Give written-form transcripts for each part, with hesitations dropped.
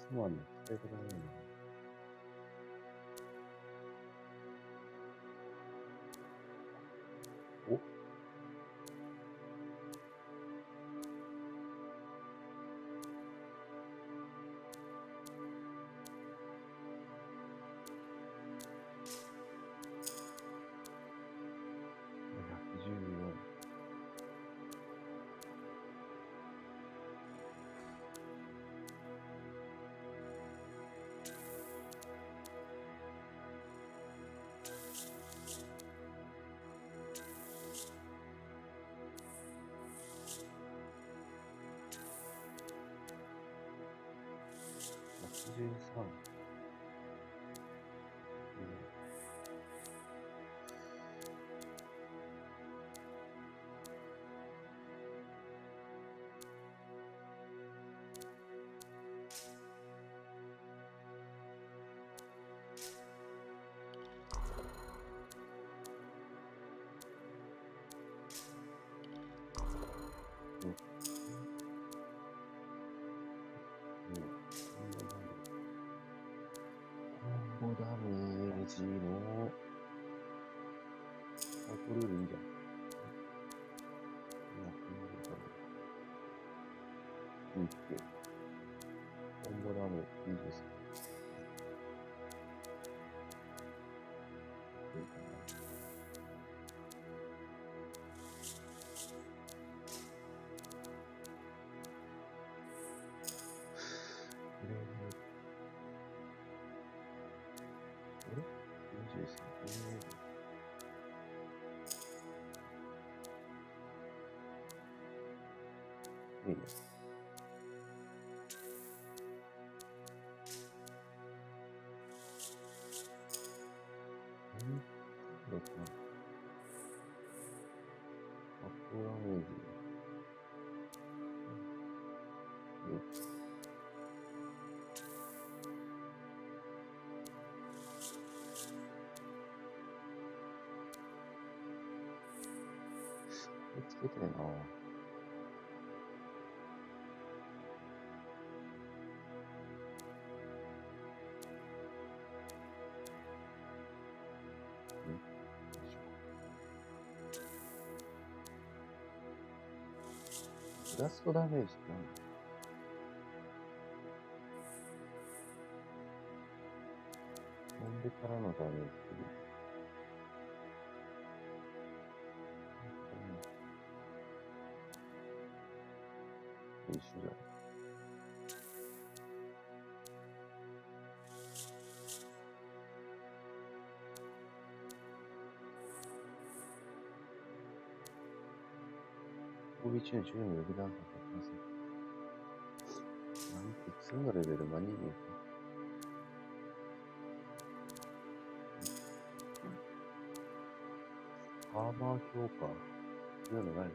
スマンの使い方がないな。お114。83。コンボダメージのこれよりいいんじゃん。いいって。コンボダメいいですか。いいかな。あれ ?23。いいね。どうかな。アップダメージ。つけたいな。ブラストダメージって何だ。飛んでからのダメージって一緒じゃん。攻撃中の注意も呼び出さなきゃいけません。なんて次のレベル間に合うのか。アーマー強化。そういうのないの？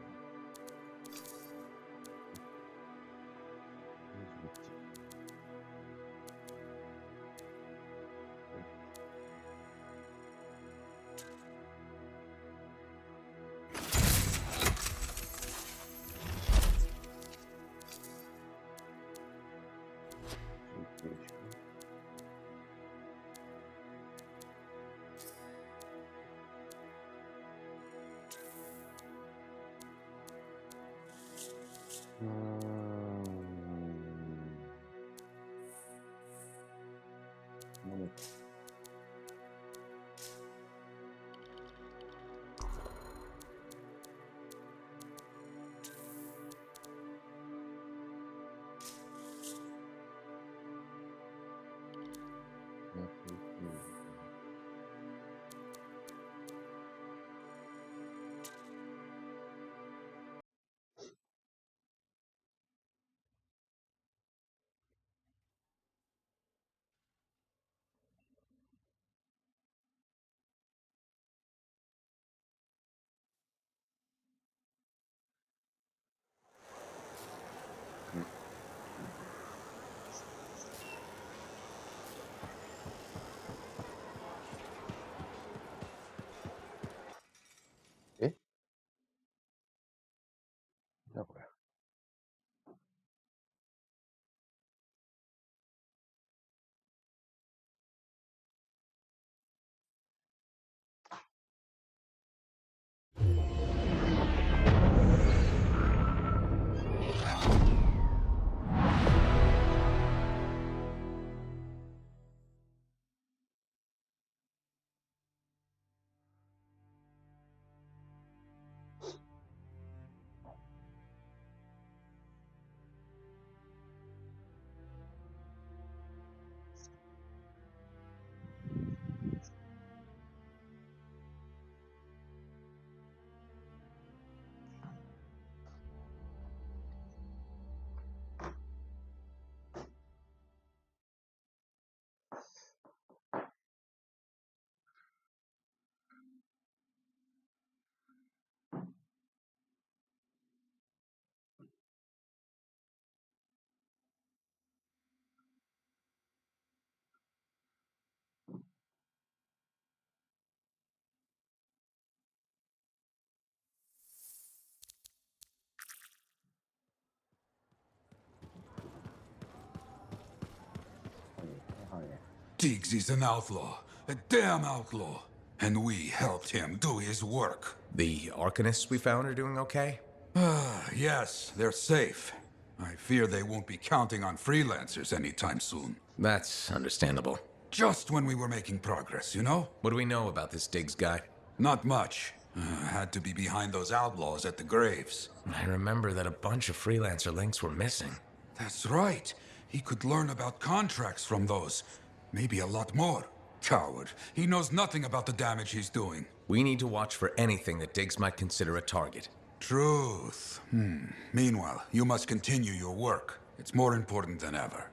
Diggs is an outlaw. A damn outlaw. And we helped him do his work. The Arcanists we found are doing okay? Yes, they're safe. I fear they won't be counting on freelancers anytime soon. That's understandable. Just when we were making progress, you know? What do we know about this Diggs guy? Not much. Had to be behind those outlaws at the graves. I remember that a bunch of freelancer links were missing. That's right. He could learn about contracts from those. Maybe a lot more. Coward. He knows nothing about the damage he's doing. We need to watch for anything that Diggs might consider a target. Truth. Meanwhile, you must continue your work. It's more important than ever.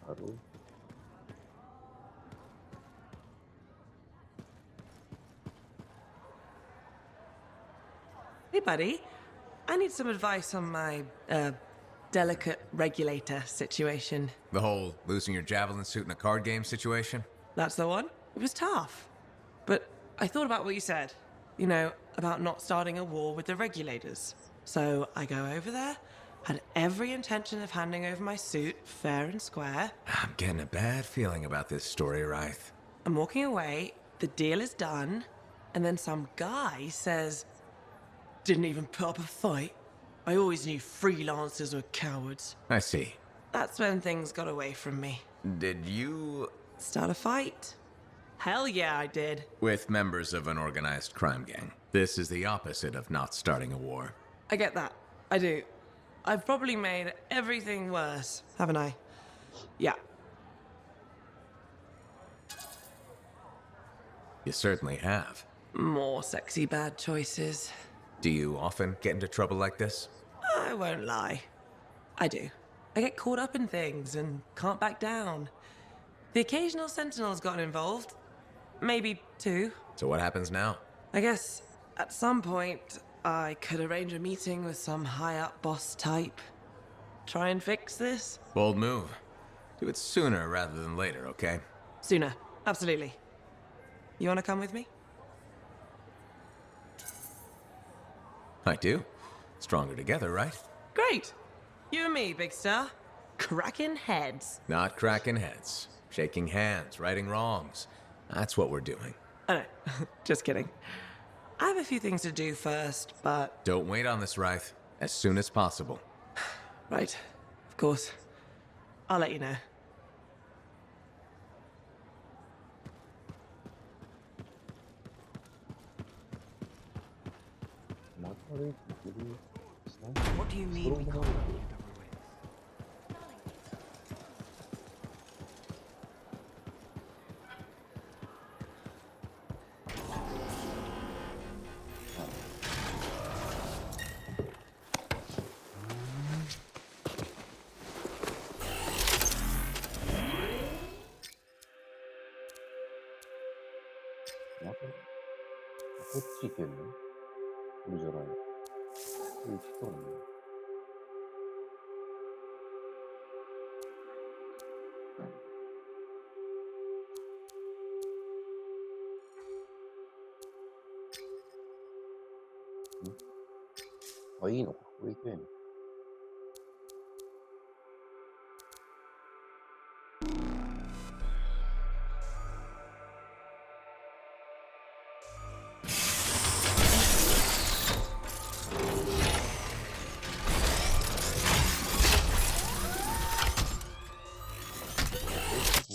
Hello. Hey, buddy. I need some advice on my, delicate regulator situation. The whole losing your javelin suit in a card game situation? That's the one? It was tough. But I thought about what you said. You know, about not starting a war with the regulators. So I go over there, had every intention of handing over my suit fair and square. I'm getting a bad feeling about this story, Ryth. I'm walking away, the deal is done, and then some guy says, "Didn't even put up a fight. I always knew freelancers were cowards." I see. That's when things got away from me. Did you... Start a fight? Hell yeah, I did. With members of an organized crime gang. This is the opposite of not starting a war. I get that. I do. I've probably made everything worse, haven't I? Yeah. You certainly have. More sexy bad choices. Do you often get into trouble like this? I won't lie. I do. I get caught up in things and can't back down. The occasional Sentinel's gotten involved. Maybe two. So what happens now? I guess at some point I could arrange a meeting with some high-up boss type. Try and fix this? Bold move. Do it sooner rather than later, okay? Sooner. Absolutely. You want to come with me? I do. Stronger together, right? Great. You and me, big star. Cracking heads. Not cracking heads. Shaking hands, righting wrongs. That's what we're doing. I know. Just kidding. I have a few things to do first, but... Don't wait on this, Ryth. As soon as possible. Right. Of course. I'll let you know. What do you mean we can't?こっち行けんの？これじゃない。これ行きたいね。あ、いいのか。これ行けんの。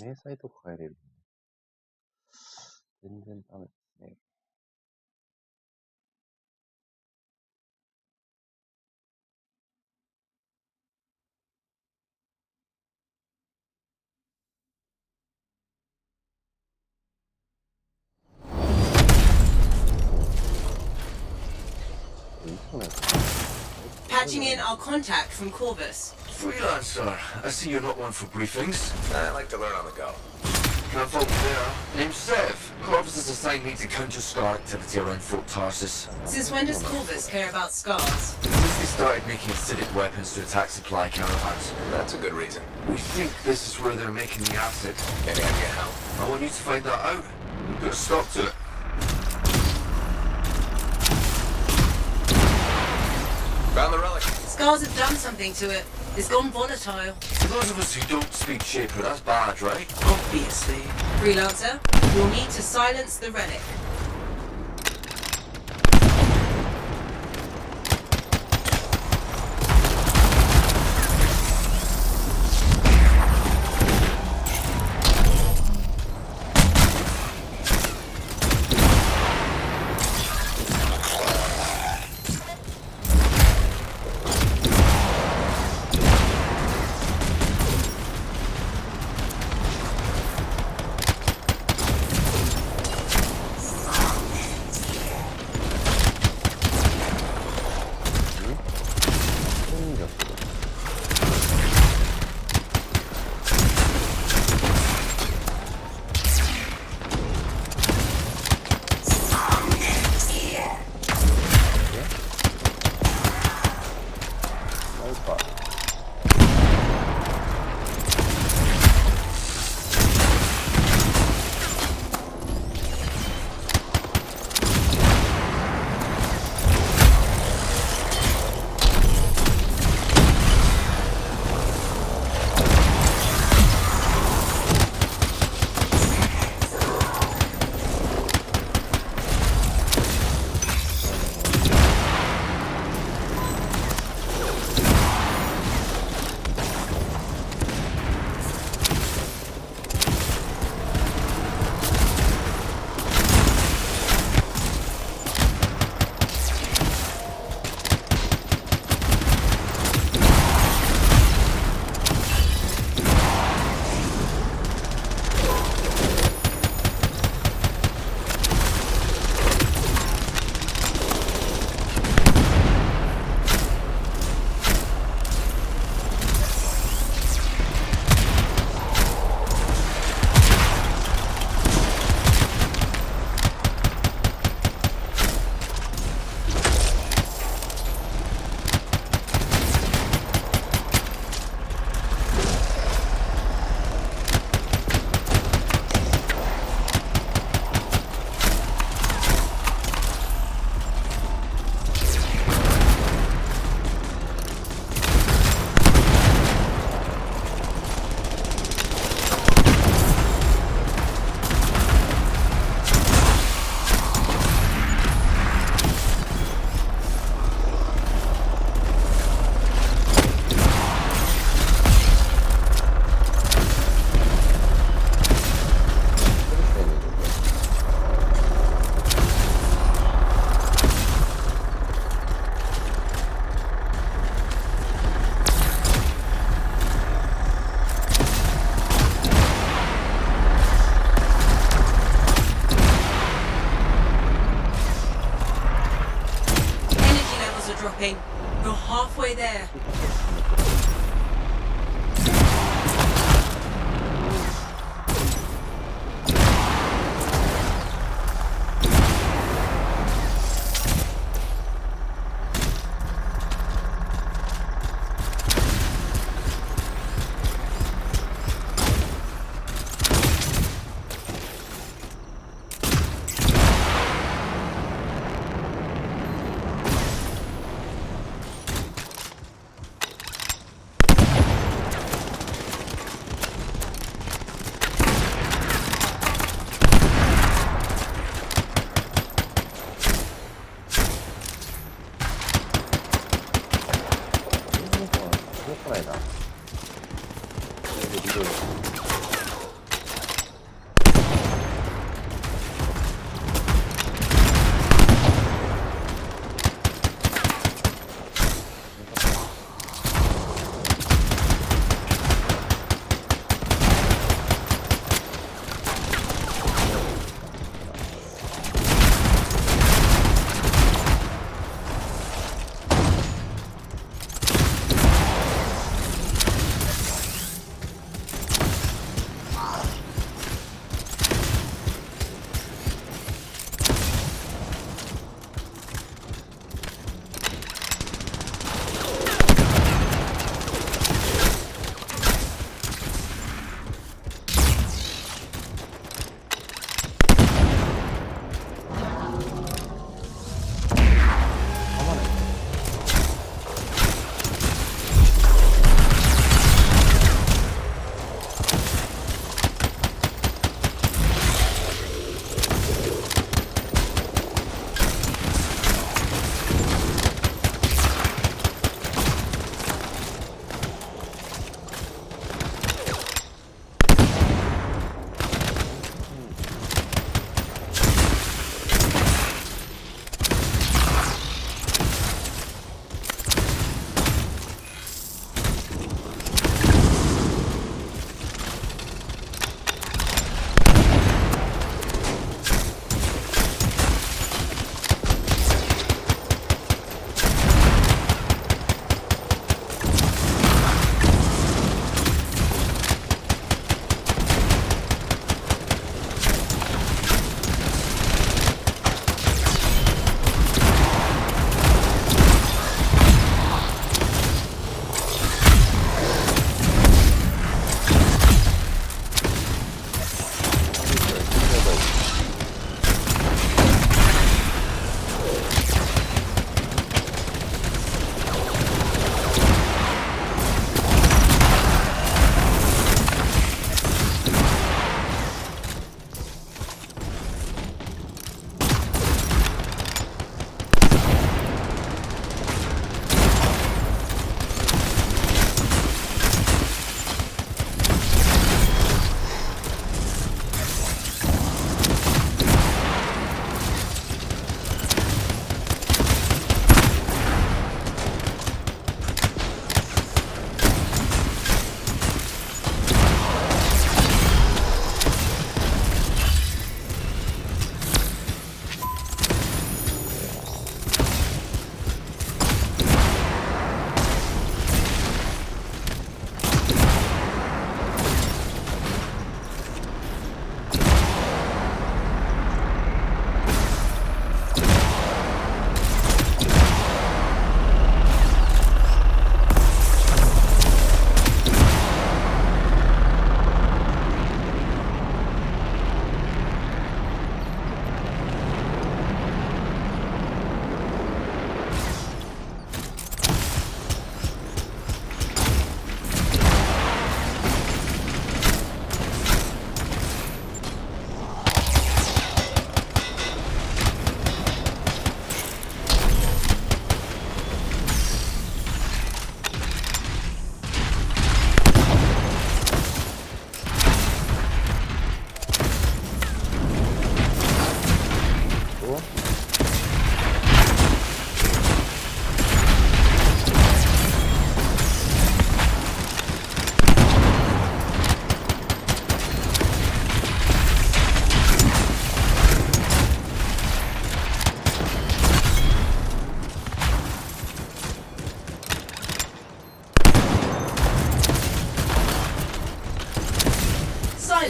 明細とか変えれる。全然ダメですね。Patching in our contact from Corvus. Freelancer, I see you're not one for briefings. I like to learn on the go. Can't fault me there. Name's Sev. Corvus has assigned me to counter Scar activity around Fort Tarsus. Since when does Corvus care about scars? Since they started making acidic weapons to attack supply caravans. That's a good reason. We think this is where they're making the acid. Any idea how? I want you to find that out. Put a stop to it. Found the relic. Scars have done something to it. It's gone volatile. For those of us who don't speak Shaper, that's bad, right? Obviously. Freelancer, you'll need to silence the relic. dropping. You're halfway there.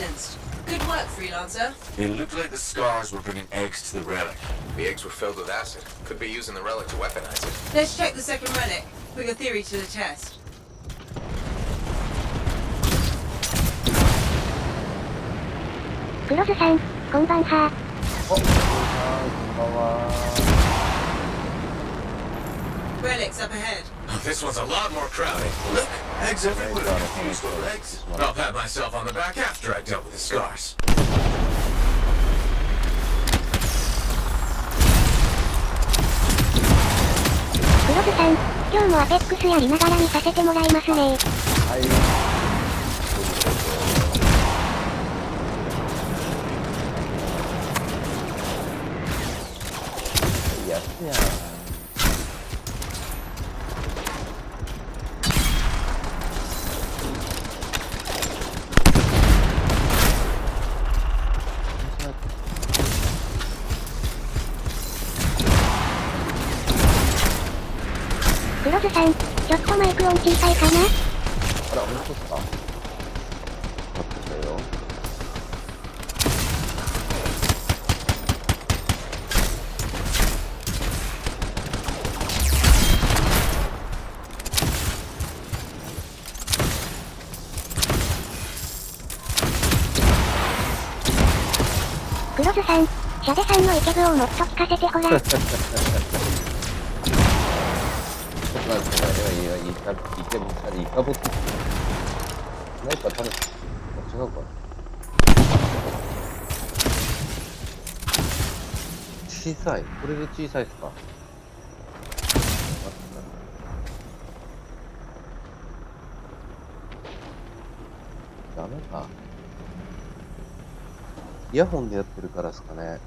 silenced. Good work, freelancer. It looked like the scars were bringing eggs to the relic. The eggs were filled with acid. Could be using the relic to weaponize it. Let's check the second relic. Put your theory to the test. クロズさん、こんばんは。こんばんは。 Relics up ahead. Oh, this one's a lot more crowded. Look, eggs everywhere. Confused over eggs. I'll pat myself on the back after I dealt with the scars. クロズさん、今日もアペックスやりながら見させてもらいますね。はい。やつやん。クロズさん、ちょっとマイク音小さいかな？あら、本当っすか？待ってたよ。クロズさん、シャデさんのイケブをもっと聞かせてほら。なんですかね、イケボったり、イカボって何か多分、違うかな。小さい。これで小さいっすか？ダメか。イヤホンでやってるからっすかね。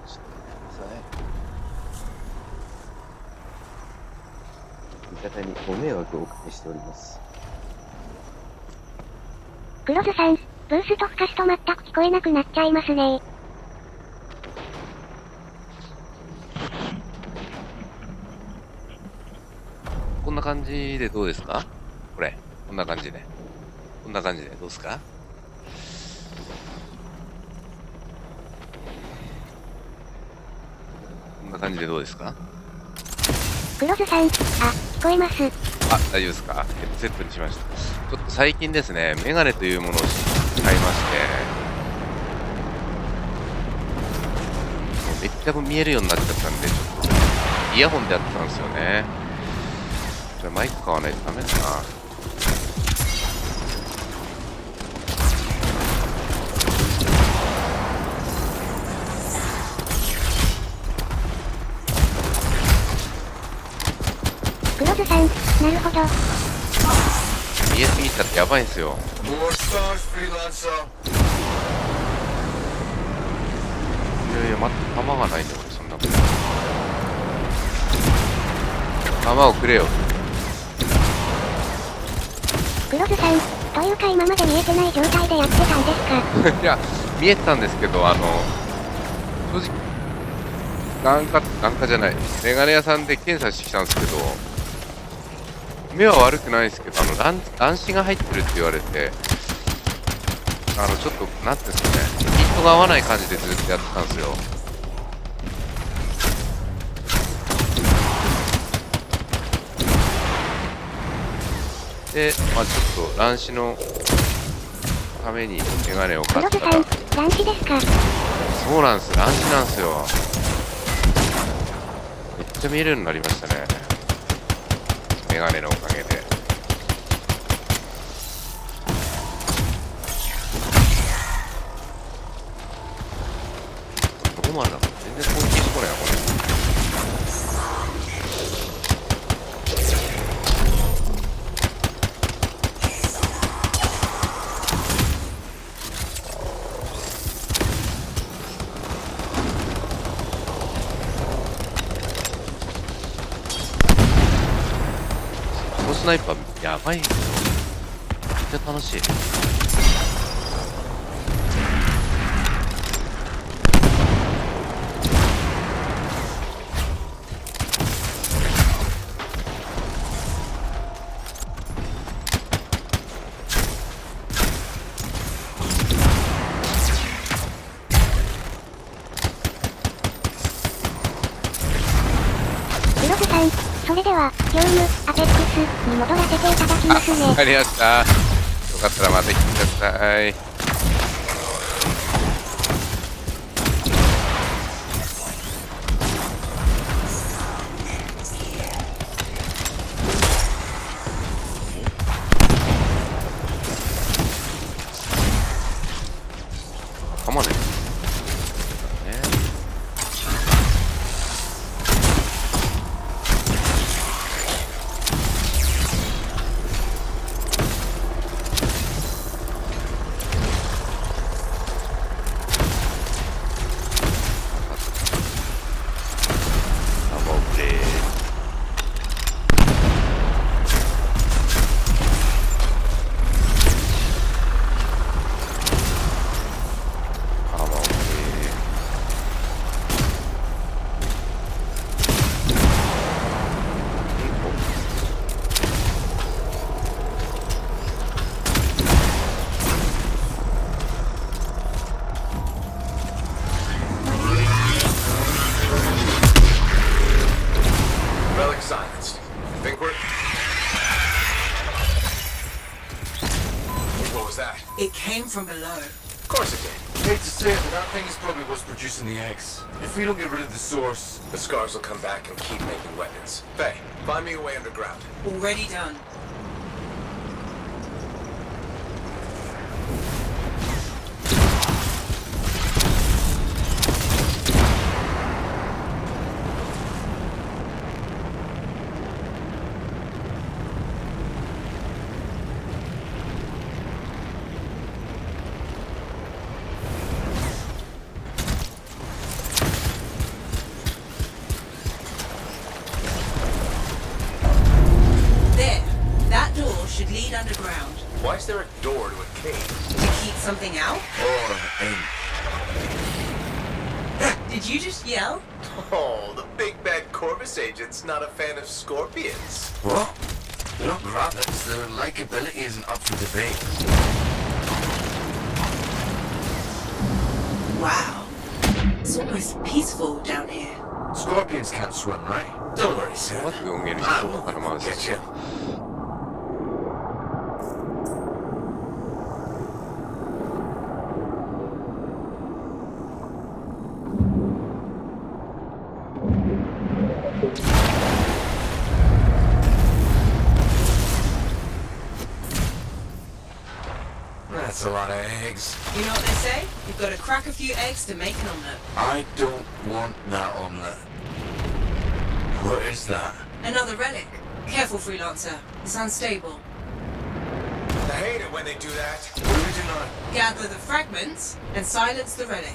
ちょっと待ってください。味方にご迷惑をおかけしております。クロズさん、ブースと吹かすと全く聞こえなくなっちゃいますね。こんな感じでどうですか？これ。こんな感じで。こんな感じでどうですか？こんな感じでどうですか？クロズさん、あ、聞こえます。あ、大丈夫ですか？ヘッドセットにしました。ちょっと最近ですね、メガネというものを買いまして、もうめっちゃ見えるようになっちゃったんで、ちょっとイヤホンでやってたんですよね。じゃあマイク買わないとダメだな。クロズさん、なるほど。見えすぎちゃってやばいんですよ。More scars, freelancer. いやいや、待って、弾がないんだよ、俺、そんなこと。弾をくれよ。クロズさん、というか今まで見えてない状態でやってたんですか？いや、見えてたんですけど、正直、眼科じゃない、メガネ屋さんで検査してきたんですけど、目は悪くないですけど、乱視が入ってるって言われて、ちょっと、なんていうんですかね、ピットが合わない感じでずっとやってたんですよ。で、まあちょっと乱視のためにメガネを買ったら。クロズさん、乱視ですか？そうなんです、乱視なんですよ。めっちゃ見えるようになりましたね。メガネのおかげで。ノーマルだもん。全然攻撃してこないな、これ。このスナイパーやばいんですよ。めっちゃ楽しい。それでは、業務、アペックスに戻らせていただきますね。わかりました。よかったらまた来てください。かまね。It came from below. Of course it did. Hate to say it, but that thing is probably what's producing the eggs. If we don't get rid of the source, the scars will come back and keep making weapons. Faye, find me a way underground. Already done. Lead underground. Why is there a door to a cave? To keep something out? Or in. Did you just yell? Oh, the big bad Corvus agent's not a fan of scorpions. What? They're not rabbits, their likability isn't up for debate. Wow. It's almost peaceful down here. Scorpions can't swim, right? Don't worry, Sam. What going in I here? will get you. That's a lot of eggs. You know what they say? You've got to crack a few eggs to make an omelette. I don't want that omelette. What is that? Another relic. Careful, freelancer. It's unstable. I hate it when they do that. What do we do now? Gather the fragments and silence the relic.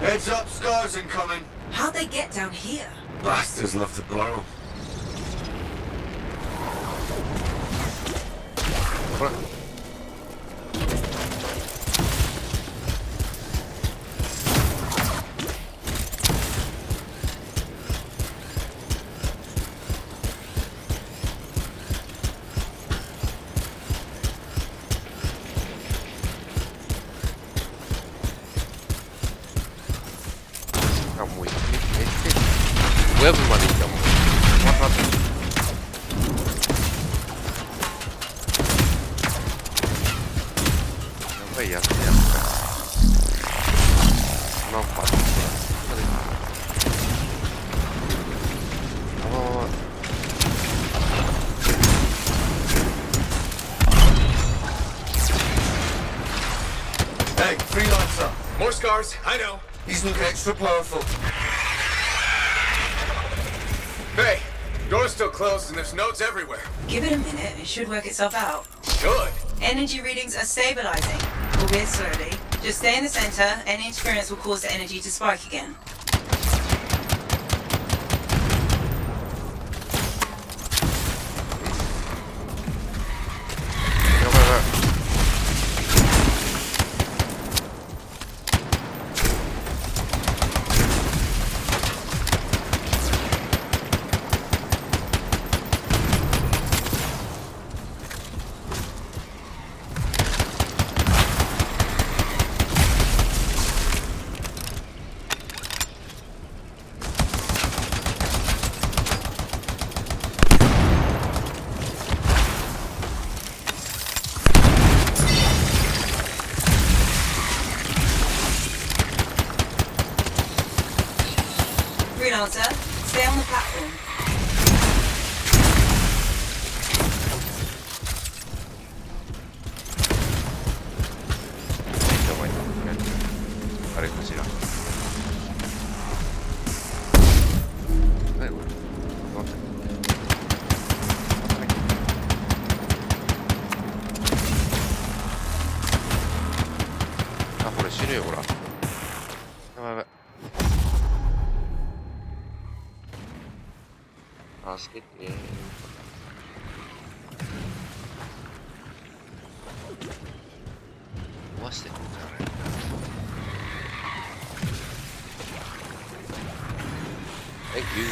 Heads up, scars incoming. How'd they get down here? Bastards love to borrow. Web まで行ったもん。またやばいやつやった。なんか。Hey, freelancer. More scars, I know. These look extra powerful. Hey, door's still closed and there's nodes everywhere. Give it a minute, it should work itself out. Good. Energy readings are stabilizing, albeit slowly. Just stay in the center. Any interference will cause the energy to spike again. やばいやばい。Freelancer, stay on the platform. やばいな。あれこちら。何これ。待って。あ、これ死ぬよほら。やばいやばい。助けて。壊してるんだあれ。Thank you.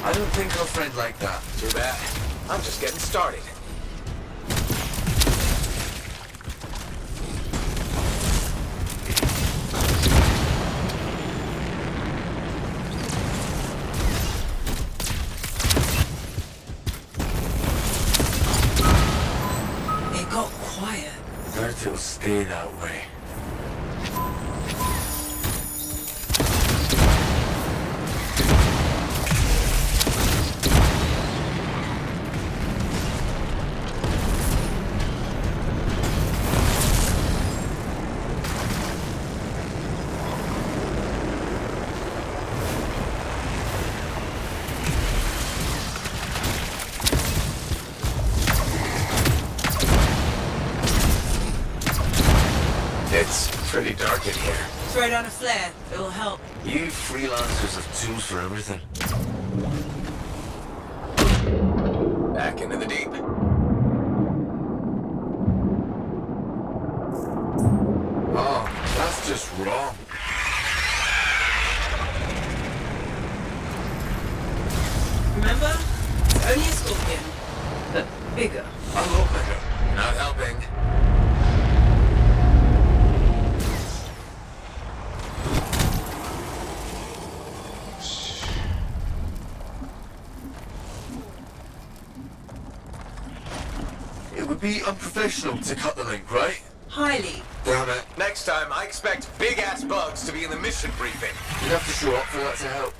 I don't think I'll friend like that. Too bad. I'm just getting started. It got quiet. Bet it'll stay that way. pretty dark in here. Throw down a flare. It'll help. You freelancers have tools for everything. Back into the deep. Oh, that's just wrong. Remember? It's only a scorpion, but bigger. A lot bigger. Not helping. It would be unprofessional to cut the link, right? Highly. Damn it. Next time, I expect big-ass bugs to be in the mission briefing. You'd have to show up for that to help.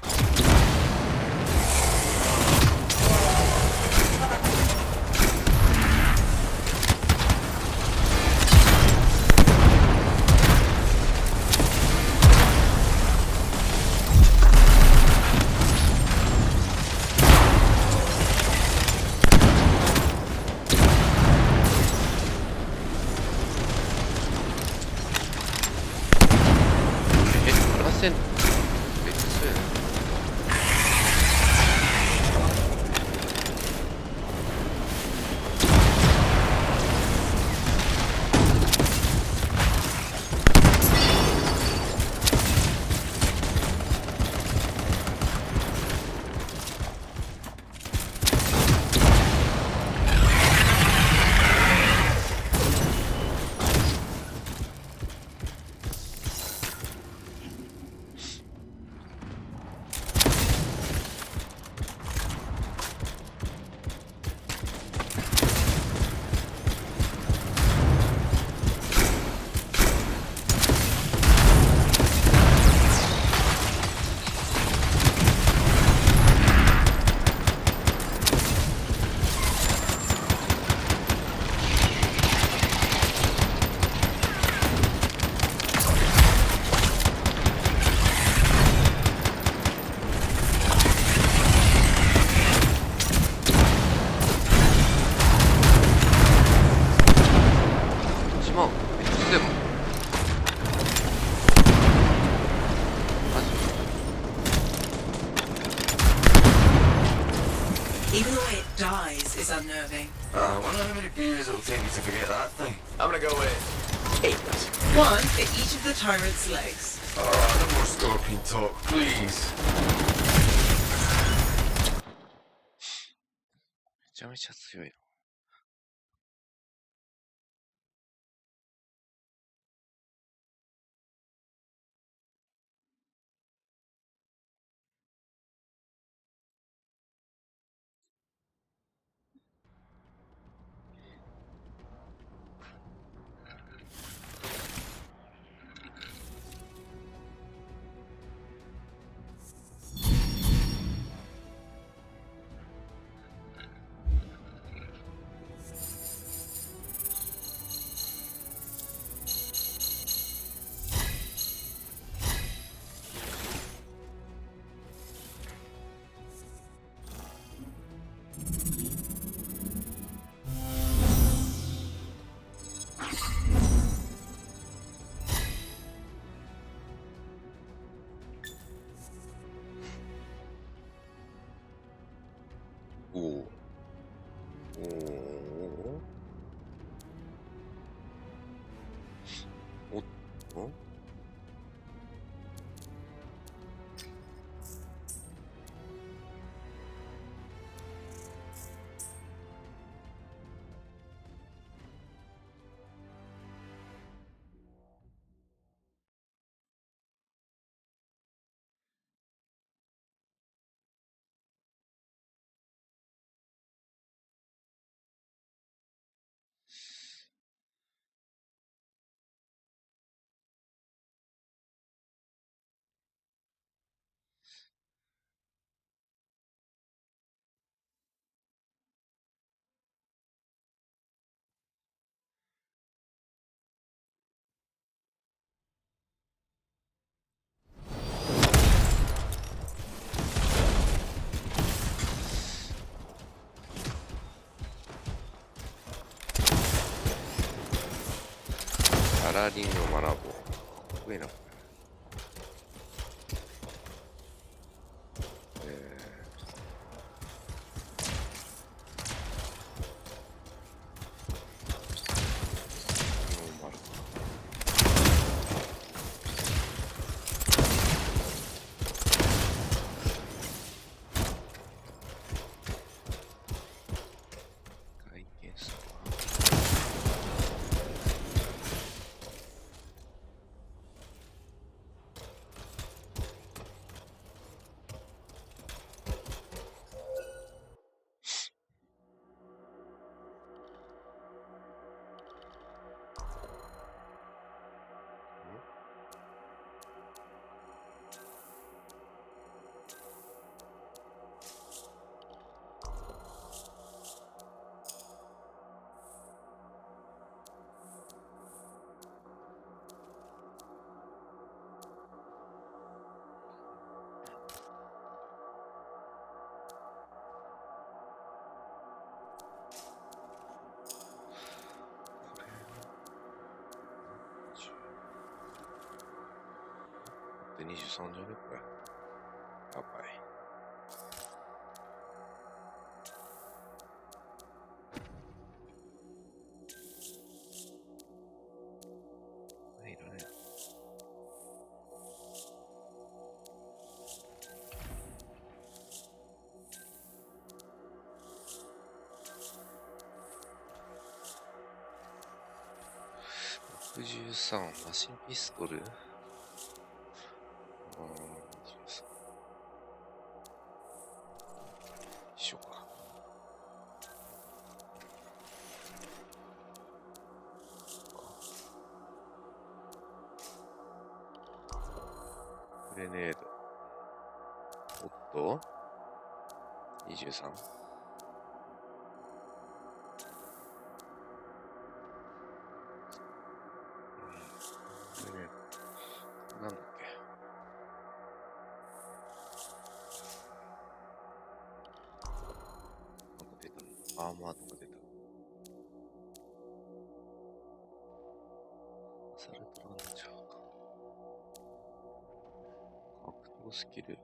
Even the way it dies is unnerving. I wonder how many beers it'll take me to forget that thing. I'm gonna go with 8. One for each of the tyrant's legs. No more scorpion talk, please. めちゃめちゃ強いな。おお。おお。おっと。サラリンを学ぼう。ごいな、これ。ノーマル。回転数は。23じゃねこれ。やばい。いらねえ。63マシンピストル。一緒か。グレネード。おっと 23。グレネード。なんだっけ。アーマーとか出た。サルトランチャーか。格闘スキル。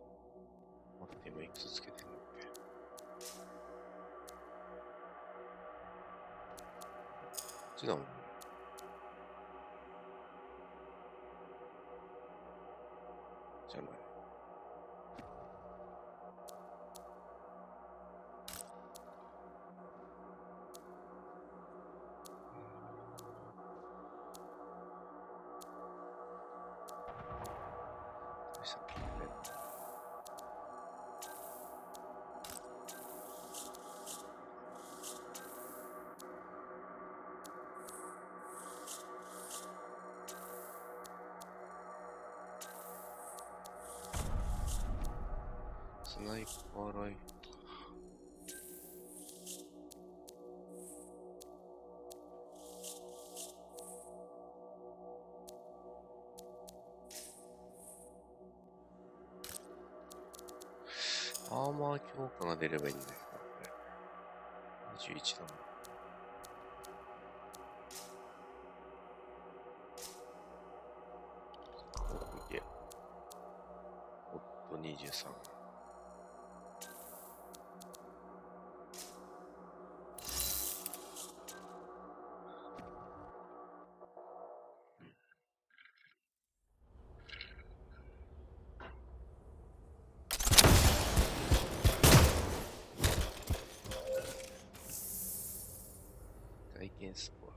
待って、今いくつつけてんだっけ。こっちだもんね。じゃない。スナイパーライフル。アーマー強化が出ればいいんだけど、これ。21だもん。おいけ。おっと、23。体験スコア。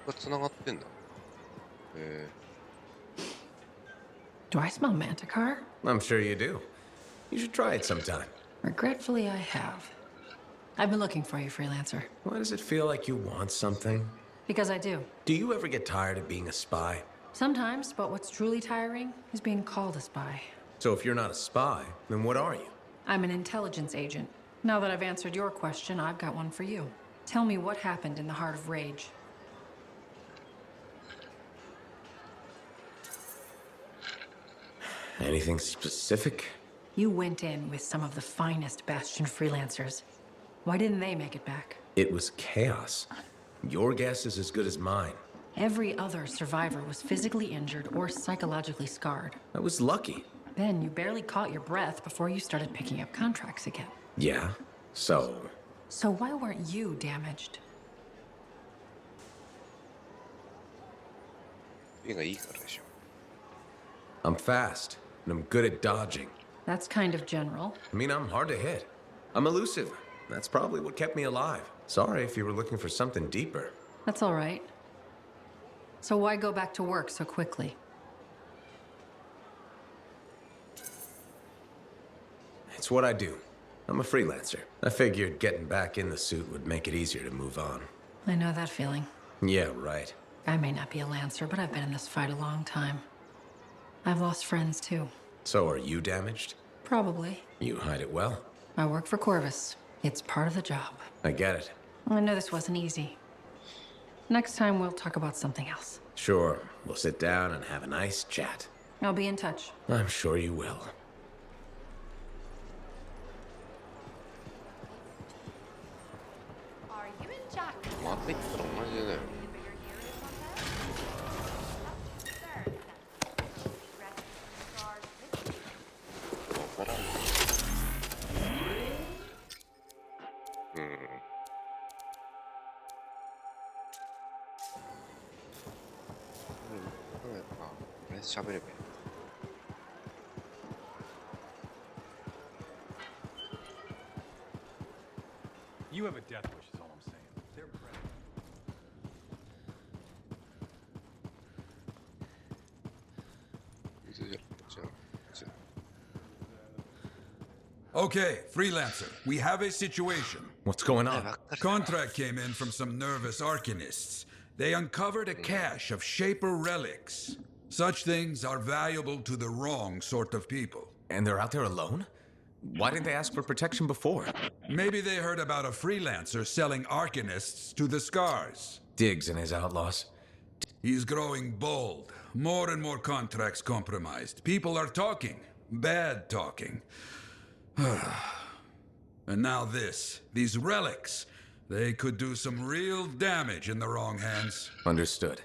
が繋がってんだ。Do I smell Manticar? I'm sure you do. You should try it sometime. Regretfully, I have. I've been looking for you, freelancer. Why does it feel like you want something? Because I do. Do you ever get tired of being a spy? Sometimes, but what's truly tiring is being called a spy. So if you're not a spy, then what are you? I'm an intelligence agent. Now that I've answered your question, I've got one for you. Tell me what happened in the Heart of Rage. Anything specific? You went in with some of the finest Bastion freelancers. Why didn't they make it back? It was chaos. Your guess is as good as mine. Every other survivor was physically injured or psychologically scarred. I was lucky. Then you barely caught your breath before you started picking up contracts again. Yeah, so... So why weren't you damaged? 絵がいいからでしょ。I'm fast, and I'm good at dodging. That's kind of general. I mean, I'm hard to hit. I'm elusive. That's probably what kept me alive. Sorry if you were looking for something deeper. That's all right. So why go back to work so quickly? It's what I do. I'm a freelancer. I figured getting back in the suit would make it easier to move on. I know that feeling. Yeah, right. I may not be a Lancer, but I've been in this fight a long time. I've lost friends too. So are you damaged? Probably. You hide it well. I work for Corvus. It's part of the job. I get it. I know this wasn't easy. Next time we'll talk about something else. Sure, we'll sit down and have a nice chat. I'll be in touch. I'm sure you will. また行ったら同じだよ。わからん。あ、これ喋ればいい。You have a death wish, is all I'm saying. They're ready. Okay, freelancer, we have a situation. What's going on? Contract came in from some nervous arcanists. They uncovered a cache of Shaper relics. Such things are valuable to the wrong sort of people. And they're out there alone? Why didn't they ask for protection before? Maybe they heard about a freelancer selling arcanists to the Scars. Diggs and his outlaws. He's growing bold. More and more contracts compromised. People are talking. Bad talking. And now this. These relics. They could do some real damage in the wrong hands. Understood.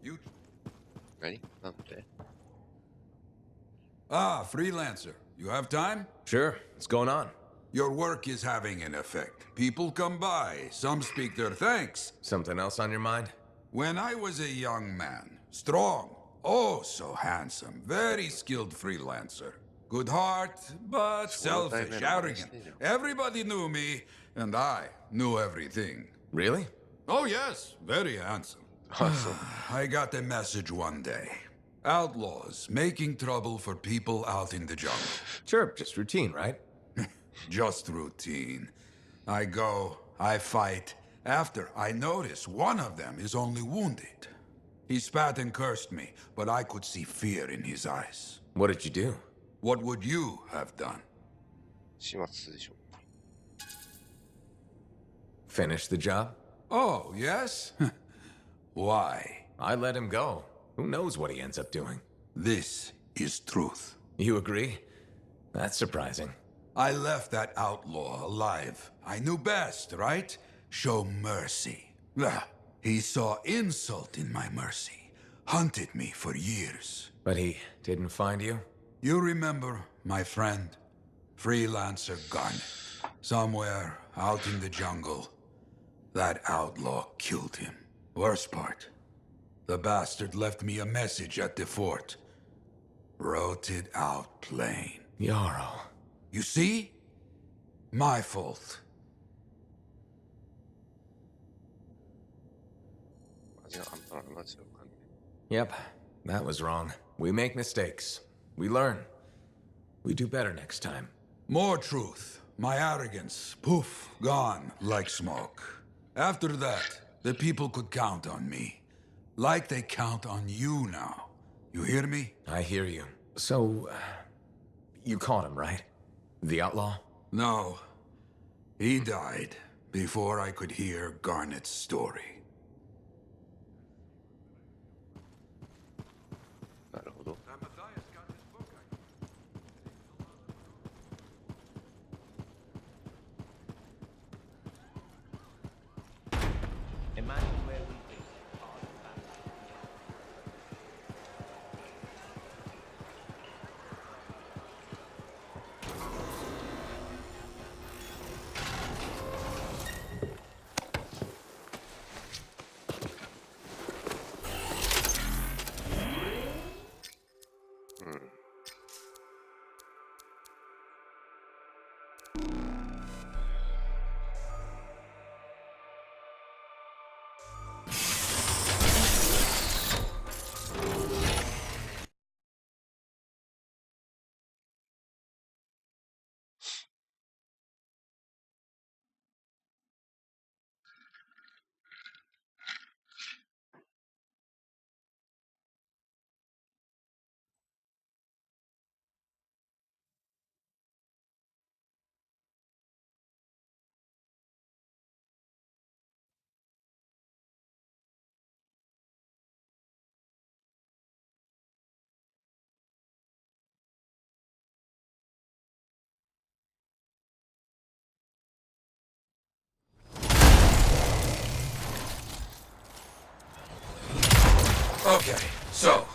You... Ready? Okay. Ah, freelancer. You have time? Sure. What's going on? Your work is having an effect. People come by. Some speak their thanks. Something else on your mind? When I was a young man, strong, oh so handsome, very skilled freelancer. Good heart, but selfish, arrogant. Everybody knew me, and I knew everything. Really? Oh yes, very handsome. Awesome. I got a message one day. Outlaws making trouble for people out in the jungle. Sure, just routine, right? Just routine. I go, I fight. After, I notice one of them is only wounded. He spat and cursed me, but I could see fear in his eyes. What did you do? What would you have done? 始末するでしょ。Finish the job? Oh, yes? Why? I let him go. Who knows what he ends up doing? This is truth. You agree? That's surprising. I left that outlaw alive. I knew best, right? Show mercy. He saw insult in my mercy. Hunted me for years. But he didn't find you? You remember, my friend? Freelancer Garnet. Somewhere out in the jungle. That outlaw killed him. Worst part. The bastard left me a message at the fort. Wrote it out plain. Yarrow. You see? My fault. Yep, that was wrong. We make mistakes. We learn. We do better next time. More truth. My arrogance, poof, gone like smoke. After that, the people could count on me. Like they count on you now. You hear me? I hear you. So, you caught him, right? The outlaw? No. He died before I could hear Garnet's story. なるほど。Okay, so,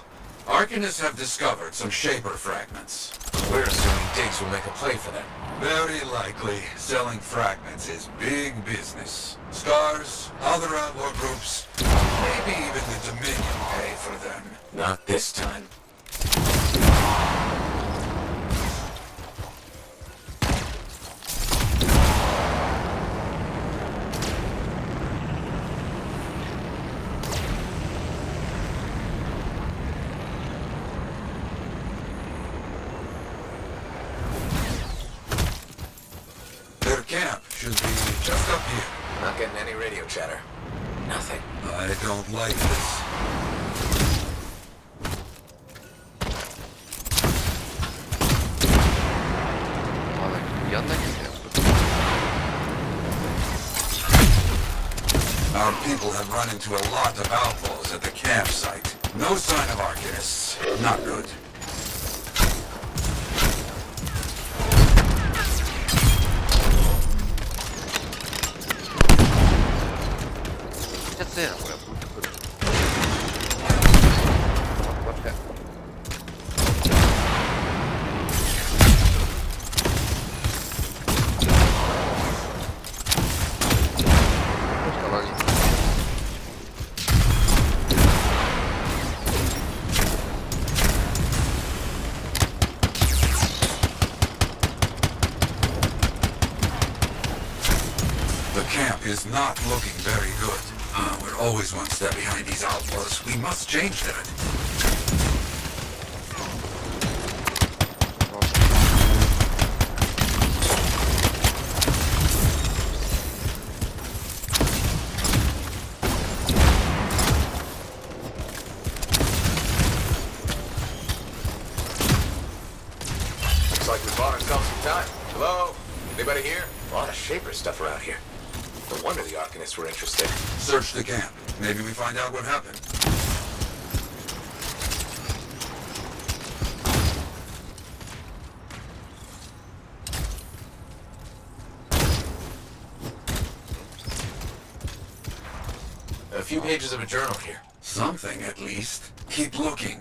Arcanists have discovered some Shaper fragments. We're assuming Diggs will make a play for them. Very likely, selling fragments is big business. Scars, other outlaw groups, maybe even the Dominion pay for them. Not this time. Their camp should be just up here. Not getting any radio chatter. Nothing. I don't like this. Our people have run into a lot of outlaws at the campsite. No sign of Arcanists. Not good. The camp is not looking very good. We're always one step behind these outlaws. We must change that. Looks like we bought ourselves some time. Hello? Anybody here? A lot of Shaper stuff around here. No wonder the Arcanists were interested. Search the camp. Maybe we find out what happened. A few pages of a journal here. Something, at least. Keep looking.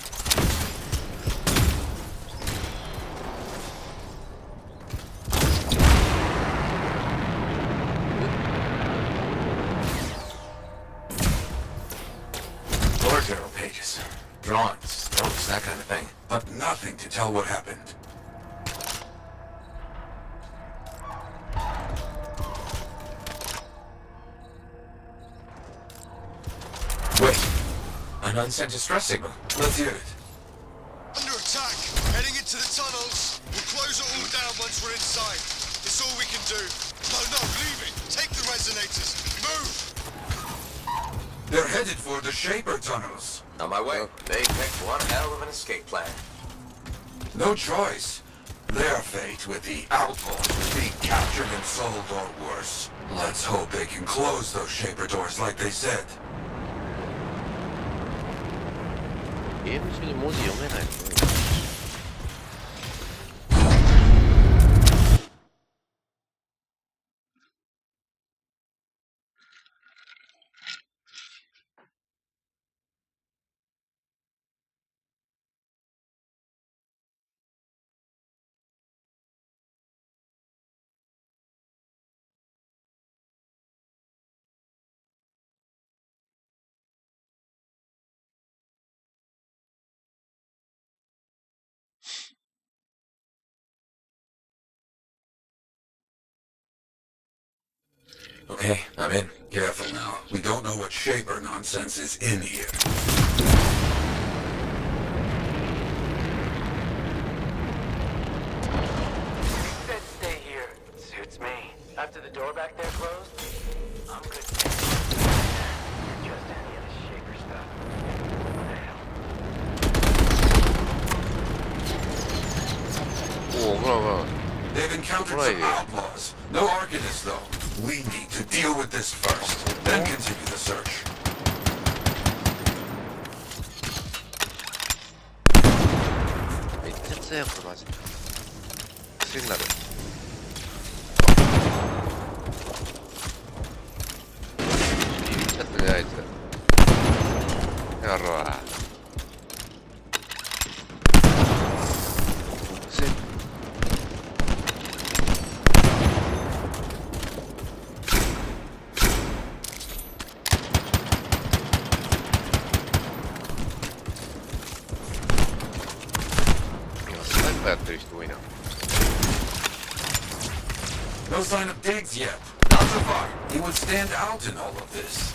More journal pages. Drawings. Oh, it's that kind of thing. But nothing to tell what happened. Wait. An unsent distress signal. Let's hear it. Under attack. Heading into the tunnels. We'll close it all down once we're inside. It's all we can do. No, leave it. Take the resonators. Move. They're headed for the Shaper tunnels. On my way. They picked one hell of an escape plan. No choice. Their fate with the outlaws will be captured and sold or worse. Let's hope they can close those Shaper doors like they said. ゲーム中に文字読めないの？Okay, I'm in. Careful now. We don't know what Shaper nonsense is in here. Said stay here. Suits me. After the door back there closed, I'm good. Just any of the Shaper stuff. What the hell? Oh, They've encountered some outlaws. No Arcanists, though. We need to deal with this first, then continue the search. No sign of Diggs yet. Not so far. He would stand out in all of this.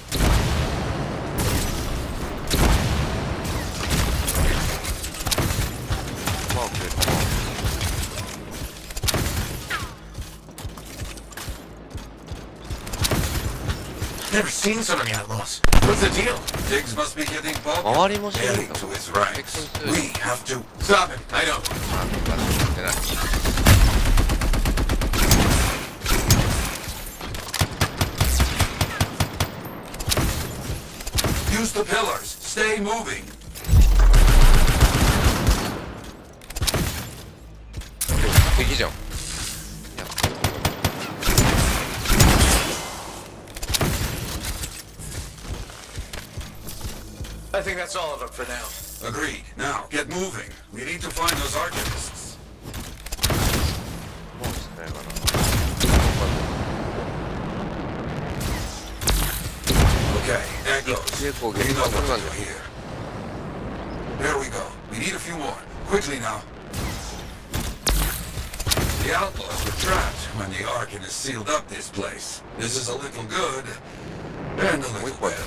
Never seen so many outlaws. What's the deal? Diggs must be getting bumped. Adding to his ranks. We have to stop him. I know. Use the pillars. Stay moving. I think that's all of them for now. Agreed. Now, get moving. We need to find those Arcanists. Okay, there goes. We know what to do here. There we go. We need a few more. Quickly now. The outlaws were trapped when the Arcanists sealed up this place. This is a little good, and a little bad.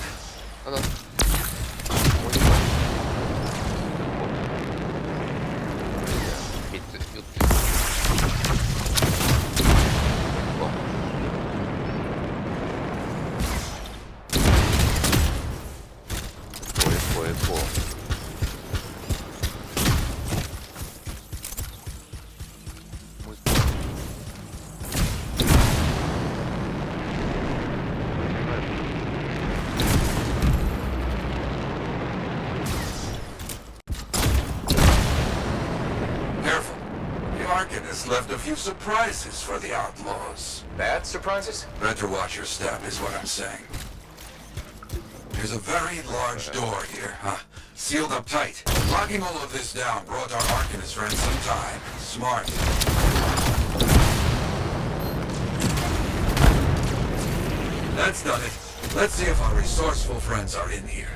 Left a few surprises for the outlaws. Bad surprises? Better watch your step is what I'm saying. There's a very large door here, sealed up tight. Locking all of this down brought our Arcanist friends some time. Smart. That's done it. Let's see if our resourceful friends are in here.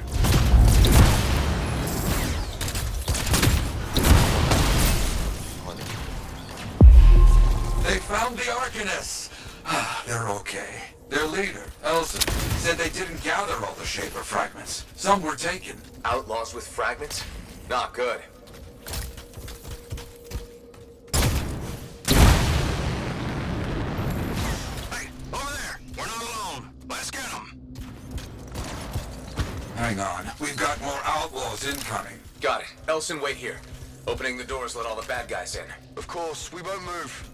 found the Arcanists. They're okay. Their leader, Elson, said they didn't gather all the Shaper fragments. Some were taken. Outlaws with fragments? Not good. Hey, over there! We're not alone. Let's get them. Hang on. We've got more outlaws incoming. Got it. Elson, wait here. Opening the doors, let all the bad guys in. Of course, we won't move.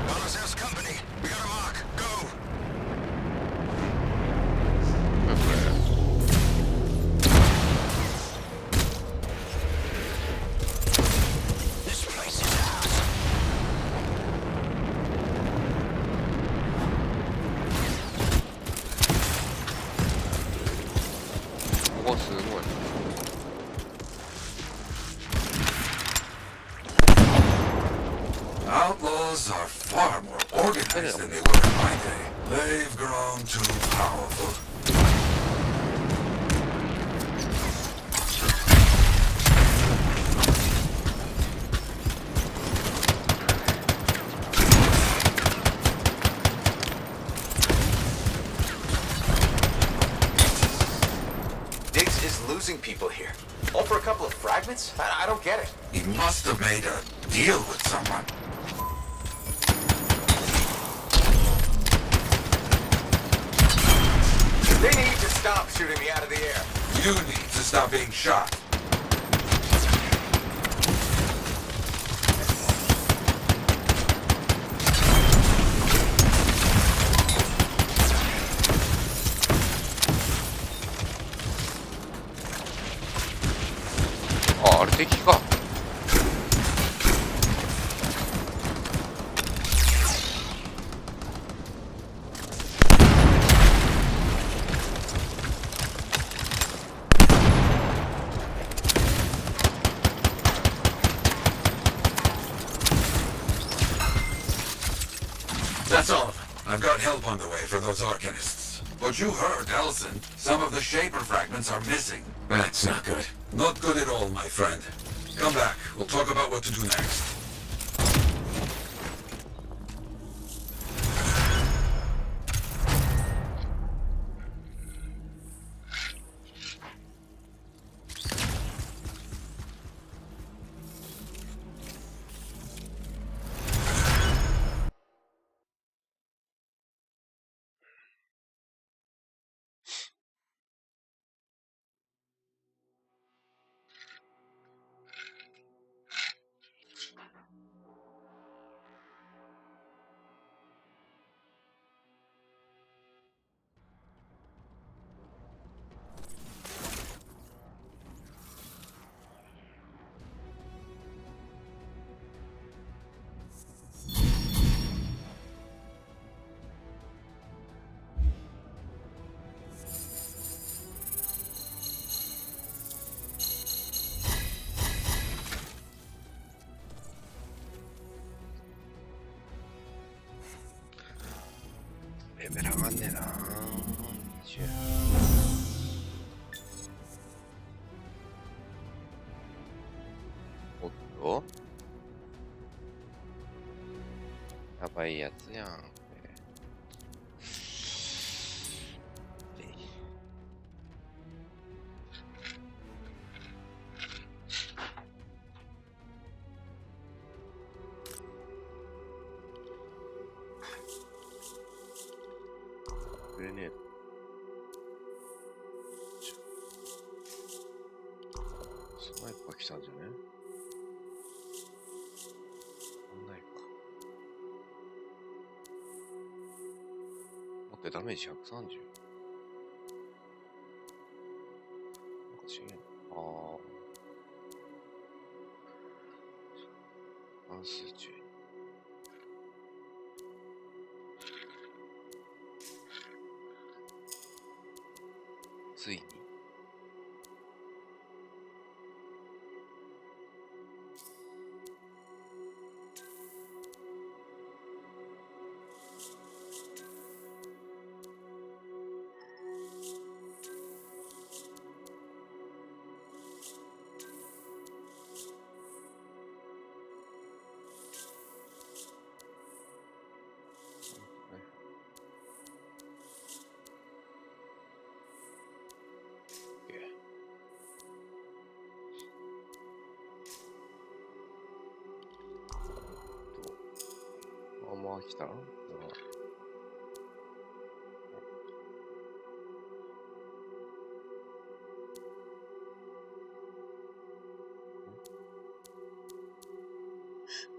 Dollars House Company. We got a mark. Go. This place is ours. ここすごい。Outlaws are far more organized than they were in my day. They've grown too powerful. Diggs is losing people here. All for a couple of fragments? I don't get it. He must have made a deal with someone. They need to stop shooting me out of the air. You need to stop being shot. Ah, あれ敵か。That's all of them. I've got help on the way for those Arcanists. But you heard, Elson. Some of the Shaper fragments are missing. That's not good. Not good at all, my friend. Come back. We'll talk about what to do next.ベル上がんねえな。おっと、やばいやつやん。グレネード。スナイパー来たんじゃね？ないか。待って、ダメージ130。なんか違えな。関数注意。ついに来た。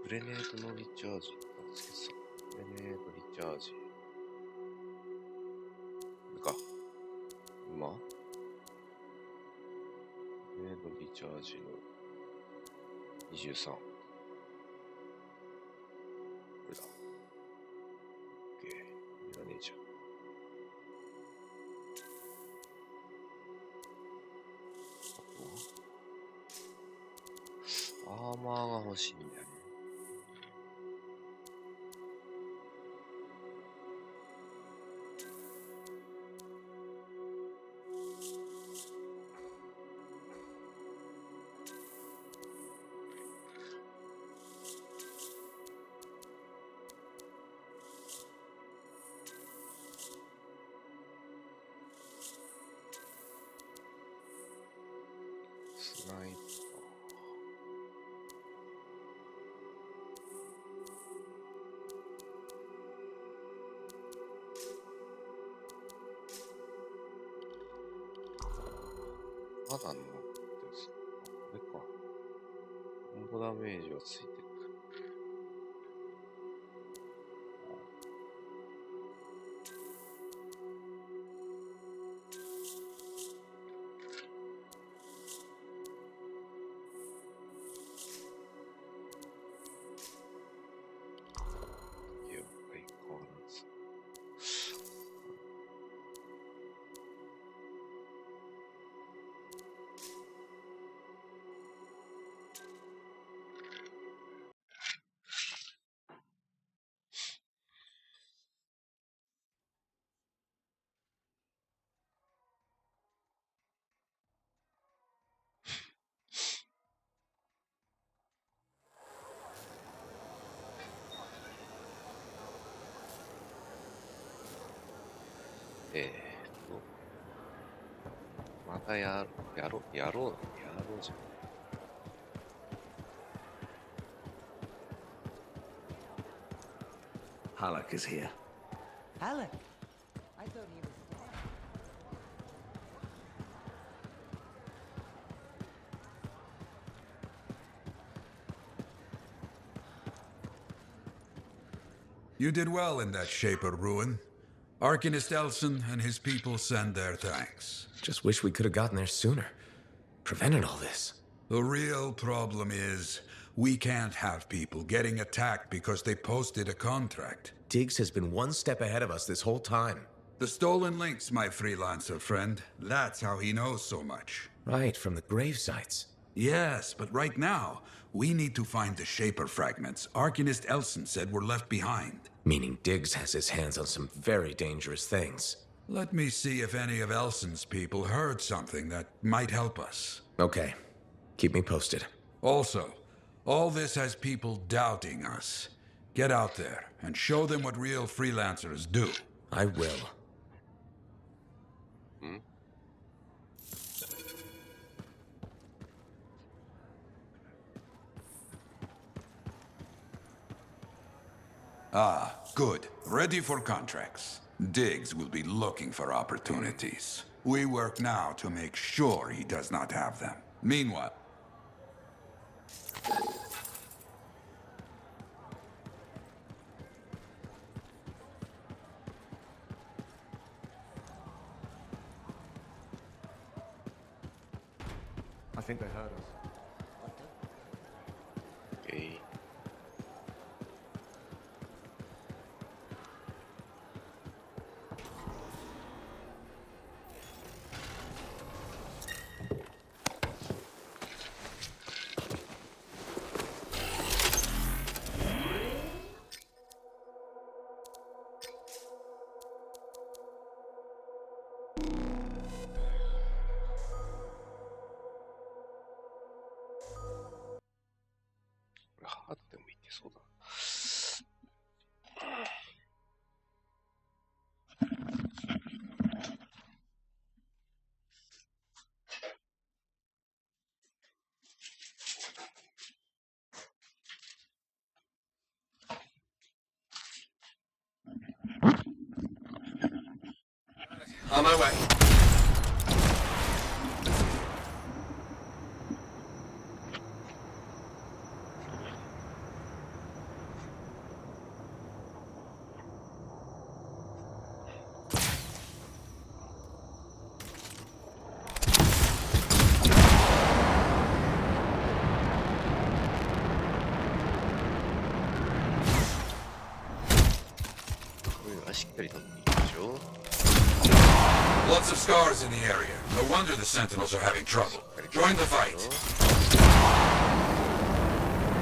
グレネードのリチャージなんですけどさ。グレネードリチャージ。これか。今グレネードリチャージの23。これだ。OK。いらねえじゃん。あとはアーマーが欲しいんだよね。スナイパー。まだ残ってるんすか。これか。コンボダメージはついてる。またやろうじゃん。Halleck is here. Alec, I thought he was dead. You did well in that Shaper ruin. Arcanist Elson and his people send their thanks. Just wish we could have gotten there sooner. Prevented all this. The real problem is, we can't have people getting attacked because they posted a contract. Diggs has been one step ahead of us this whole time. The stolen links, my freelancer friend. That's how he knows so much. Right, from the grave sites. Yes, but right now, we need to find the Shaper fragments Arcanist Elson said were left behind. Meaning Diggs has his hands on some very dangerous things. Let me see if any of Elson's people heard something that might help us. Okay. Keep me posted. Also, all this has people doubting us. Get out there and show them what real freelancers do. I will. Ah, good. Ready for contracts. Diggs will be looking for opportunities. We work now to make sure he does not have them. Meanwhile... I think they heard us. Okay. On my way. Lots of scars in the area. No wonder the Sentinels are having trouble. Join the fight.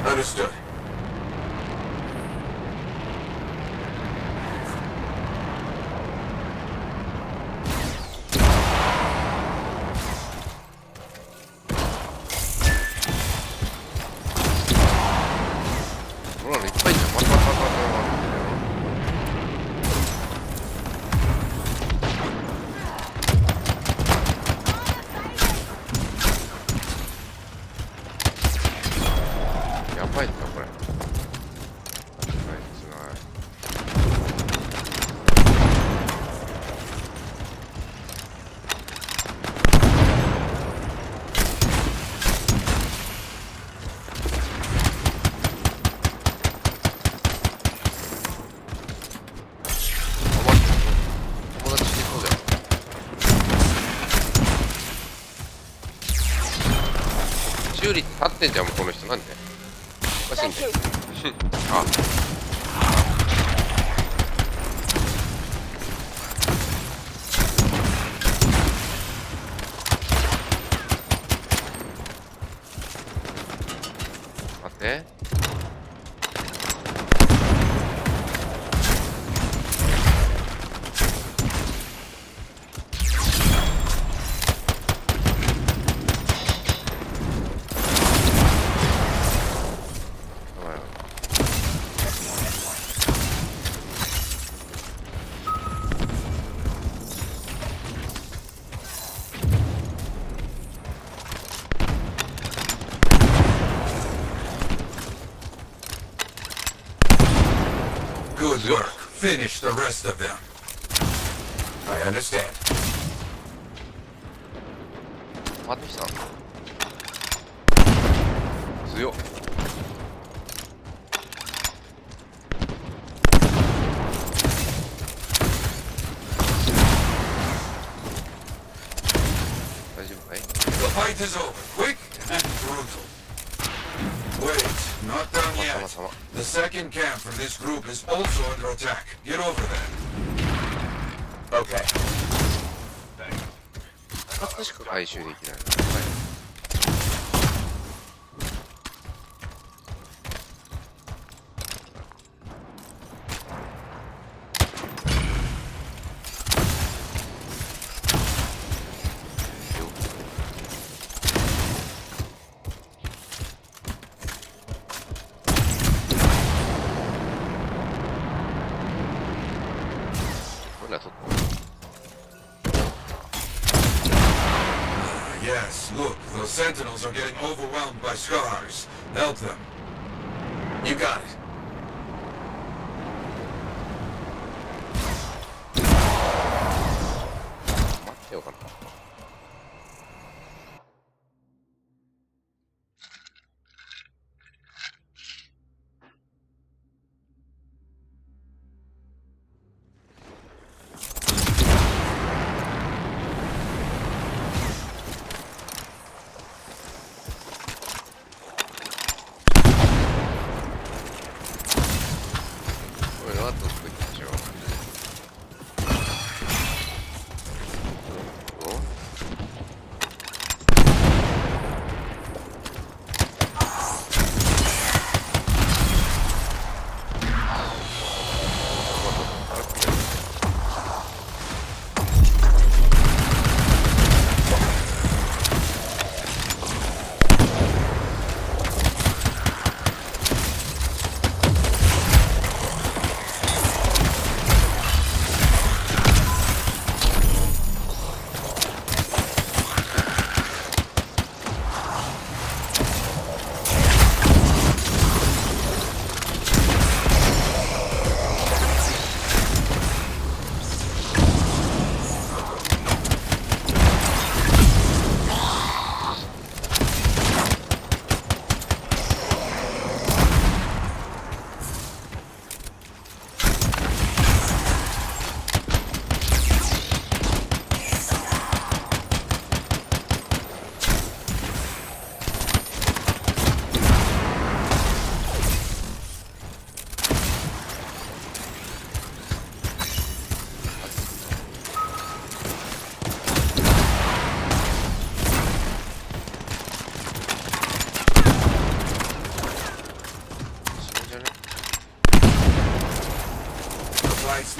Understood.修理って立ってんじゃん、もうこの人。なんでおかしいんだよ。あ、待って。Good work. Finish the rest of them. I understand. 回ってきた。強っ。大丈夫かい？ The fight is over. Quick and brutal. Wait, not done yet. The second camp from this group is also under attack. Get over there. Okay. 2つしか回収できない。はい。Yes, look, those sentinels are getting overwhelmed by scars. Help them. You got it. 待ってよかな。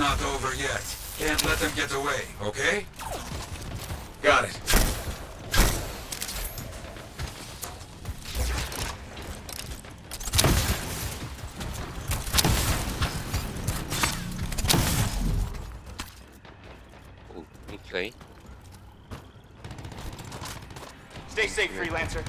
not over yet. Can't let them get away, okay? Got it. Okay. Stay safe, freelancer.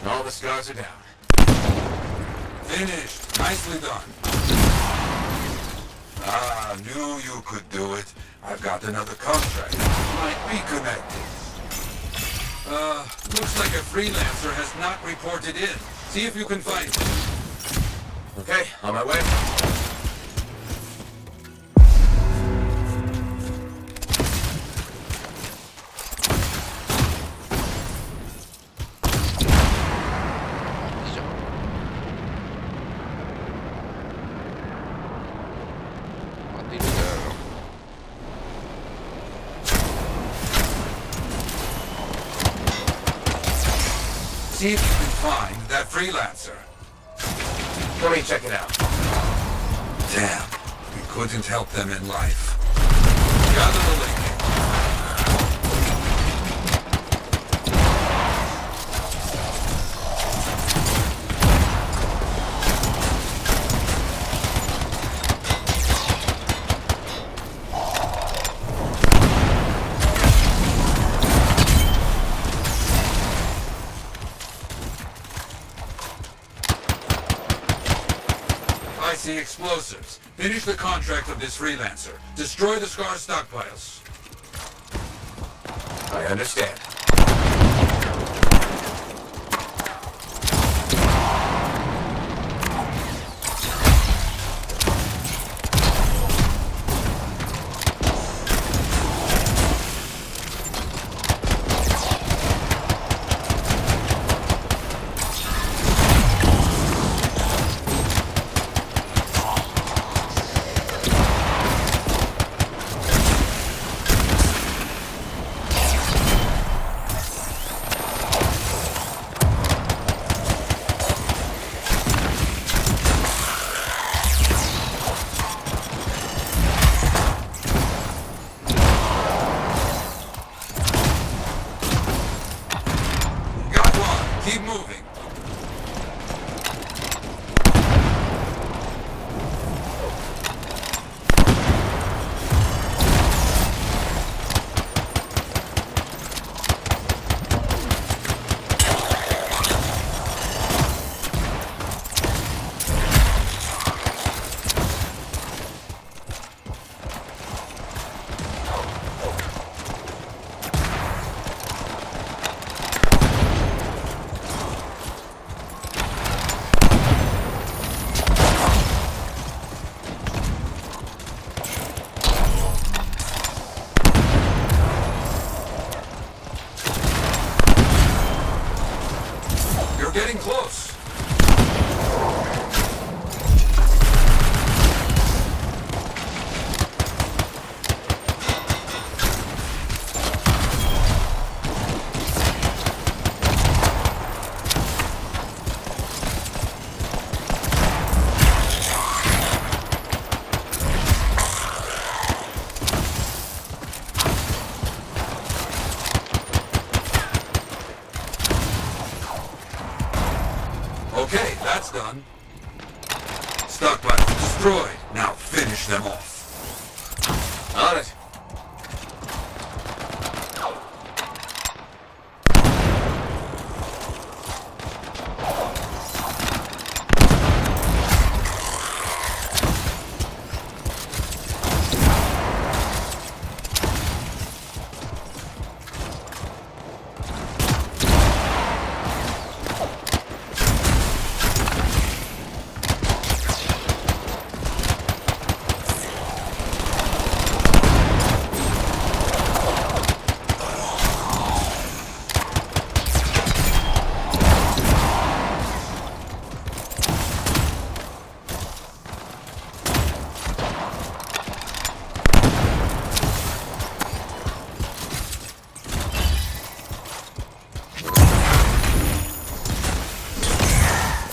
All the scars are down. Finished. Nicely done. Ah, knew you could do it. I've got another contract. Might be connected. Looks like a freelancer has not reported in. See if you can find him. Okay, on my way. See if you can find that freelancer. Let me check it out. Damn, we couldn't help them in life. Gather the link. I see explosives. Finish the contract of this freelancer. Destroy the Scar stockpiles. I understand. Keep moving. Getting close. done. Stockpile destroyed. Now finish them off. On it.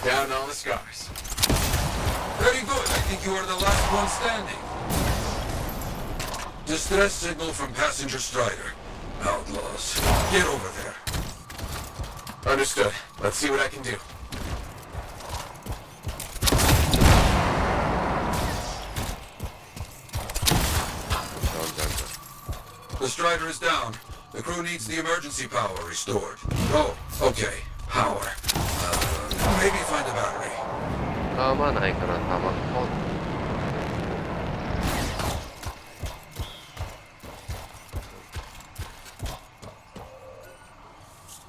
Down all the scars. Very good. I think you are the last one standing. Distress signal from passenger Strider. Outlaws. Get over there. Understood. Let's see what I can do. The Strider is down. The crew needs the emergency power restored. Oh, okay. Power. Maybe find a battery. 弾ないかな、弾。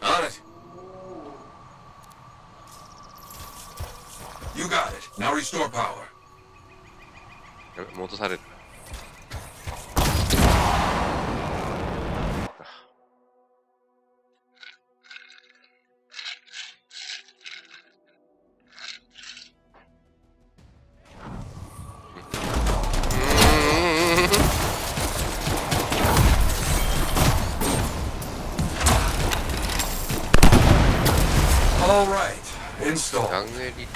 On it. You got it. Now restore power. やべ、戻される。All right. Install. ガンエリ。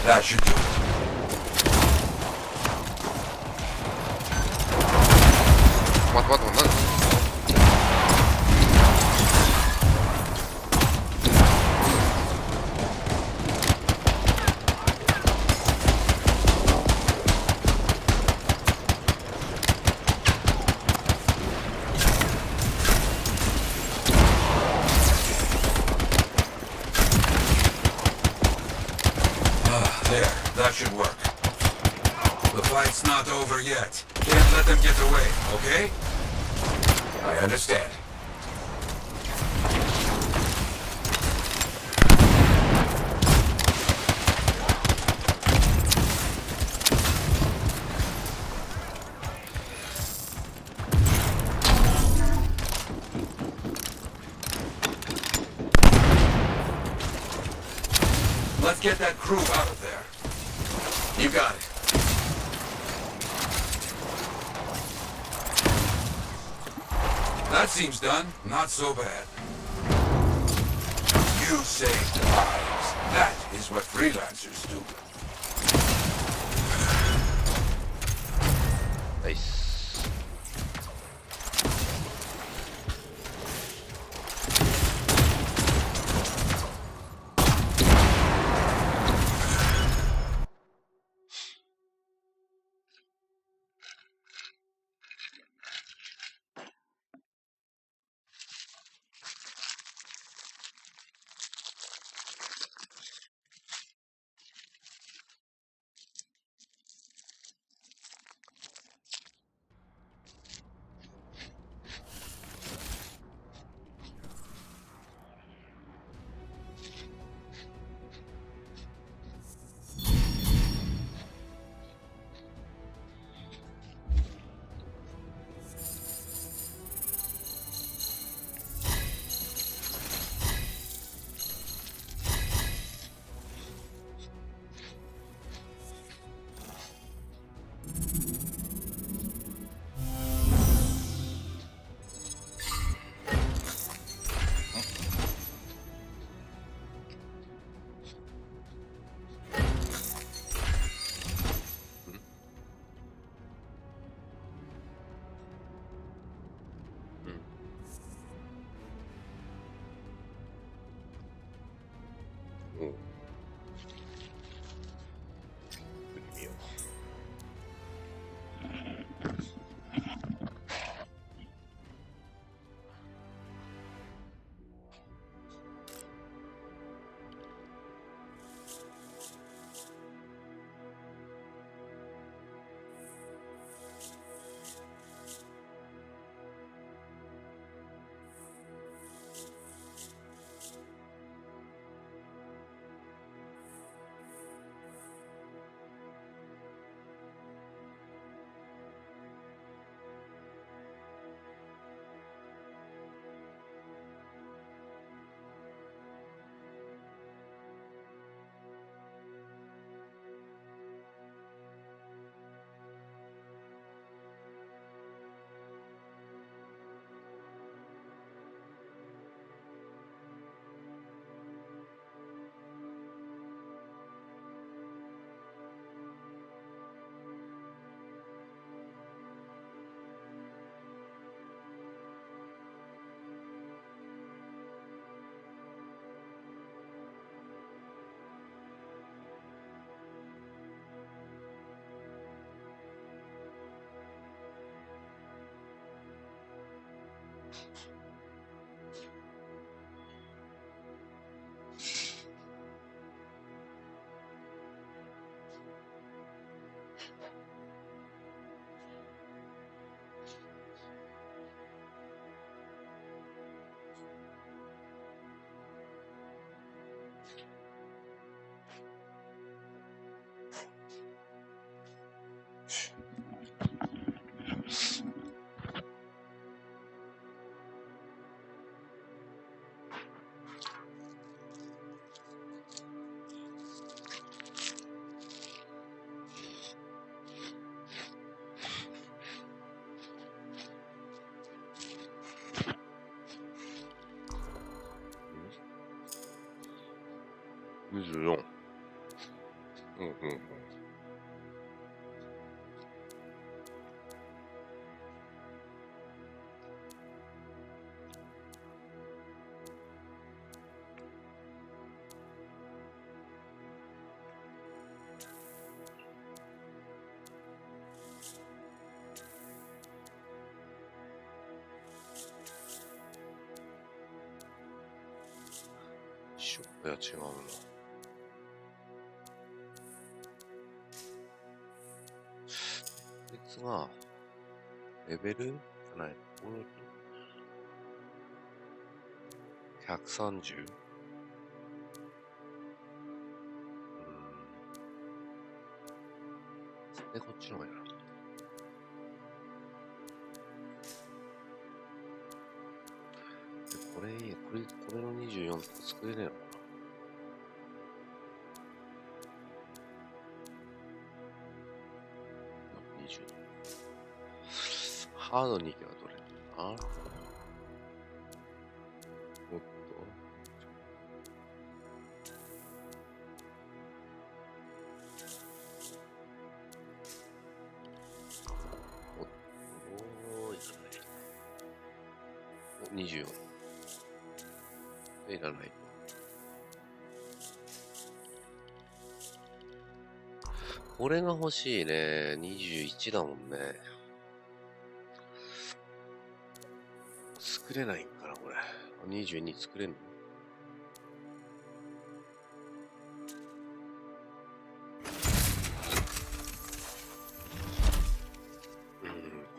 That should do it. What? There, that should work. The fight's not over yet. Can't let them get away, okay? I understand. Let's get that crew out of there. You got it. That seems done. Not so bad. You saved lives. That is what freelancers do. Nice. 24。ショップは違うな。こいつが、レベルじゃない、この130？で、こっちの方がいいな。これいい、これの24とか作れねえのかな。20。ハードに行けばどれだな。もっと。おー、いらない。お、24。いらない。これが欲しいね。21だもんね。作れないんかな、これ。22作れんの？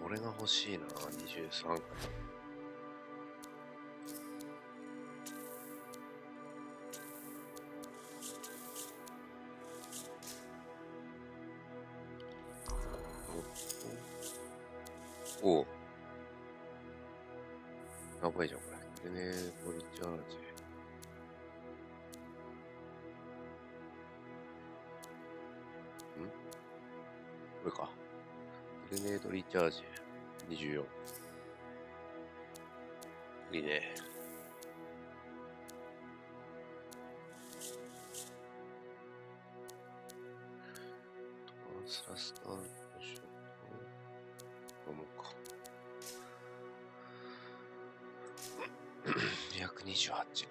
これが欲しいな。23。おう。やばいじゃん、これ。でね、ボルチャージ。これか。グレネードリチャージ。24。いいね。トランスラスターのショット。こうか。228。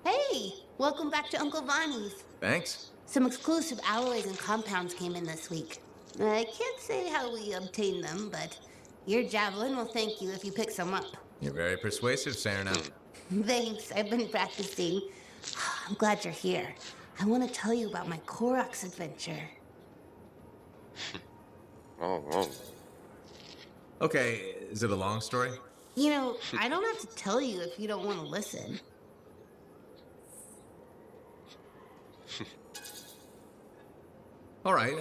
Hey, welcome back to Uncle Vonnie's. Thanks. Some exclusive alloys and compounds came in this week. I can't say how we obtained them, but your javelin will thank you if you pick some up. You're very persuasive, Serena. Thanks, I've been practicing. I'm glad you're here. I want to tell you about my Koroks adventure. Oh. Okay, is it a long story? You know, I don't have to tell you if you don't want to listen. All right,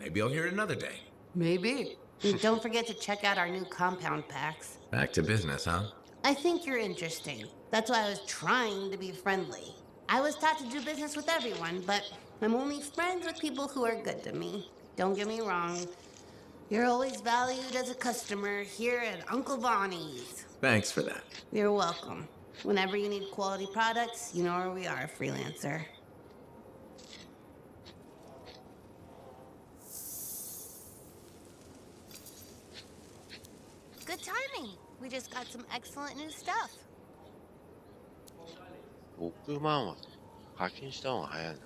maybe I'll hear it another day. Maybe. And don't forget to check out our new compound packs. Back to business, huh? I think you're interesting. That's why I was trying to be friendly. I was taught to do business with everyone, but I'm only friends with people who are good to me. Don't get me wrong. You're always valued as a customer here at Uncle Bonnie's. Thanks for that. You're welcome. Whenever you need quality products, you know where we are, freelancer. Good timing. We just got some excellent new stuff. 6万は課金した方が早いのか。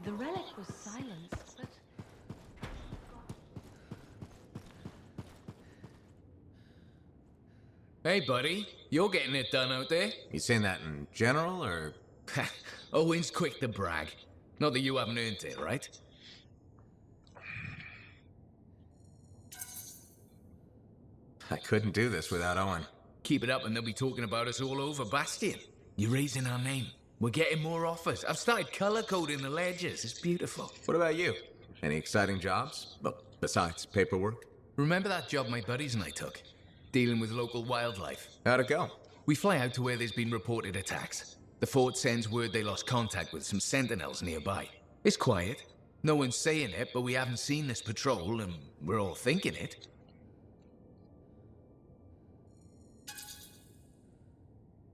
The relic was silenced, but Hey, buddy. You're getting it done out there. You saying that in general, or? Owen's quick to brag. Not that you haven't earned it, right? I couldn't do this without Owen. Keep it up and they'll be talking about us all over Bastion. You're raising our name. We're getting more offers. I've started color-coding the ledgers. It's beautiful. What about you? Any exciting jobs? Well, besides paperwork? Remember that job my buddies and I took? Dealing with local wildlife. How'd it go? We fly out to where there's been reported attacks. The fort sends word they lost contact with some sentinels nearby. It's quiet. No one's saying it, but we haven't seen this patrol, and we're all thinking it.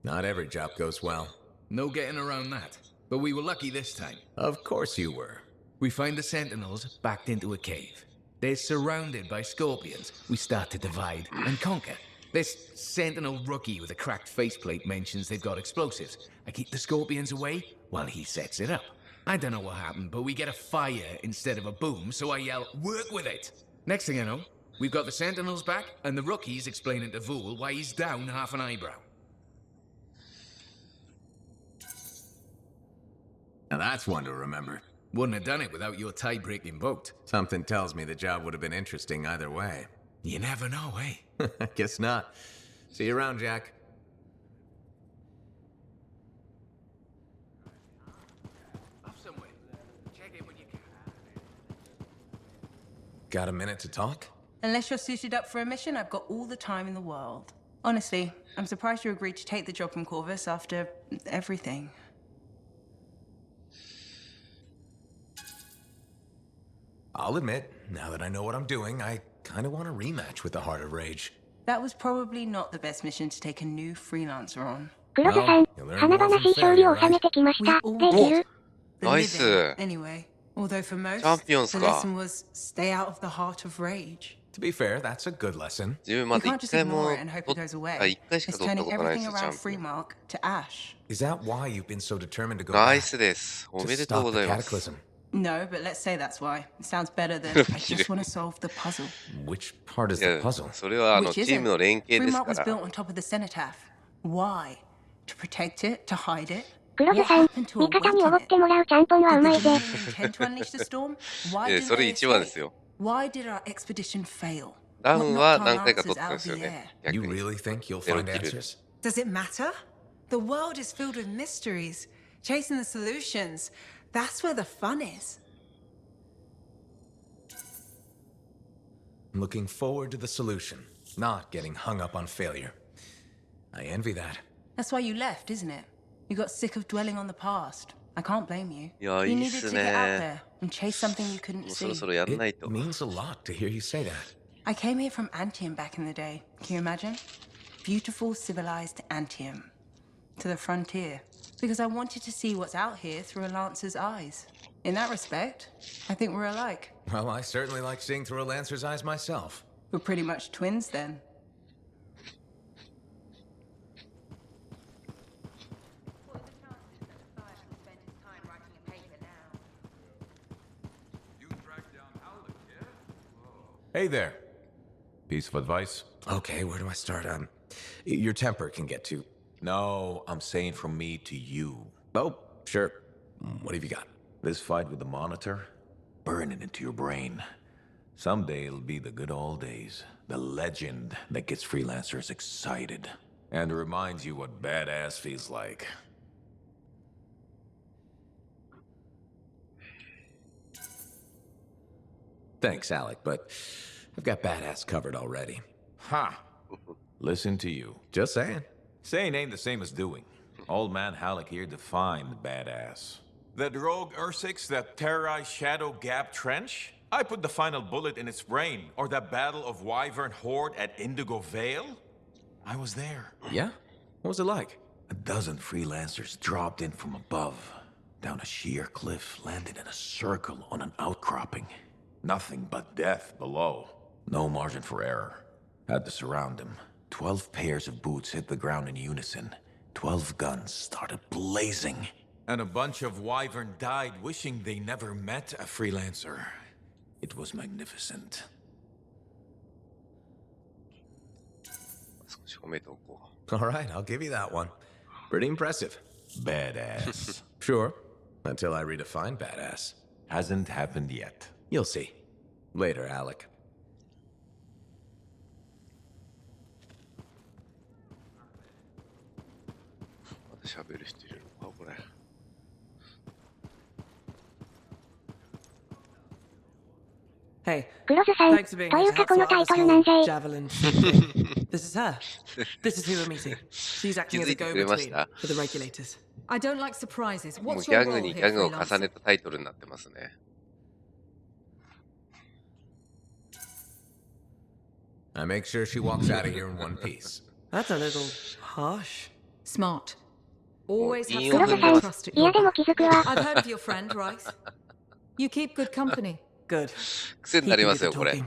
Not every job goes well. No getting around that. But we were lucky this time. Of course you were. We find the sentinels backed into a cave. They're surrounded by scorpions. We start to divide and conquer. This sentinel rookie with a cracked faceplate mentions they've got explosives. I keep the scorpions away while he sets it up. I don't know what happened, but we get a fire instead of a boom, so I yell, "Work with it!" Next thing I know, we've got the sentinels back, and the rookie's explaining to Vool why he's down half an eyebrow. Now that's one to remember. Wouldn't have done it without your tie-breaking vote. Something tells me the job would have been interesting either way. You never know, eh? Guess not. See you around, Jack. Up somewhere. Check it when you can. Got a minute to talk? Unless you're suited up for a mission, I've got all the time in the world. Honestly, I'm surprised you agreed to take the job from Corvus after everything. I'll admit, now that I know what I'm doing, I kind of want a rematch with the Heart of Rage. That was probably not the best mission to take a new freelancer on. 黒瀬さん、華々しい勝利を収めてきました。できる？ Nice. Anyway, although for most, Champions the lesson was stay out of the heart of rage. To be fair, that's a good lesson. You can't just ignore it and hope it goes away. It's turning everything around Freemark to ash. Is that why you've been so determined to go ナイ back? スです。お To めでとう stop ご the ざいます cataclysm? No, but let's say that's why. It sounds better than I just want to solve the puzzle. Which part is い the や puzzle? それは Which チームの連携です Freemark か was ら built on top of the cenotaph. Why? To protect it? To hide it? 黒瀬 What さん、 happened to 味方に awaken おごっ it? てもらうちゃんぽんはう Did ま the いぜ。 Dominion intend to unleash the storm? い Why や didn't それ they 1話で escape? すよ Why did our expedition fail? ダウ What ンは knocked 何 our 回か取 answers ってるん out で of すよ the ね air? 逆 You に really think you'll ゼロ find キル answers? Does it matter? The world is filled with mysteries. Chasing the solutions. That's where the fun is. I'm looking forward to the solution, not getting hung up on failure. I envy that. That's why you left, isn't it? You got sick of dwelling on the past. I can't blame you. いや You いいっ needed す to get out ね there and chase something you も couldn't うそろ see. そろやんない It と means a lot to hear you say that. I came here from Anthem back in the day. Can you imagine? Beautiful, civilized Anthem. To the frontier. Because I wanted to see what's out here through a Lancer's eyes. In that respect, I think we're alike. Well, I certainly like seeing through a Lancer's eyes myself. We're pretty much twins then. Hey there. Piece of advice? Okay, where do I start? Your temper can get to. No, I'm saying from me to you. Oh, sure. What have you got? This fight with the Monitor, burn it into your brain. Someday it'll be the good old days. The legend that gets freelancers excited. And reminds you what badass feels like. Thanks, Alec, but I've got badass covered already. Ha! Listen to you. Just saying. Saying ain't the same as doing. Old man Halleck here defined badass. That rogue Ursix that terrorized Shadow Gap Trench? I put the final bullet in its brain. Or that battle of Wyvern Horde at Indigo Vale? I was there. Yeah? What was it like? A dozen freelancers dropped in from above. Down a sheer cliff, landed in a circle on an outcropping. Nothing but death below. No margin for error. Had to surround them. 12 pairs of boots hit the ground in unison. 12 guns started blazing. And a bunch of Wyvern died wishing they never met a freelancer. It was magnificent. Alright, I'll give you that one. Pretty impressive. Badass. Sure. Until I redefine badass. Hasn't happened yet. You'll see. Later, Alec. Hey, 黒須さん、 thanks for being とい here う to か help この sort タ out イ this トルなん whole ぜ javelin thing. This is her. This is who we're meeting. She's acting as a go-between for the regulators. I don't like surprises. もう What's ギ your ャグ role にギ here, ャグを重 freelancer? ねたタイトルになってますね。I make sure she walks out of here in one piece. That's a little harsh. Smart. Always have 黒 someone 須さ you ん、 trust at 嫌 your でも back. 気づくわ。 I've heard of your friend, Rice. You keep good company. Good. 癖になりますよ、これ。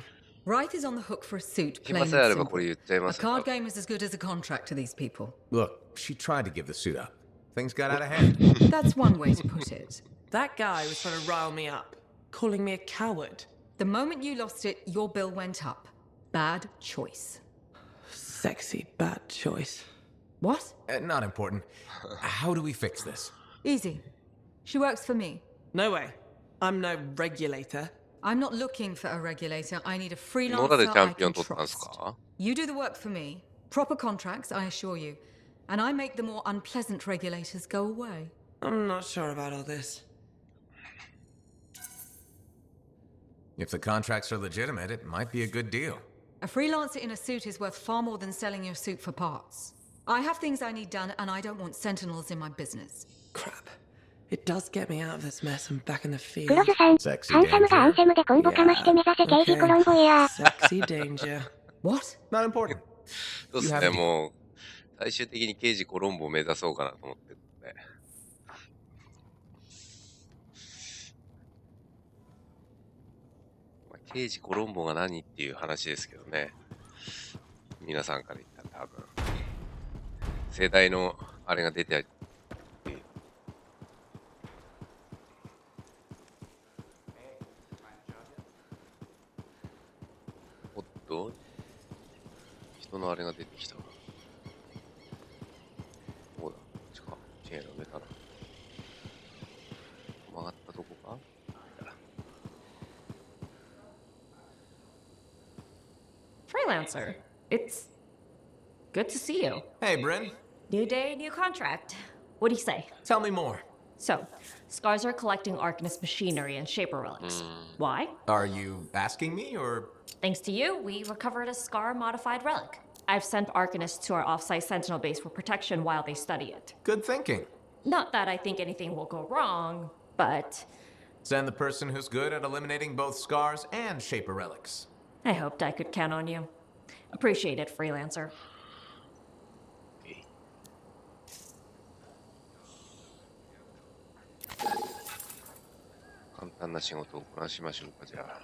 Rife is on the hook for a suit, 暇 plain さえあれ and ばこ simple. れ言っちゃいま A すよ。 card game is as good as a contract to these people. Look, she tried to give the suit up. Things got out of hand. That's one way to put it. That guy was trying to rile me up, calling me a coward. The moment you lost it, your bill went up. Bad choice. Sexy bad choice. What? Not important. How do we fix this? Easy. She works for me. No way. I'm no regulator. I'm not looking for a regulator. I need a 野田で freelancer チャ I ンピオ can ン取ったんです trust. か？ You do the work for me. Proper contracts, I assure you. And I make the more unpleasant regulators go away. I'm not sure about all this. If the contracts are legitimate, it might be a good deal. A freelancer in a suit is worth far more than selling your suit for parts. I have things I need done, and I don't want sentinels in my business. Crap. It does get me out of this mess and back in the field. 黒須さん、ハンサムがアンセムでコンボかましてめざせ刑事コロンボや。 Sexy danger. What? Not important. そうですね、もう、最終的に刑事コロンボを目指そうかなと思ってるので。まあ、刑事コロンボが何っていう話ですけどね。皆さんから言ったら多分。世代のあれが出て、おっと人のあれが出てきた。どうだ、こっちか。チェーンの上かな。曲がったとこか。 Freelancer, it's good to see you. Hey, Bryn. New day, new contract. What do you say? Tell me more. So, Scars are collecting Arcanist machinery and Shaper relics. Why? Are you asking me, or...? Thanks to you, we recovered a Scar-modified relic. I've sent Arcanists to our off-site Sentinel base for protection while they study it. Good thinking. Not that I think anything will go wrong, but... Send the person who's good at eliminating both scars and Shaper relics. I hoped I could count on you. Appreciate it, Freelancer. 簡単な仕事をこなしましょうか、じゃあ。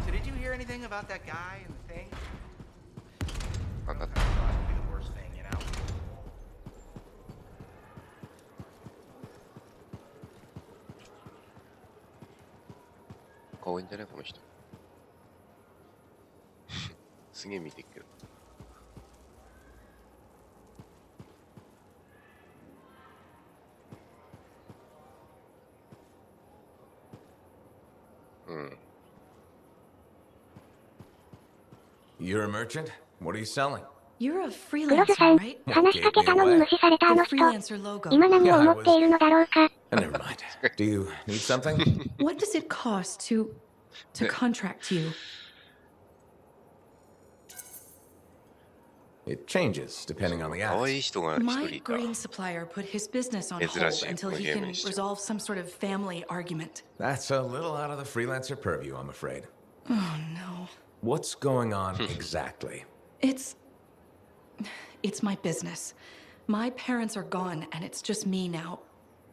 So did you hear anything about that guy and the thing? 分かっ That'd た。 be the worst thing, you know? 顔いいんじゃないこの人。すげえ見てっけど。うん。You're a merchant? What are you selling? You're a 黒津さ freelancer, ん、 right? 話しかけたのに無視されたあの The 人。 freelancer logo. 今何を思っているのだろうか。 Never mind. Do you need something? What does it cost to contract you? It changes depending on the 可愛い ask. 人が一 My 人いた。 green supplier put his business on 珍 hold しい until この he ゲーム can にして。 resolve some sort of family argument. That's a little out of the freelancer purview, I'm afraid. Oh no. What's going on exactly? It's my business. My parents are gone and it's just me now.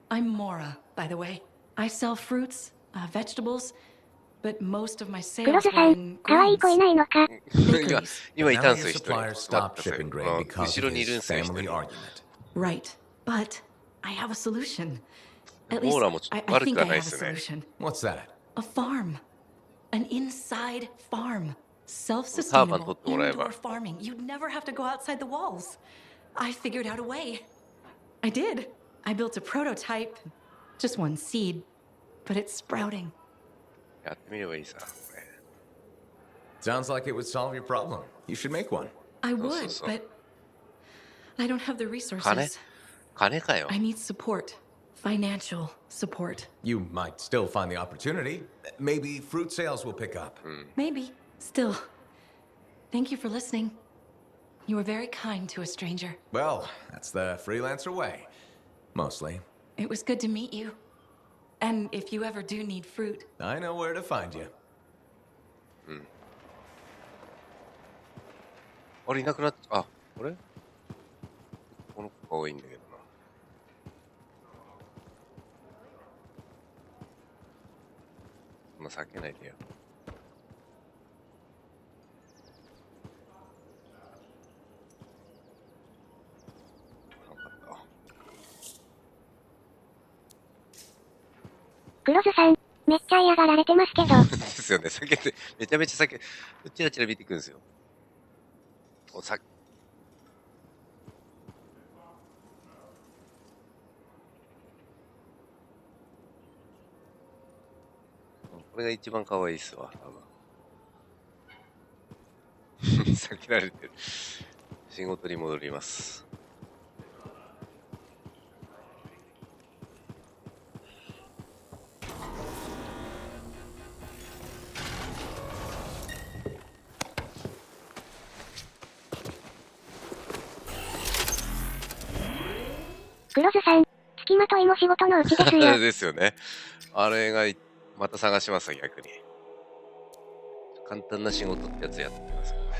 I'm Mora, by the way. I sell fruits, vegetables, but most of my 黒 sales 津 are さん、 in 可愛い子い greens. ないのか。今い Now たんで your すよ、一人。 supplier stopped shipping こ grain の because 後ろ of にいるん his ですよ、一 family 人。 argument. Right, but I have a solution. At モー least ラもちょ I っと悪 think くは I ない have で a すね。 solution. What's that? A farm. An inside farm. ターバン Self-sustainable 取ってもらえ indoor ば。 farming. You'd never have to go outside the walls. I figured out a way. I did. I built a prototype. Just one seed. But it's sprouting. やってみればいいさ、これ。 Sounds like it would solve your problem. You should make one. I so, would, so. but I don't have the 金 resources. 金かよ。 I need support. Financial support. You might still find the opportunity. Maybe fruit sales will pick up. Maybe. Still. Thank you for listening. You were very kind to a stranger. Well, that's the freelancer way. Mostly. It was good to meet you. And if you ever do need fruit, I know where to find you. あれいなくなっあ、これこの子が多いんだけどな。そんな避けないでよ。黒津さん、めっちゃ嫌がられてますけど。ですよね、避けて、めちゃめちゃ避け、チラチラ見てくるんですよ。おさこれが一番可愛いっすわ、多分。避けられてる。仕事に戻ります。黒津さん、付きまといも仕事のうちですよ。ですよね。あれがまた探しますよ、逆に。簡単な仕事ってやつやってますからね。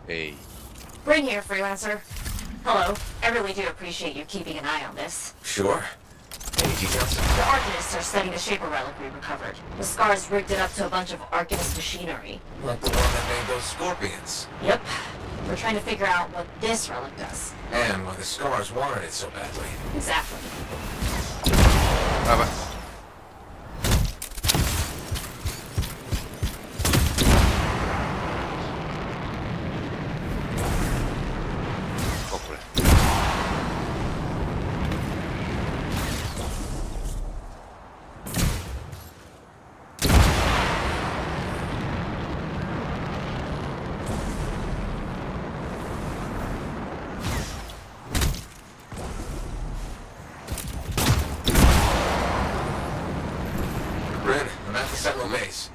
Hey. Bring here, freelancer. Hello. I really do appreciate you keeping an eye on this. Sure. Any details? The Arcanists are studying the Shaper relic we recovered. The Scars rigged it up to a bunch of Arcanist machinery. Like the one that made those scorpions. Yep. We're trying to figure out what this relic does. And why the Scars wanted it so badly. Exactly. やばい。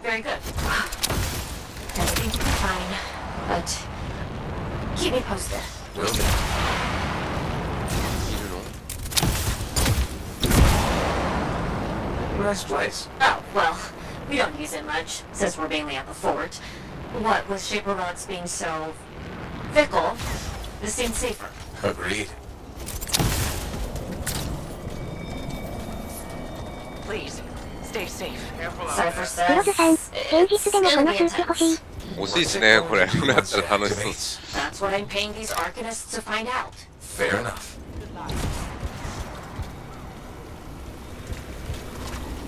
Very good. Everything will be fine, but keep me posted. Will do. Nice place. Oh, well, we don't use it much, since we're mainly at the fort. What with shaper relics being so fickle, this seems safer. Agreed. Please, stay safe. Cypher 黒津さん、 says 現 it's 実でもこ gonna の be スーツ欲しい。 intense. 惜しいですね、これ。これだったら楽しそう。 That's what I'm paying these arcanists to find out. Fair enough.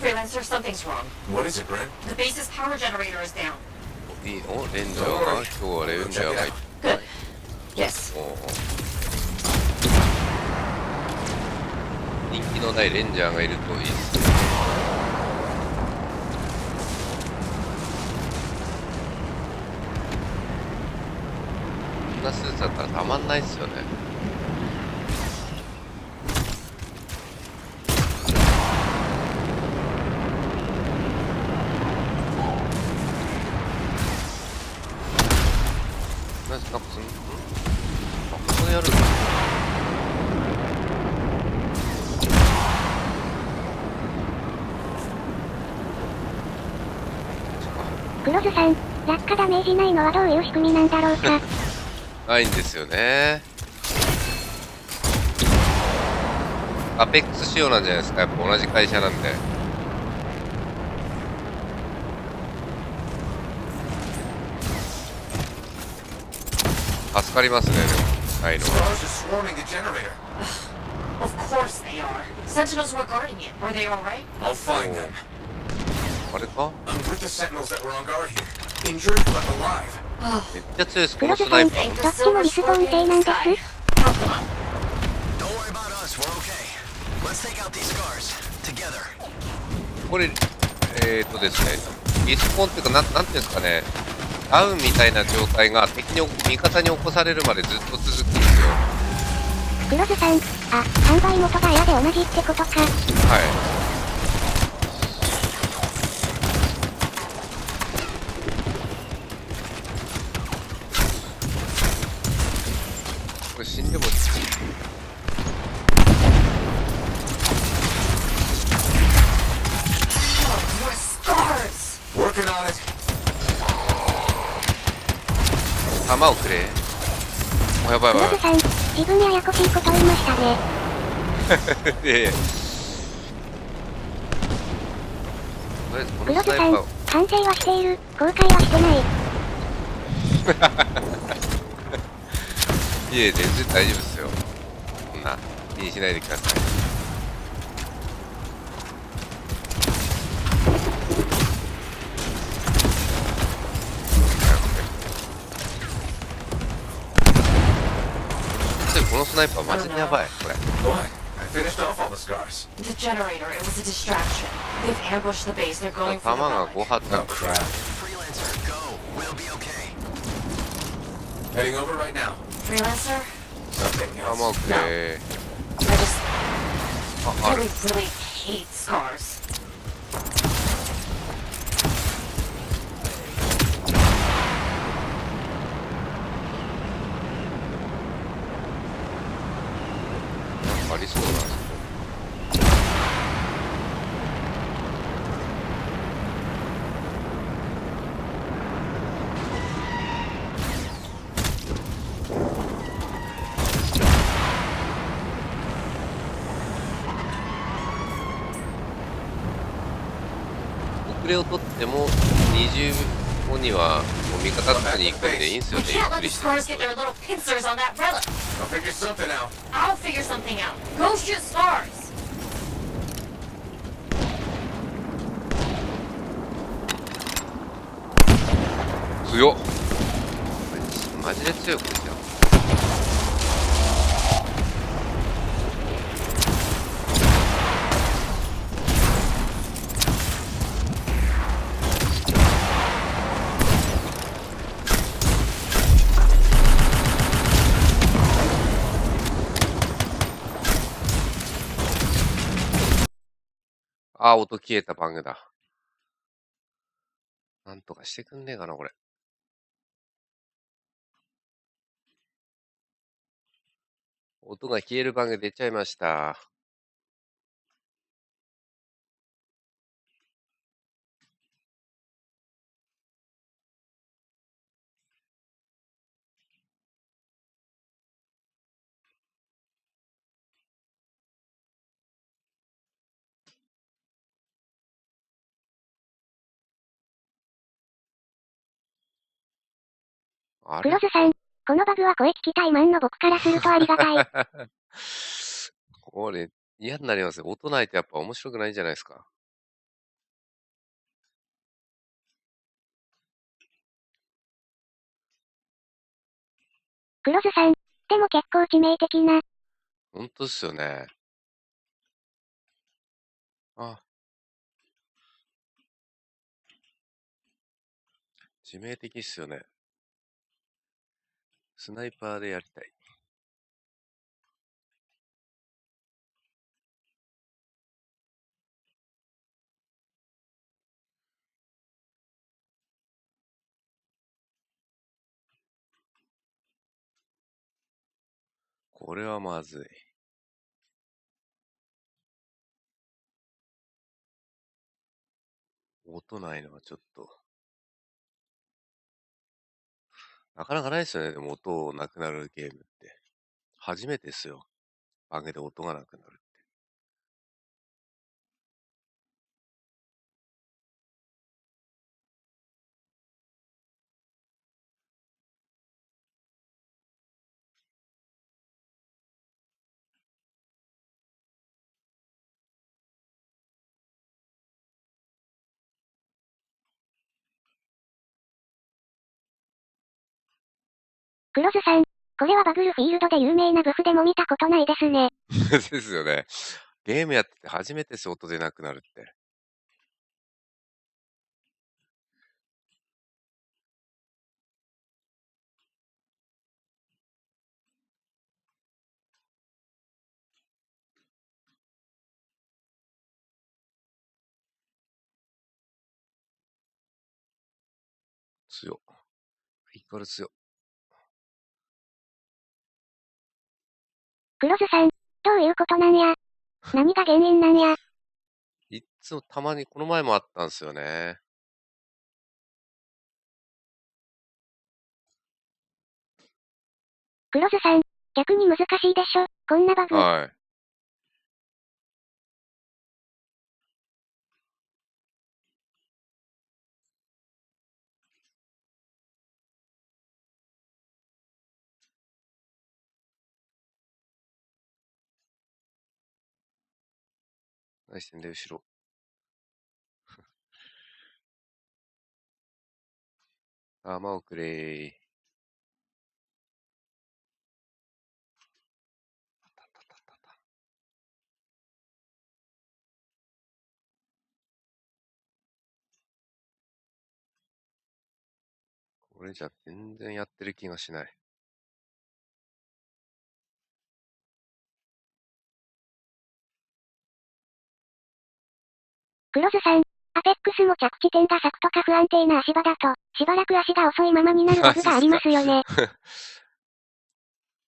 Freelancer, something's wrong. What is it, Brent? The base's power generator is down. いいのレンジャーが今日はレンジャーがいっぱい。 Yes. 人気のないレンジャーがいるといいですね。こんなスーツだったらたまんないっすよね。なんかそのあ、ここでやるんだ。黒津さん、落下ダメージないのはどういう仕組みなんだろうか。ないんですよね。アペックス仕様なんじゃないですか。やっぱ同じ会社なんで。助かりますね、でもないのは。 Stars are swarming the generator. Of course they are. Sentinels were guarding it. Were they alright? I'll find them. あれか I'm with the sentinels that were on guard here. Injured but alive. めっちゃ強いです、この黒津さん、スナイパー。どっちもリスポーン制なんです。 Don't worry about us, we're okay. Let's take out these scars together. これ、ですね、リスポンっていうか、なんていうんですかね、ダウンみたいな状態が敵に、味方に起こされるまでずっと続くんですよ。黒津さん、あ、販売元がエアで同じってことか。はい。これ死んでも、 More scars! Working on it. 弾をくれ。おやばいやばい黒津さん、自分ややこしいこと言いましたね。いやいや。とりあえずこの黒津さん、スナイパーを。反省はしている、後悔はしてない。いえ、全然大丈夫ですよ。そんな気にしないでください。このスナイパーマジでやばい、これ。 What? I finished off all the scars. The generator, it was a distraction. They've ambushed the base. They're going for 弾 the が relic. 5発。 Oh crap. Freelancer, go. We'll be okay. Heading over right now. Freelancer? Something 弾を else. くれ。 I just あ、ある。 really, really hate scars. なんかありそうなんですけど。遅れを取っても20後にはもう味方とかに行くんでいいんすよ We ね、ゆっ can't く let り the して。 scars get their little pincers on that relic. I'll figure something out. I'll figure something out. Go shoot scars. 強っ。マジで強いこいつよ。あ、音消えたバグだ。なんとかしてくんねえかな、これ。音が消えるバグ出ちゃいました。あれ黒ズさん、このバグは声聞きたいマンの僕からするとありがたい。これ、嫌になりますよ。音ないとやっぱ面白くないんじゃないですか。黒ズさん、でも結構致命的な。ほんとっすよね。あ、致命的っすよね。スナイパーでやりたい。これはまずい。音ないのはちょっと。なかなかないですよね。でも音なくなるゲームって。初めてですよ。バグで音がなくなる。黒ズさん、これはバグルフィールドで有名なブフでも見たことないですね。ですよね。ゲームやってて初めてですよ、音出なくなるって。強っ。相変わらず強っ。黒ズさん、どういうことなんや。何が原因なんや。いっつもたまに、この前もあったんですよね。黒ズさん、逆に難しいでしょ、こんなバグ。はい。何してんだよ、後ろ。弾をくれー。これじゃ全然やってる気がしない。黒ズさん、アペックスも着地点が柵とか不安定な足場だと、しばらく足が遅いままになるバグがありますよね。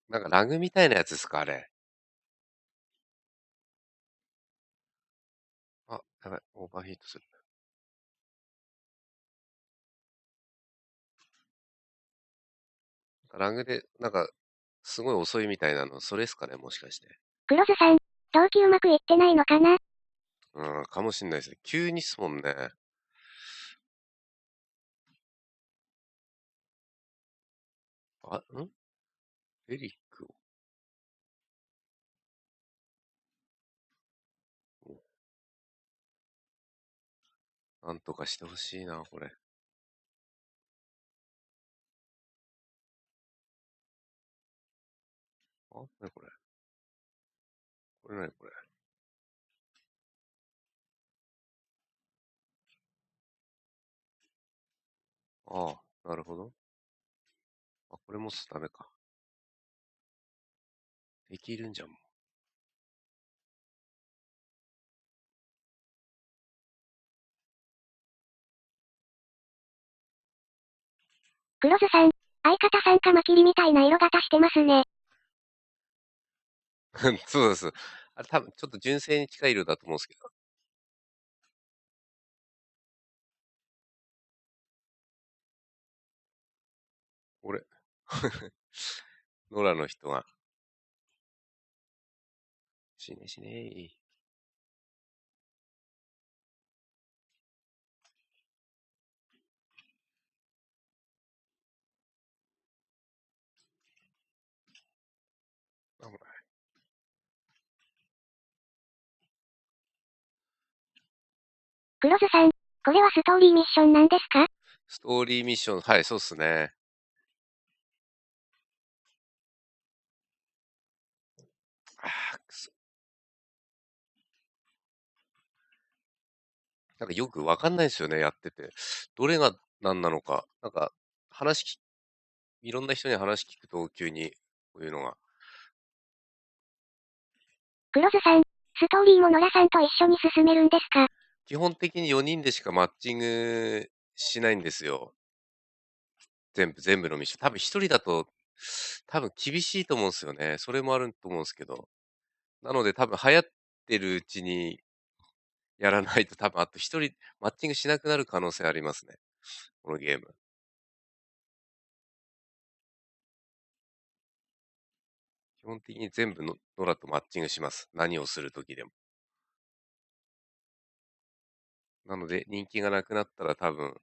なんかラグみたいなやつですか、あれ。あ、やばい、オーバーヒートする。ラグで、なんか、すごい遅いみたいなの、それですかね、もしかして。黒ズさん、同期うまくいってないのかな。うん、かもしんないですね。急にっすもんね。あ、エリックを。なんとかしてほしいな、これ。あ、なにこれ。これなにこれ。ああ、なるほど。あ、これもダメか。できるんじゃん、も黒ズさん、相方さんカマキリみたいな色型してますね。う。そうです。あれ多分、ちょっと純正に近い色だと思うんですけど。これ。ノラの人が。死ね死ねー。黒津さん、これはストーリーミッションなんですか？ストーリーミッション、はい、そうっすね。くそ。なんかよくわかんないですよね、やってて。どれが何なのか。なんか、いろんな人に話聞くと、急に、こういうのが。黒津さん、ストーリーも野良さんと一緒に進めるんですか？基本的に4人でしかマッチングしないんですよ。全部のミッション。多分1人だと、多分厳しいと思うんですよね。それもあると思うんですけど。なので多分流行ってるうちにやらないと多分あと1人マッチングしなくなる可能性ありますね。このゲーム。基本的に全部のノラとマッチングします。何をするときでも。なので人気がなくなったら多分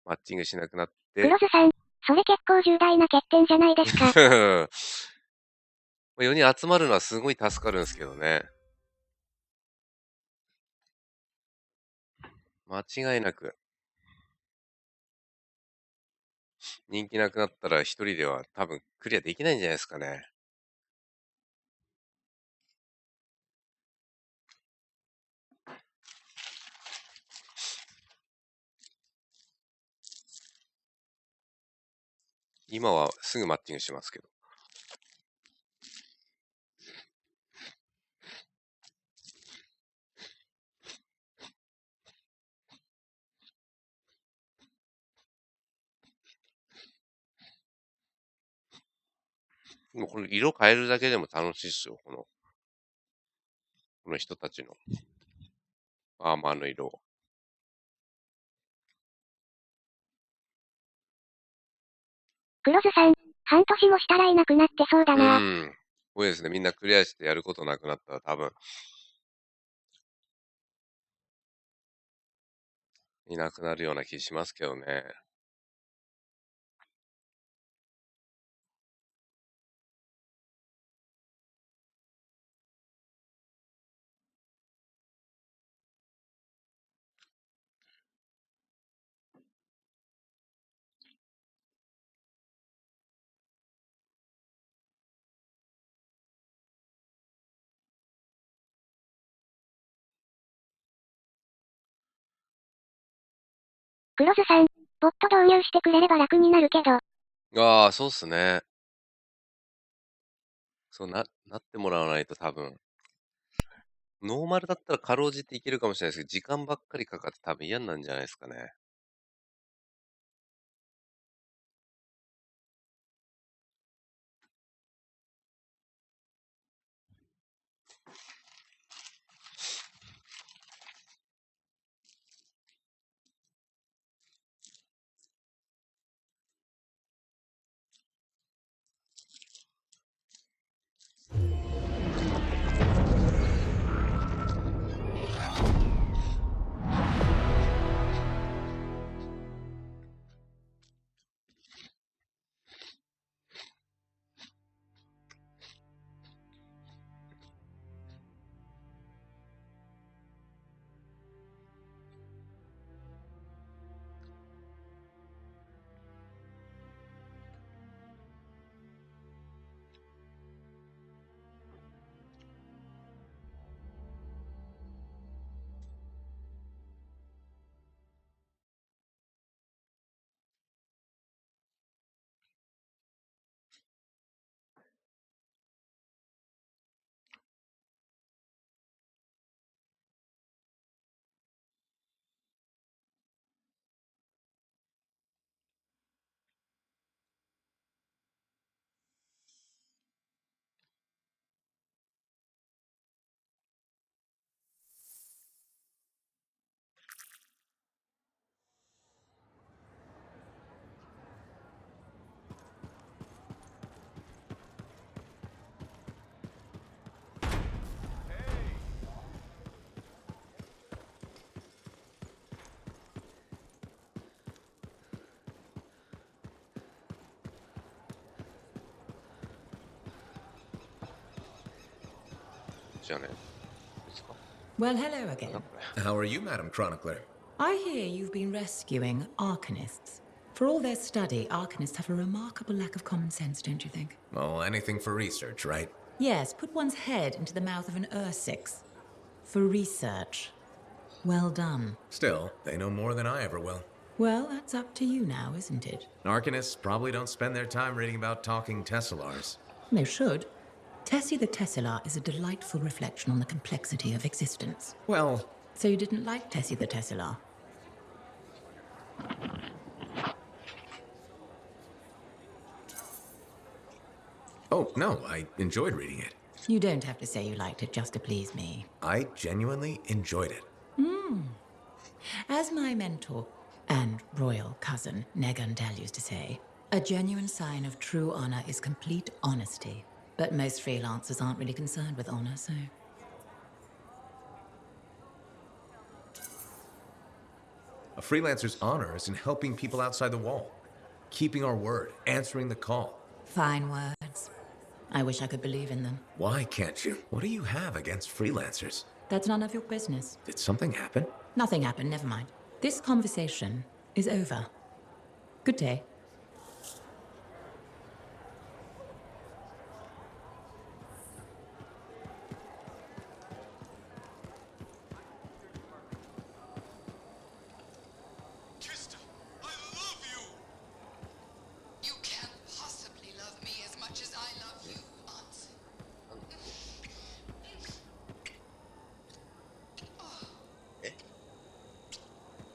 マッチングしなくなって。黒津さん、それ結構重大な欠点じゃないですか。4人集まるのはすごい助かるんですけどね。間違いなく。人気なくなったら1人では多分クリアできないんじゃないですかね。今はすぐマッチングしますけど。もうこれ色変えるだけでも楽しいっすよ。この人たちのアーマーの色。黒津さん、半年もしたらいなくなってそうだな。多いですね。みんなクリアしてやることなくなったら多分、いなくなるような気しますけどね。黒津さん、ボット導入してくれれば楽になるけど。ああ、そうっすね。そうなってもらわないと多分、ノーマルだったらかろうじていけるかもしれないですけど、時間ばっかりかかって多分嫌になるんじゃないですかね。じゃあね。 Well, hello again. How are you, Madam Chronicler? I hear you've been rescuing Arcanists. For all their study, Arcanists have a remarkable lack of common sense, don't you think? Well, anything for research, right? Yes, put one's head into the mouth of an Ursix. For research. Well done. Still, they know more than I ever will. Well, that's up to you now, isn't it? Arcanists probably don't spend their time reading about talking Tesselars. They should. Tessie the Tesselar is a delightful reflection on the complexity of existence. Well... So you didn't like Tessie the Tesselar? Oh, no, I enjoyed reading it. You don't have to say you liked it just to please me. I genuinely enjoyed it. As my mentor and royal cousin, Negandel, used to say, a genuine sign of true honor is complete honesty. But most freelancers aren't really concerned with honor, so... A freelancer's honor is in helping people outside the wall. Keeping our word, answering the call. Fine words. I wish I could believe in them. Why can't you? What do you have against freelancers? That's none of your business. Did something happen? Nothing happened, never mind. This conversation is over. Good day.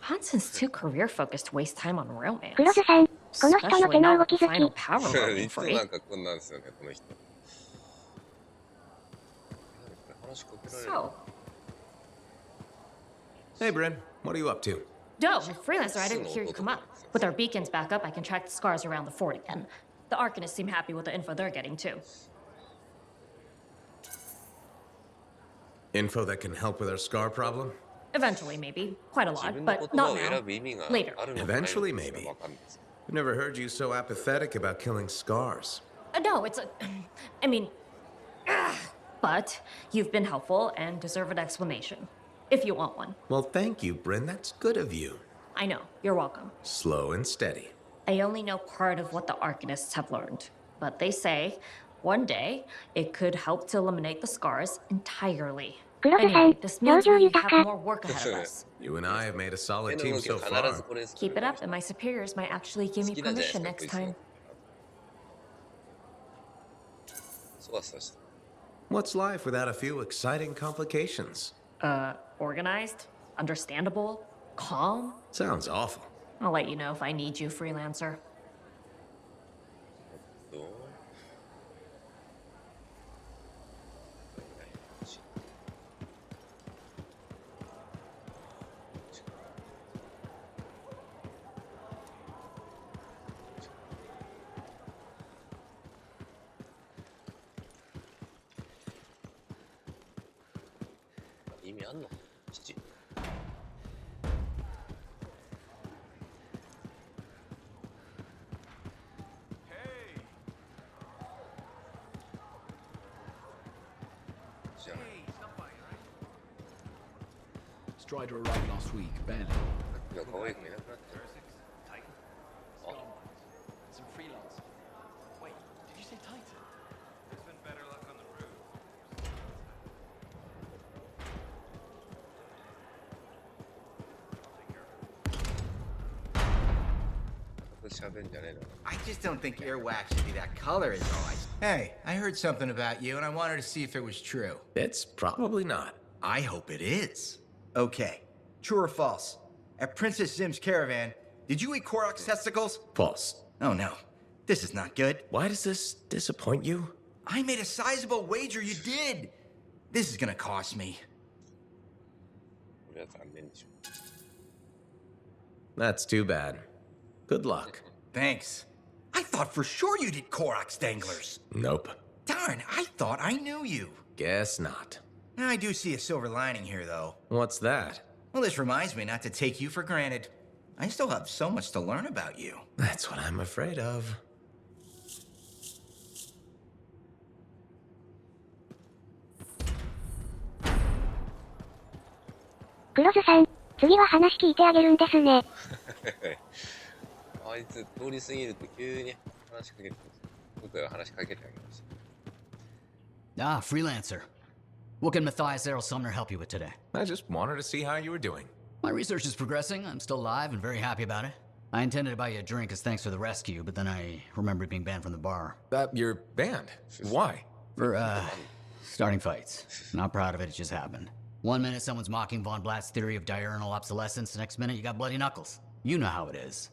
Hanson's too career-focused to waste time on romance. 黒津さん、この人の手の動き好き。Final power い rolling つ for も it. なんかこんなんですよね、この人。話しかけられる。 So, Hey, Bryn, what are you up to? dope, freelancer, I didn't hear you come up. With our beacons back up, I can track the scars around the fort again. The Arcanists seem happy with the info they're getting, too. Info that can help with our scar problem? Eventually, maybe. Quite a lot, but not now. Later. Eventually, maybe. I've never heard you so apathetic about killing scars. No, it's a... I mean... But you've been helpful and deserve an explanation. If you want one. Well, thank you, Bryn. That's good of you. I know. You're welcome. Slow and steady. I only know part of what the Arcanists have learned. But they say, one day, it could help to eliminate the scars entirely. Anyway, this means we have more work ahead of us. You and I have made a solid team so far. Keep it up, and my superiors might actually give me permission next time. What's life without a few exciting complications? Organized, understandable, calm. Sounds awful. I'll let you know if I need you, freelancer. Strider arrived last week, barely. Some freelance. Wait, did you say Titan? There's been better luck on the road. 喋んじゃねえの。 I just don't think earwax should be that color, is all. Hey, I heard something about you, and I wanted to see if it was true. It's probably not. I hope it is. Okay, true or false? At Princess Zim's caravan, did you eat Korok's testicles? False. Oh no, this is not good. Why does this disappoint you? I made a sizable wager you did. This is gonna cost me. That's too bad. Good luck. Thanks. I thought for sure you did Korok's danglers. Nope. Darn, I thought I knew you. Guess not. I do see a silver lining here, though. What's that? Well, this reminds me not to take you for granted. I still have so much to learn about you. That's what I'm afraid of. 黒津さん、次は話聞いてあげるんですね。あいつ通り過ぎると急に話しかけてくる。僕が話しかけてあげました。Ah, freelancer. What can Matthias Errol Sumner help you with today? I just wanted to see how you were doing. My research is progressing. I'm still alive and very happy about it. I intended to buy you a drink as thanks for the rescue, but then I remembered being banned from the bar. You're banned? Why? For, starting fights. Not proud of it, it just happened. 1 minute someone's mocking Von Blatt's theory of diurnal obsolescence, the next minute you got bloody knuckles. You know how it is.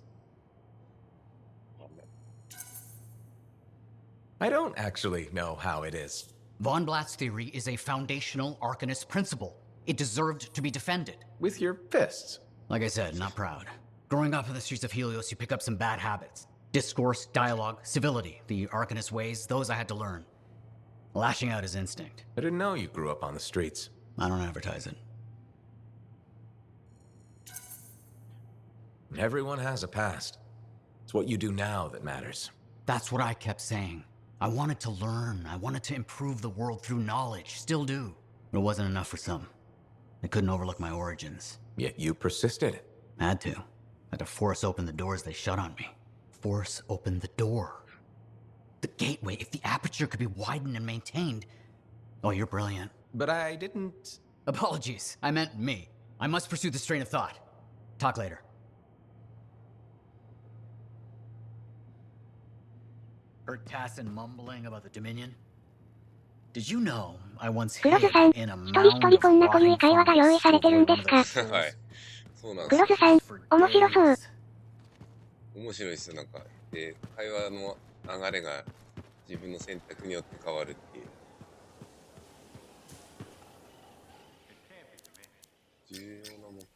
I don't actually know how it is. Von Blatt's theory is a foundational Arcanist principle. It deserved to be defended. With your fists? Like I said, not proud. Growing up in the streets of Helios, you pick up some bad habits. Discourse, dialogue, civility. The Arcanist ways, those I had to learn. Lashing out is instinct. I didn't know you grew up on the streets. I don't advertise it. Everyone has a past. It's what you do now that matters. That's what I kept saying. I wanted to learn. I wanted to improve the world through knowledge. Still do. But it wasn't enough for some. They couldn't overlook my origins. Yet you persisted. Had to. Had to force open the doors they shut on me. Force open the door. The gateway, if the aperture could be widened and maintained. Oh, you're brilliant. But I didn't... Apologies. I meant me. I must pursue this train of thought. Talk later. Heard Tassin mumbling about the Dominion? Did you know I once hid in a mound of rotting farms? はい。そうなんです。クロスさん、面白そう。面白いですよ、なんか。で、会話の流れが自分の選択によって変わるっていう。重要な目的。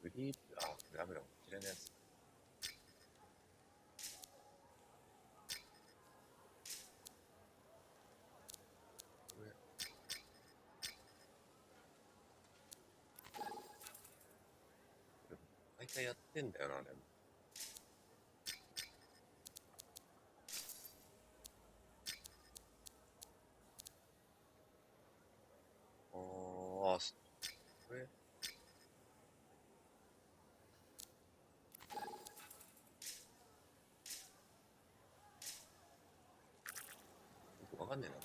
グリープ、あ、ダメだ、こちらのやつ。毎回やってんだよな、でも。ああ、これ。わかんねえな。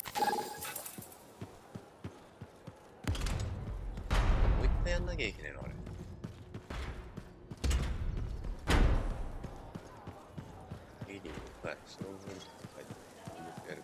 もう一回やんなきゃいけないの、あれ。はい、スノーボールとか書いてやる。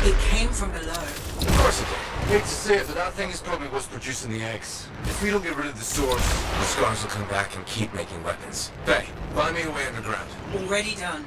It came from below. Of course it did. Hate to say it, but that thing is probably what's producing the eggs. If we don't get rid of the source, The scars will come back and keep making weapons. Faye, find me a way underground. Already done.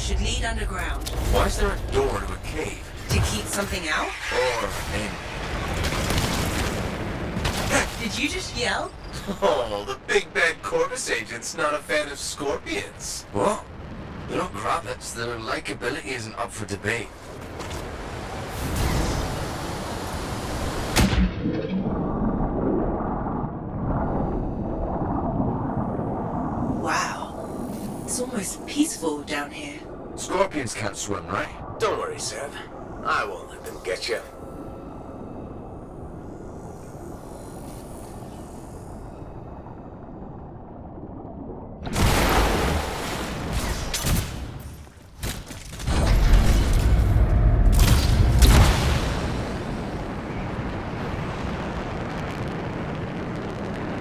should lead underground. Why is there a door to a cave? To keep something out? Or in? Did you just yell? Oh, the big bad Corvus agent's not a fan of scorpions. What? They're not rabbits. Their likability isn't up for debate. Wow. It's almost peaceful down here. Scorpions can't swim, right? Don't worry, Seb. I won't let them get you.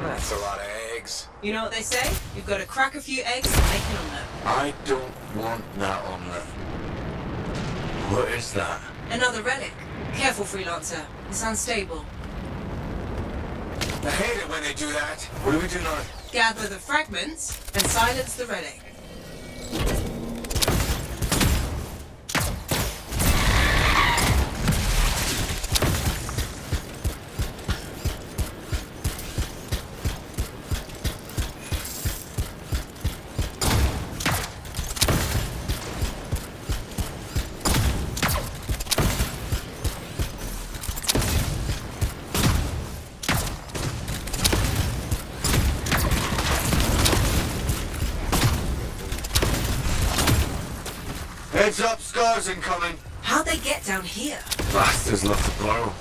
That's a lot of eggs. You know what they say? You've got to crack a few eggs and make an omelette. I don't want that omelette. What is that? Another relic. Careful, freelancer. It's unstable. I hate it when they do that. What do we do now? Gather the fragments and silence the relic. Heads up, scars incoming. How'd they get down here? Bastards love to borrow.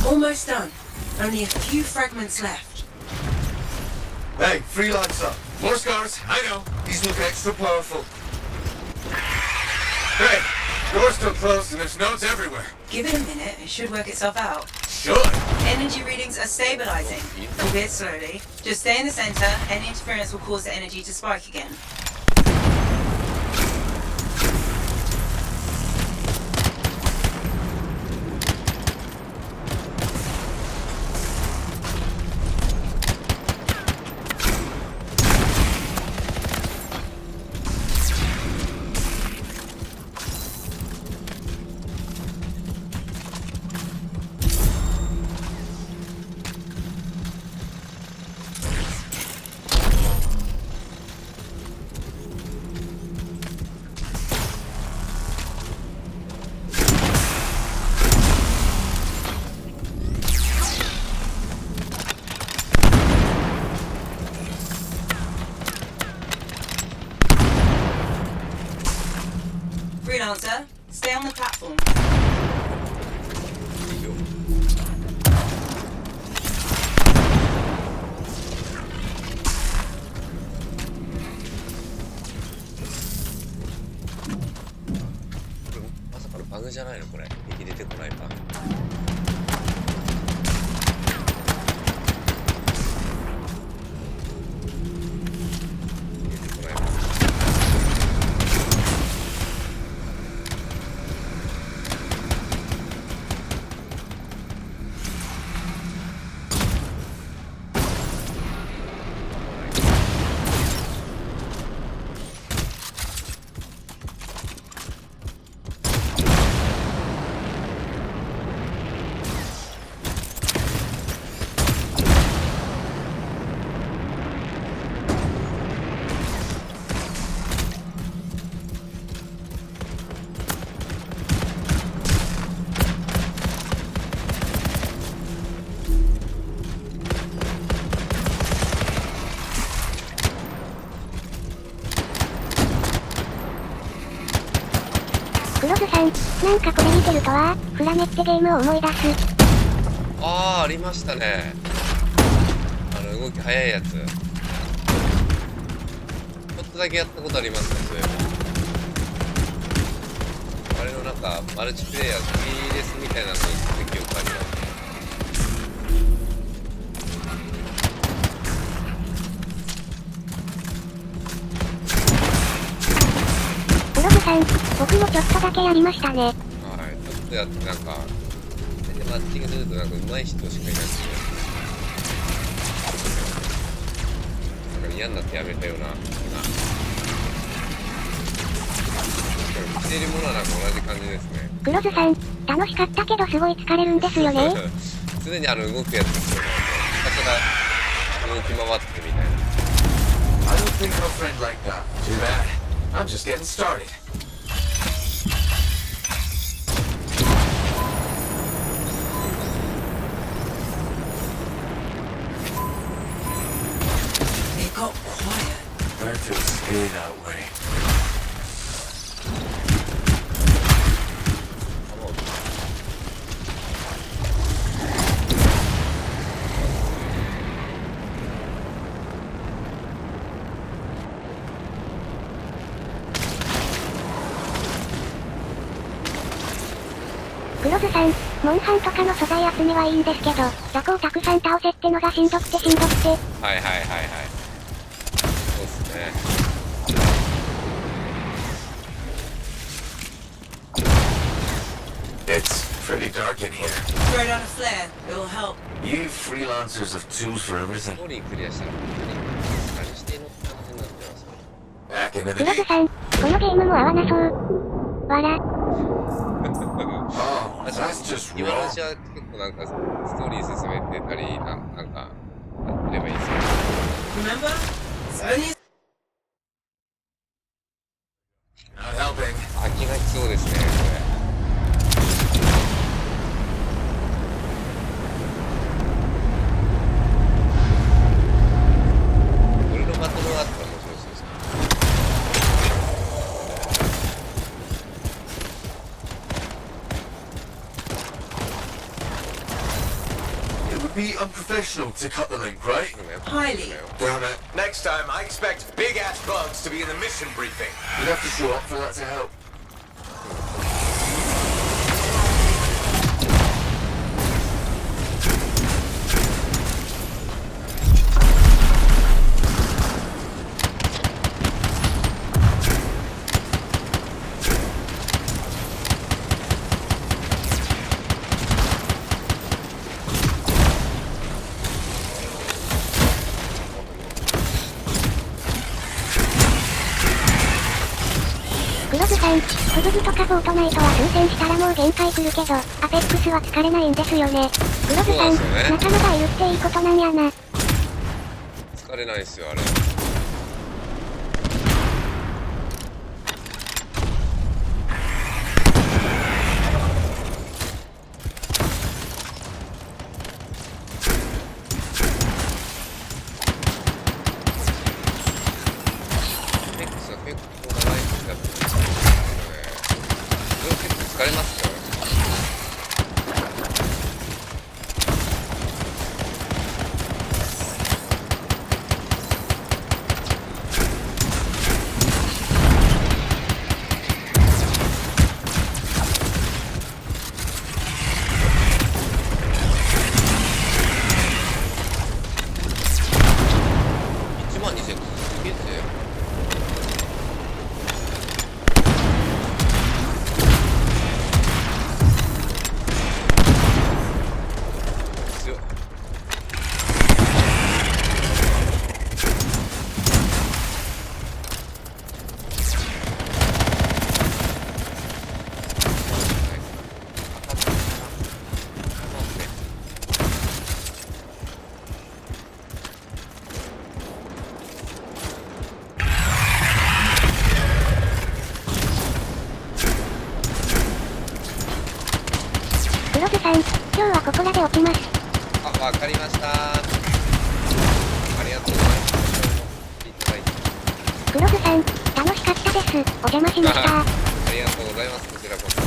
Almost done. Only a few fragments left. Hey, freelancer. More scars. I know. These look extra powerful. Hey, door's still closed and there's nodes everywhere. Give it a minute. It should work itself out. Should. Energy readings are stabilizing. A bit slowly. Just stay in the center. Any interference will cause the energy to spike again. Freelancer, stay on the platform.バグじゃないのこれ。敵出てこないか。なんかこれ見てるとは、フラメってゲームを思い出す。ああ、ありましたね。動き早いやつ。ちょっとだけやったことありますね、そういえば。あれのなんか、マルチプレイヤー、PS みたいなのに行った記憶あります。ブログさん、僕もちょっとだけやりましたね。はい、ちょっとやってなんか、でマッチングするとなんか上手い人しかいなくて、なんか嫌になってやめたような、今。着ているものはなんか同じ感じですね。クロズさん、楽しかったけどすごい疲れるんですよね。常に動くやつですよね。ひたすら動き回ってみたいな。I don't think of a friend like that. Too bad. I'm just getting started. It got quiet. Better to stay that way. クロズさん、モンハンとかの素材集めはいいんですけど、雑魚をたくさん倒せってのがしんどくて。はいはいはいはい。そうっすね。It's pretty dark in here. Throw down a flare. It'll help. You freelancers have tools for everything. ストーリークリアしたら本当に何していいのって感じになってます。 Back into ク the ロズさん、このゲームも合わなそう。わら。Oh, that's just 今 wrong. のうちは結構なんかストーリー進めてたり、なんか、やってればいいですよ。Remember? It's only Not helping. 飽きがきそうですね、これ。俺のバトルがあったら面白そうですね。It would be unprofessional to cut the link, right? highly. Damn it. Next time, I expect big-ass bugs to be in the mission briefing. You'd have to show up for that to help. PSID とかフォートナイトは数戦したらもう限界来るけど、アペックスは疲れないんですよね。グロブさん、仲間がいるっていいことなんやな。疲れないっすよ、あれ。疲れますよ。12000すげえぜ。クロズさん、今日はここらで落ちます。あ、わかりました。ありがとうございます。いただいて。クロズさん、楽しかったです。お邪魔しました。ありがとうございます。こちらこそ。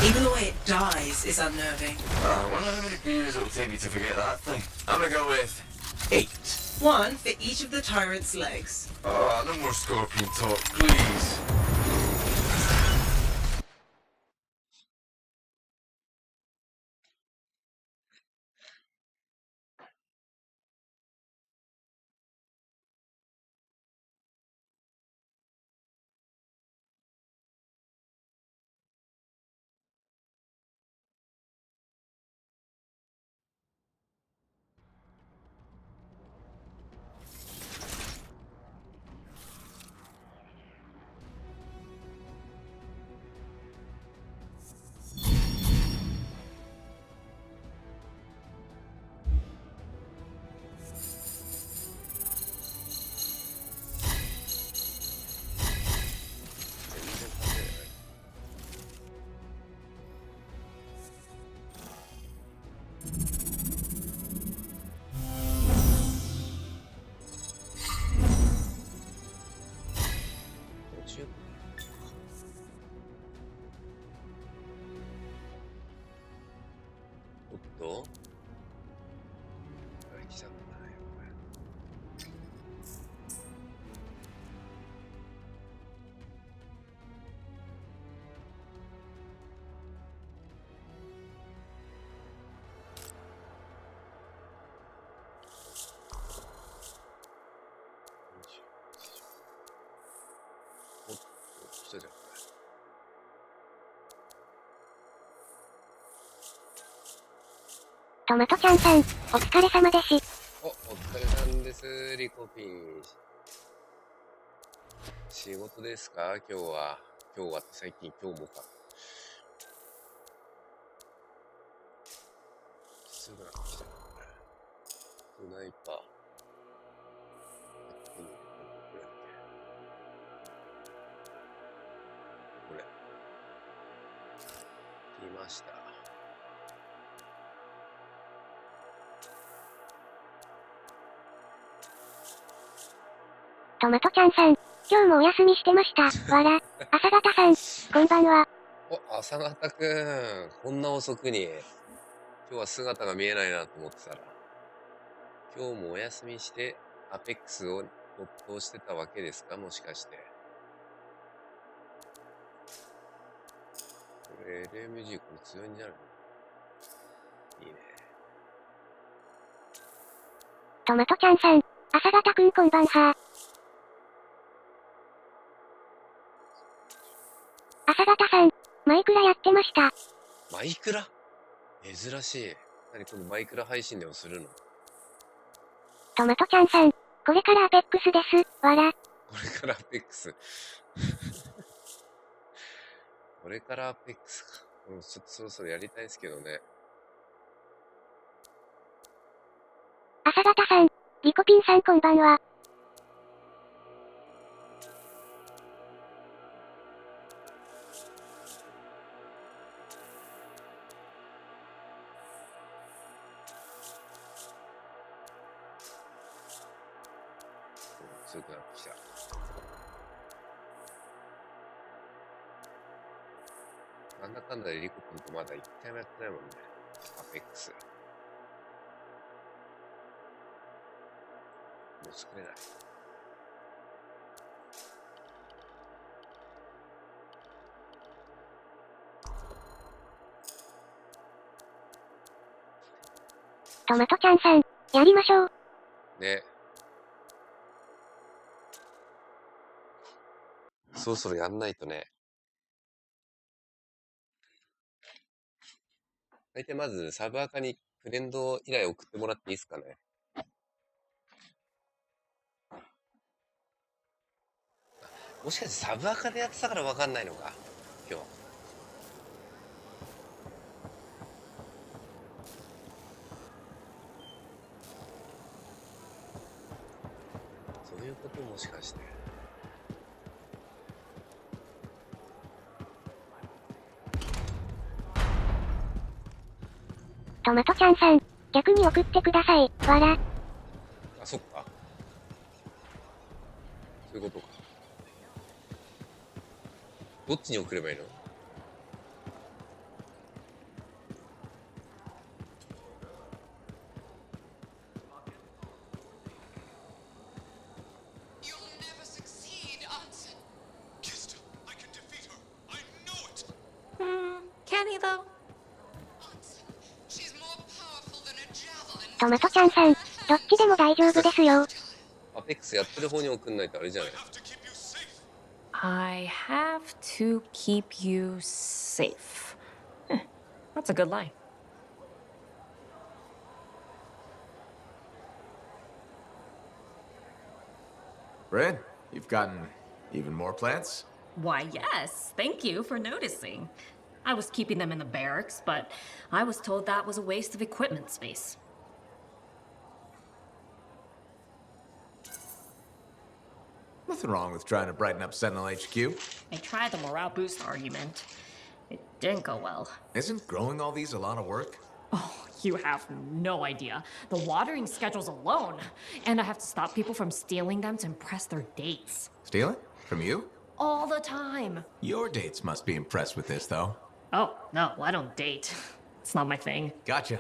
Even the way it dies is unnerving. I wonder how many beers it'll take me to forget that thing. I'm gonna go with 8. One for each of the tyrant's legs. Oh, no more scorpion talk, please. おっと行きたくないよこれ。おっと来たじゃんこれ。トマトちゃんさん、お疲れ様です。お疲れさんです、リコピン。仕事ですか今日は。今日はって最近今日もか。すぐなってきたよ。スナイパー。これ。来ました。トマトちゃんさん、今日もお休みしてました。わら。朝方さん、こんばんは。お、朝方くん。こんな遅くに。今日は姿が見えないなと思ってたら。今日もお休みして、アペックスを没頭してたわけですかもしかして。これ、LMG これ強いんじゃないのいいね。トマトちゃんさん、朝方くんこんばんは。朝方さん、マイクラやってました。マイクラ珍しい。何このマイクラ配信でもするのトマトちゃんさん、これからアペックスです。わら。これからアペックス。これからアペックスか。ちょっとそろそろやりたいですけどね。朝方さん、リコピンさんこんばんは。強くなってきた。なんだかんだでリコ君とまだ一回もやってないもんね。アペックス。もう作れない。トマトちゃんさん、やりましょう。ね。そろそろやんないとね。大体まずサブアカにフレンド依頼送ってもらっていいですかね。もしかしてサブアカでやってたから分かんないのか今日。そういうこともしかして。トマトちゃんさん、逆に送ってください。わら。あ、そっか。そういうことか。どっちに送ればいいの？ though? トマトちゃんさん、どっちでも大丈夫ですよ。アペックスやってる方に送んないとあれじゃない。 I have to keep you safe. That's a good line. Bryn, you've gotten even more plants? Why, yes. Thank you for noticing. I was keeping them in the barracks, but I was told that was a waste of equipment space. Nothing wrong with trying to brighten up Sentinel HQ. I tried the morale boost argument. It didn't go well. Isn't growing all these a lot of work? Oh, you have no idea. The watering schedules alone. And I have to stop people from stealing them to impress their dates. Stealing? From you? All the time. Your dates must be impressed with this, though. Oh, no, I don't date. It's not my thing. Gotcha.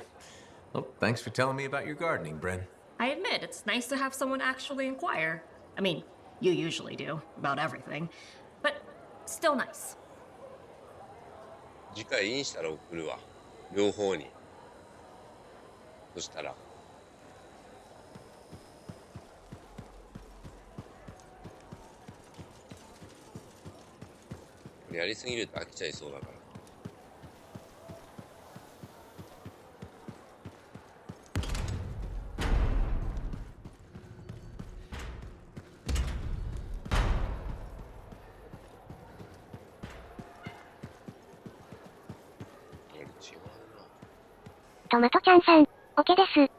Well, thanks for telling me about your gardening, Bryn. I admit, it's nice to have someone actually inquire. I mean, you usually do, about everything. But still nice. 次回インしたら送るわ。両方に。そしたら。これやりすぎると飽きちゃいそうだから。トマトちゃんさん、オケです。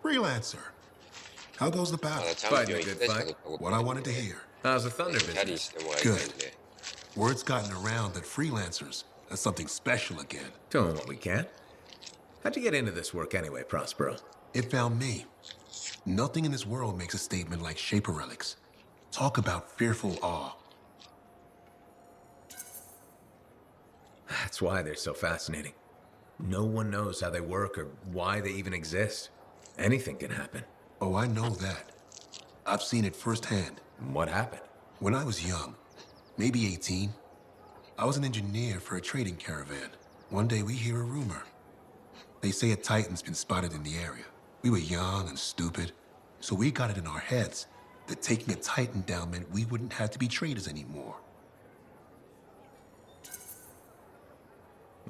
Freelancer. How goes the battle? Fighting a good fight. What I wanted to hear. How's the thunder business? Good. Word's gotten around that freelancers are something special again. Doing what we can. How'd you get into this work anyway, Prospero? It found me. Nothing in this world makes a statement like Shaper Relics. Talk about fearful awe. That's why they're so fascinating. No one knows how they work or why they even exist. Anything can happen. Oh, I know that. I've seen it firsthand. What happened? When I was young, maybe 18, I was an engineer for a trading caravan. One day we hear a rumor. They say a Titan's been spotted in the area. We were young and stupid, so we got it in our heads that taking a Titan down meant we wouldn't have to be traders anymore.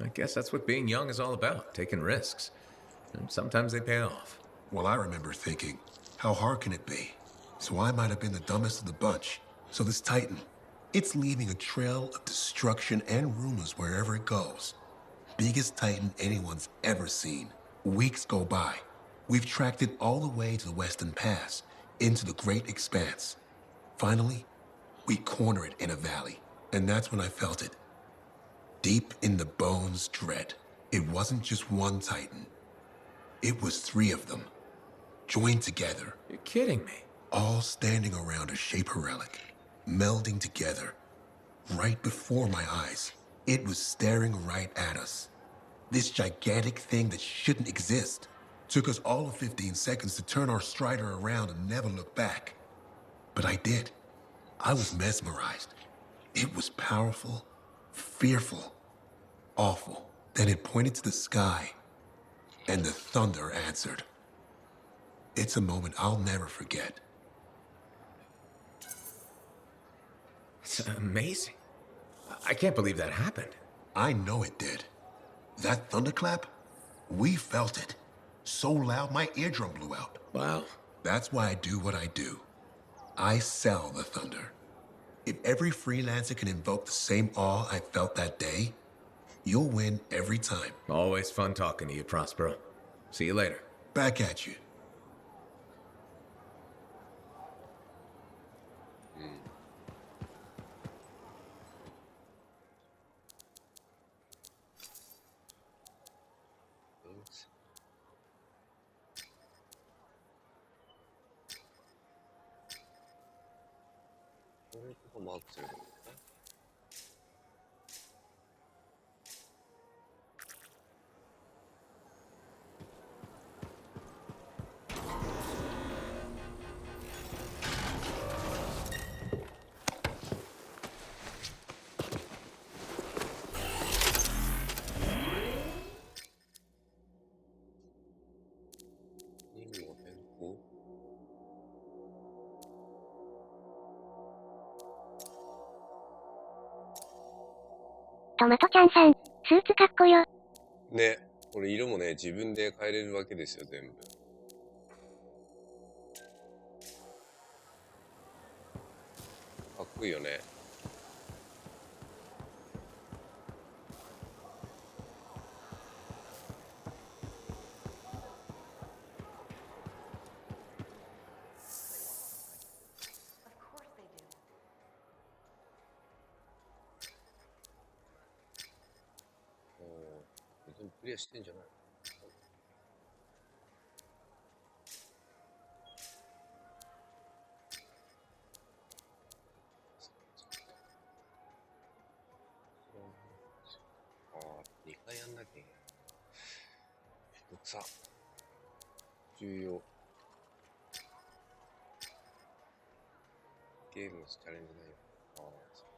I guess that's what being young is all about, taking risks. And sometimes they pay off. Well, I remember thinking, how hard can it be? So I might have been the dumbest of the bunch. So this Titan, it's leaving a trail of destruction and rumors wherever it goes. Biggest Titan anyone's ever seen. Weeks go by. We've tracked it all the way to the Western Pass, into the Great Expanse. Finally, we corner it in a valley. And that's when I felt it. Deep in the bones dread. It wasn't just one Titan. It was 3 of them, joined together. You're kidding me. All standing around a Shaper relic, melding together, right before my eyes. It was staring right at us. This gigantic thing that shouldn't exist. Took us all of 15 seconds to turn our Strider around and never look back. But I did. I was mesmerized. It was powerful, fearful, awful. Then it pointed to the sky, and the thunder answered. It's a moment I'll never forget. It's amazing. I can't believe that happened. I know it did. That thunderclap, we felt it. So loud my eardrum blew out. Wow. That's why I do what I do. I sell the thunder. If every freelancer can invoke the same awe I felt that day, you'll win every time. Always fun talking to you, Prospero. See you later. Back at you. トマトちゃんさん、スーツかっこよ。ね、これ色もね、自分で変えれるわけですよ、全部。かっこいいよね。別にクリアしてんじゃない？ああ、2回やんなきゃいけない。めんどくさ。重要。ゲームのチャレンジないよ。ああ、そう。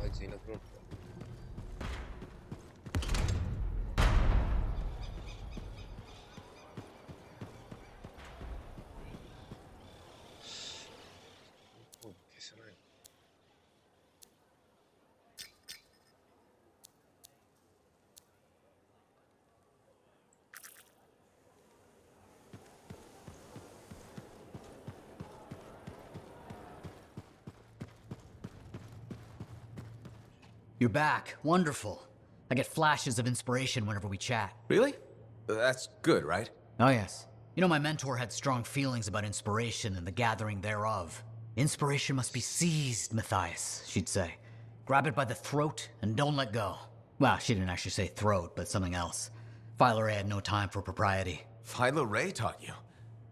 あいついなくなった。消せない。You're back. Wonderful. I get flashes of inspiration whenever we chat. Really? That's good, right? Oh, yes. You know, my mentor had strong feelings about inspiration and the gathering thereof. Inspiration must be seized, Matthias, she'd say. Grab it by the throat and don't let go. Well, she didn't actually say throat, but something else. Philo Ray had no time for propriety. Philo Ray taught you?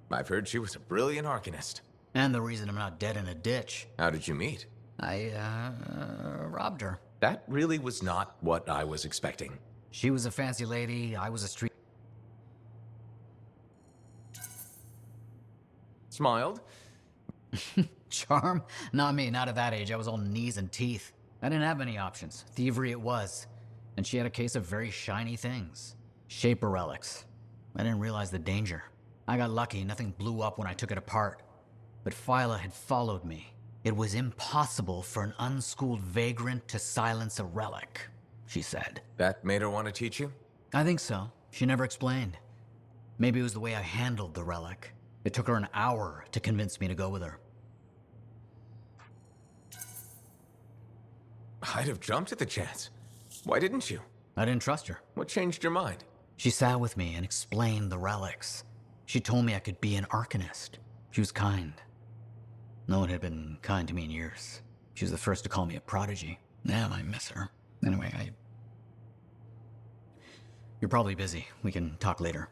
I've heard she was a brilliant arcanist. And the reason I'm not dead in a ditch. How did you meet? I, robbed her. That really was not what I was expecting. She was a fancy lady, I was a street... Smiled? Charm? Not me, not at that age. I was all knees and teeth. I didn't have any options. Thievery it was. And she had a case of very shiny things. Shaper relics. I didn't realize the danger. I got lucky, nothing blew up when I took it apart. But Phyla had followed me. It was impossible for an unschooled vagrant to silence a relic, she said. That made her want to teach you? I think so. She never explained. Maybe it was the way I handled the relic. It took her an hour to convince me to go with her. I'd have jumped at the chance. Why didn't you? I didn't trust her. What changed your mind? She sat with me and explained the relics. She told me I could be an arcanist. She was kind. No one had been kind to me in years. She was the first to call me a prodigy. Damn, I miss her. Anyway, You're probably busy. We can talk later.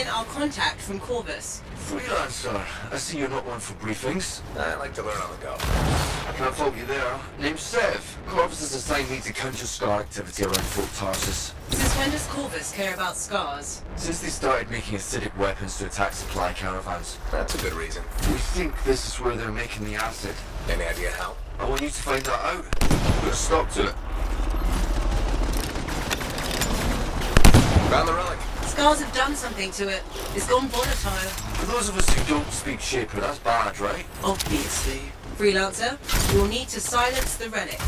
been our contact from Corvus. Freelancer. I see you're not one for briefings. I like to learn on the go. I can't fault you there. Name's Sev. Corvus has assigned me to counter scar activity around Fort Tarsus. Since when does Corvus care about scars? Since they started making acidic weapons to attack supply caravans. That's a good reason. We think this is where they're making the acid. Any idea how? I want you to find that out. Put a stop to it. Found the relic. Scars have done something to it. It's gone volatile. For those of us who don't speak Shaper, that's bad, right? Obviously. Freelancer, you'll need to silence the relic.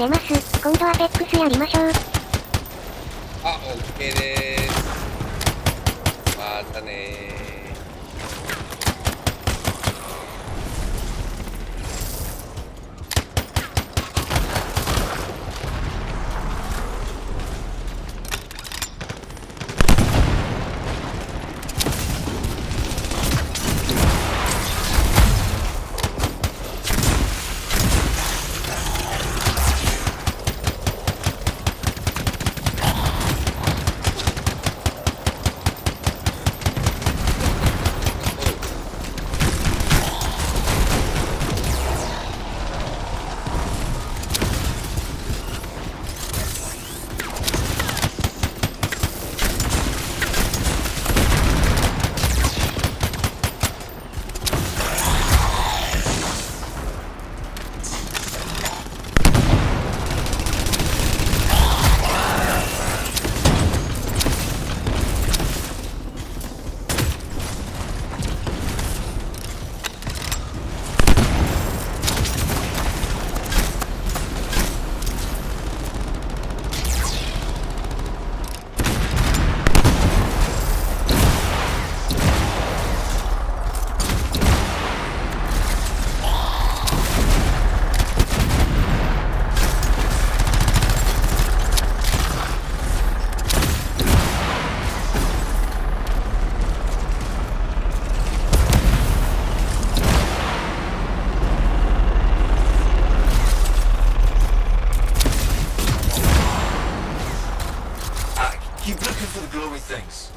寝ます。今度アペックスやりましょう。あ、OK でーす。またねー。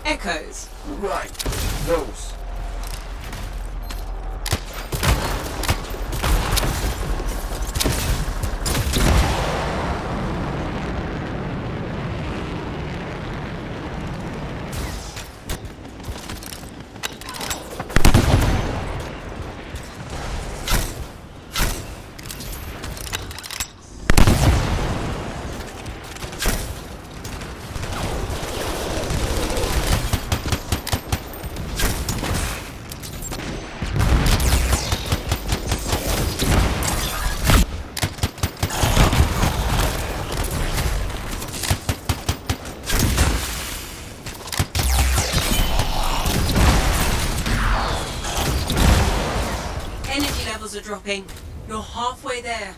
Echoes. Right. Those. Energy levels are dropping. You're halfway there.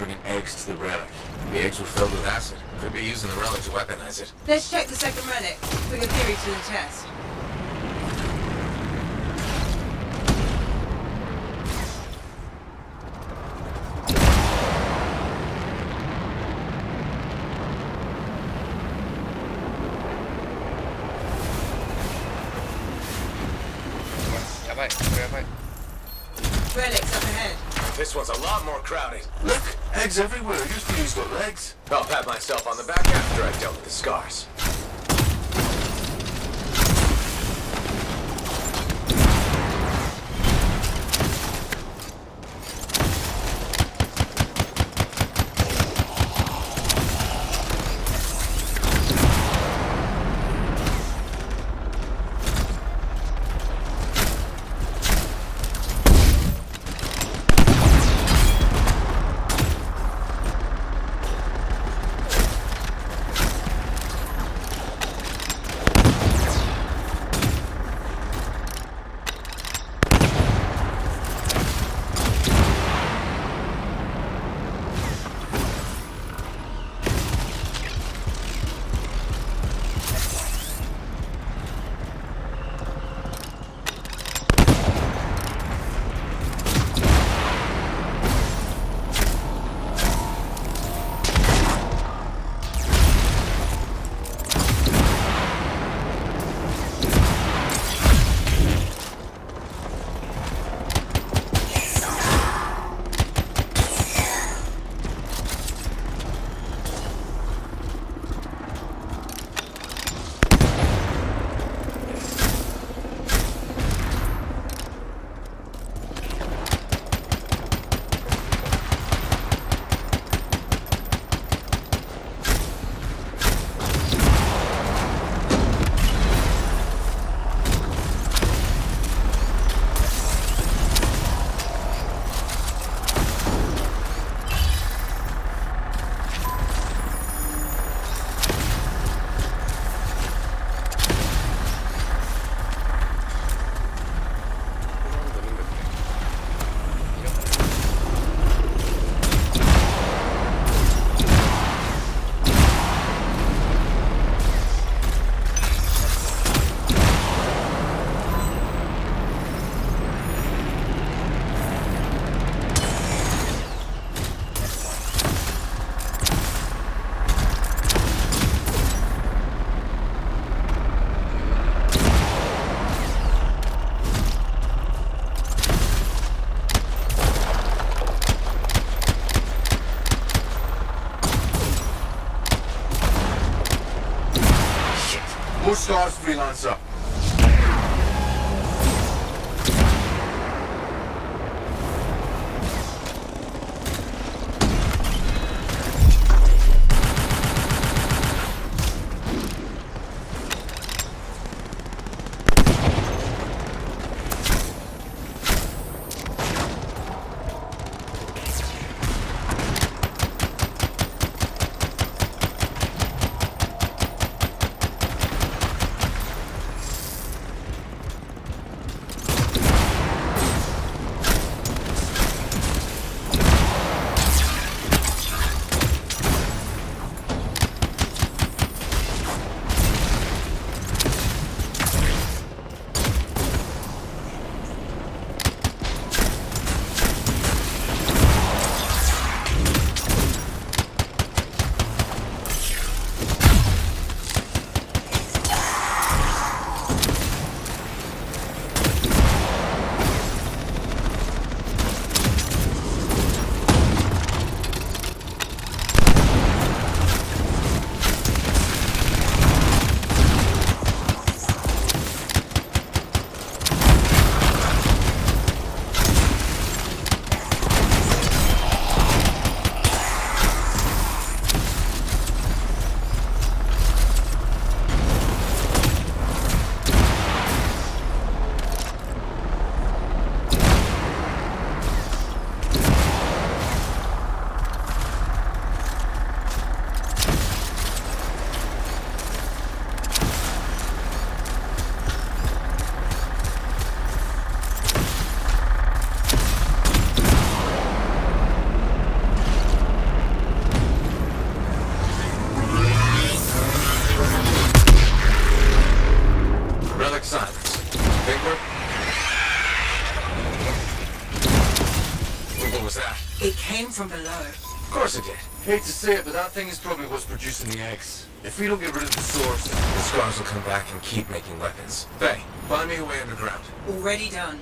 bringing eggs to the relic. The eggs were filled with acid. Could be using the relic to weaponize it. Let's check the second relic. Put your theory to the test. Relics up ahead. This one's a lot more crowded. Look, eggs everywhere. Used to use got legs. I'll pat myself on the back after I dealt with the scars. More scars, freelancer. from below. Of course it did. Hate to say it, but that thing is probably what's producing the eggs. If we don't get rid of the source, the scars will come back and keep making weapons. Faye, find me a way underground. Already done.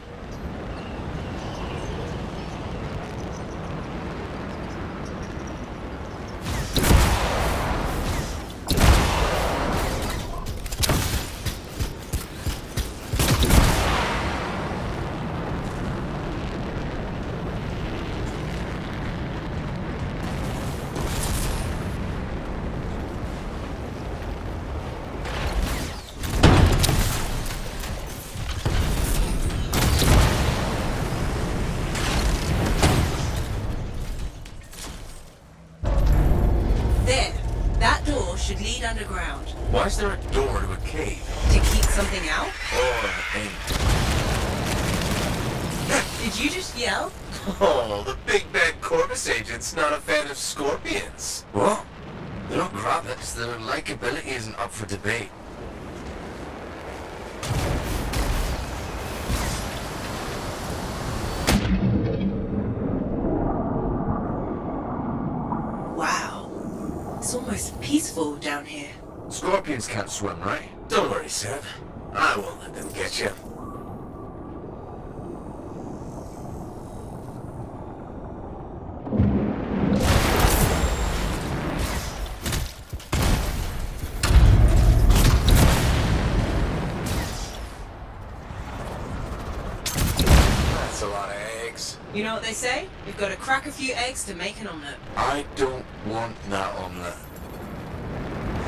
Should lead underground. Why is there a door to a cave? To keep something out? Or an Did you just yell? Oh, the big bad Corvus agent's not a fan of scorpions. What? They're not rabbits. Their likability isn't up for debate. It's almost peaceful down here. Scorpions can't swim, right? Don't worry, Seb. I won't let them get you. That's a lot of eggs. You know what they say? You've got to crack a few eggs to make an omelette. I don't want that omelette.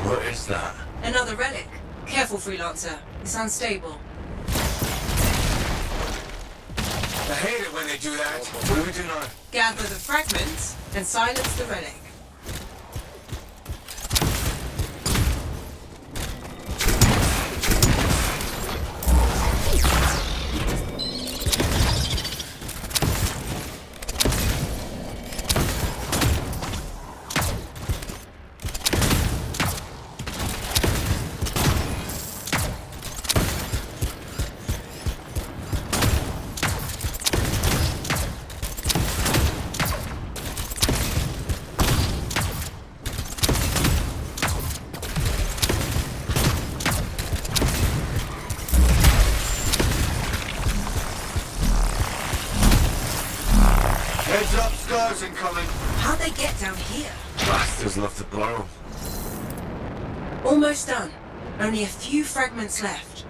What is that? Another relic. Careful, freelancer. It's unstable. I hate it when they do that. What do we do now? Gather the fragments and silence the relic. Heads up, scars incoming. How'd they get down here? Bastards love to borrow. Almost done. Only a few fragments left.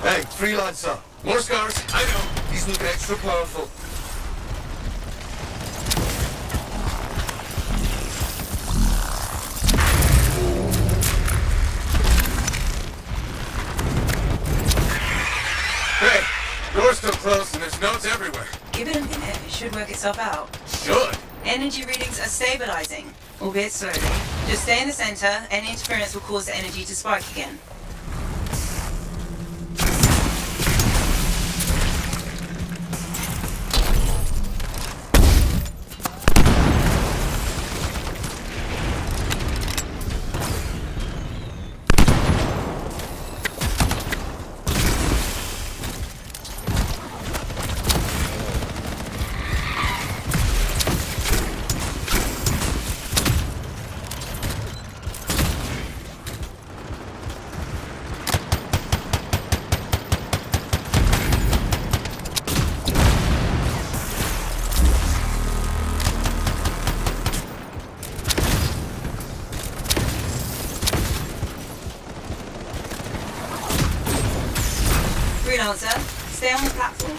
Hey, freelancer. More scars. I know. He's looking extra powerful. Hey, door's still closed and there's notes everywhere. Give it a minute. It should work itself out. Should. Energy readings are stabilizing, albeit slowly. Just stay in the center. Any interference will cause the energy to spike again. Freelancer, stay on the platform.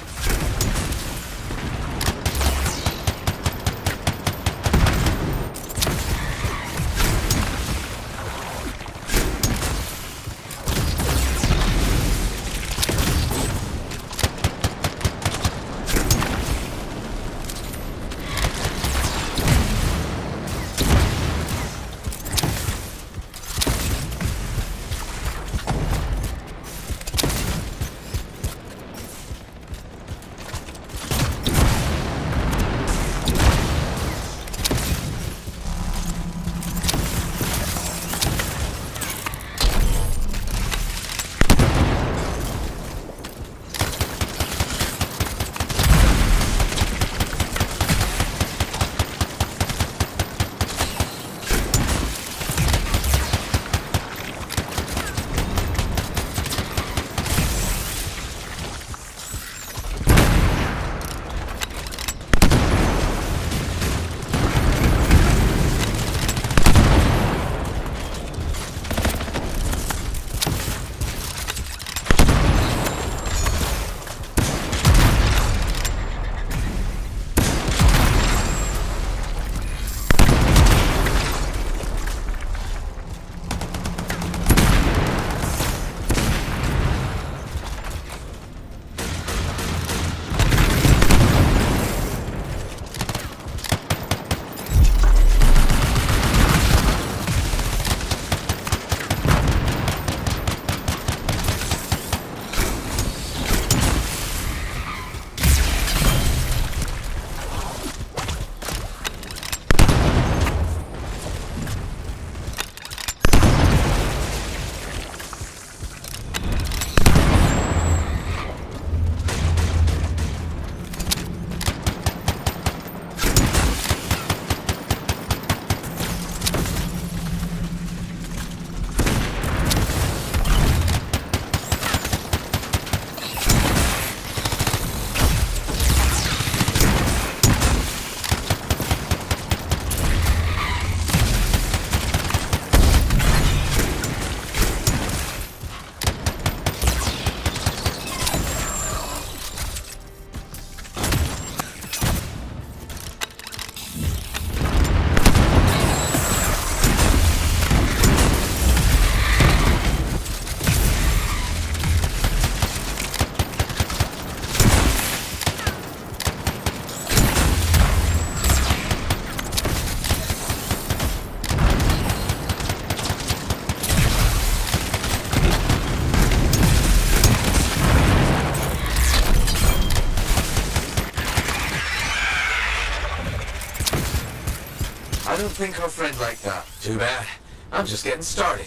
think our friend liked that. Too bad. I'm just getting started.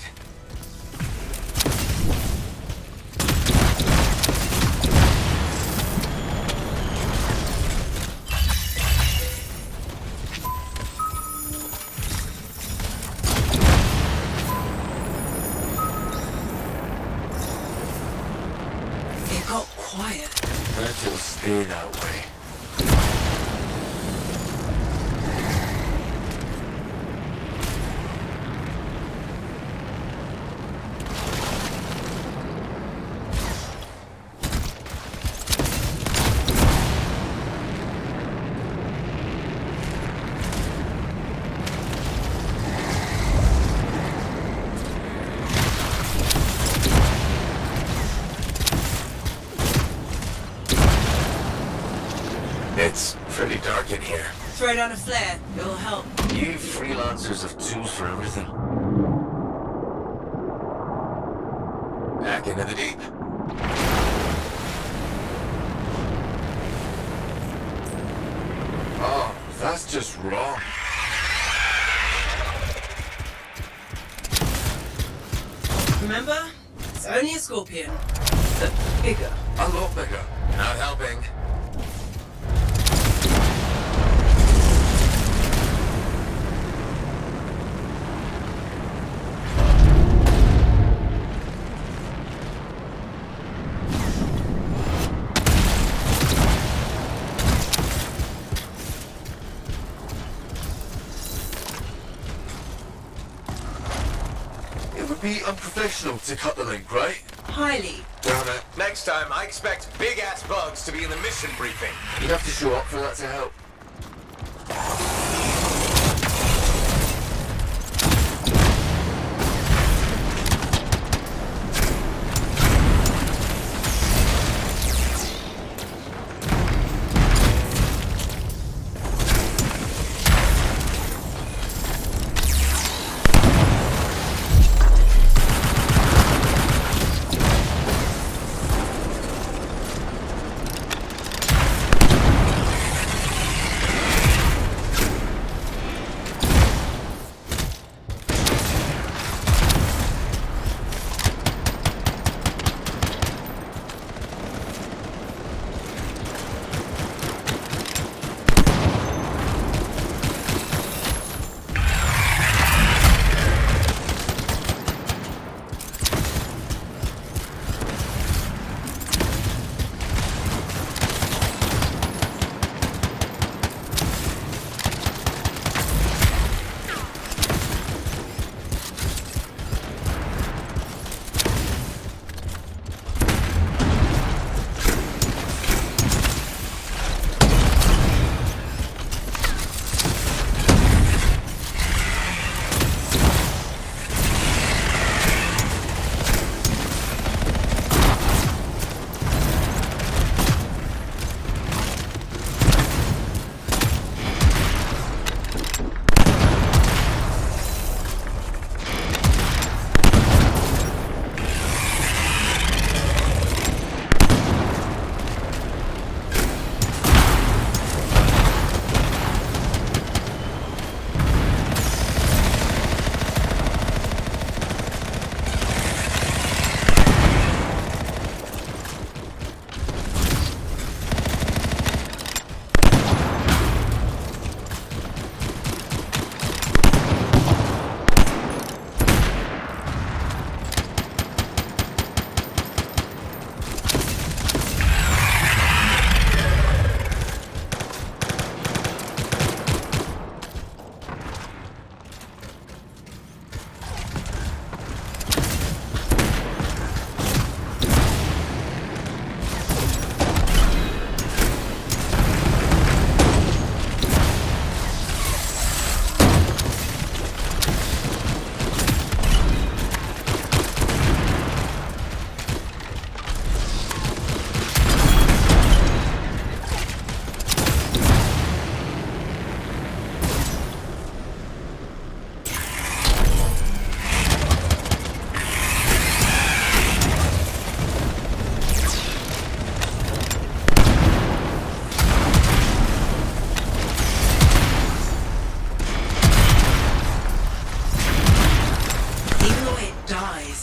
It got quiet. Bet it'll stay that way. It's pretty dark in here. Throw down a flare. It'll help. You freelancers have tools for everything. Back into the deep. Oh, that's just wrong. Remember? It's only a scorpion. But bigger. A lot bigger. Not helping. It would be unprofessional to cut the link, right? Highly. Damn it. Next time, I expect big-ass bugs to be in the mission briefing. You have to show up for that to help.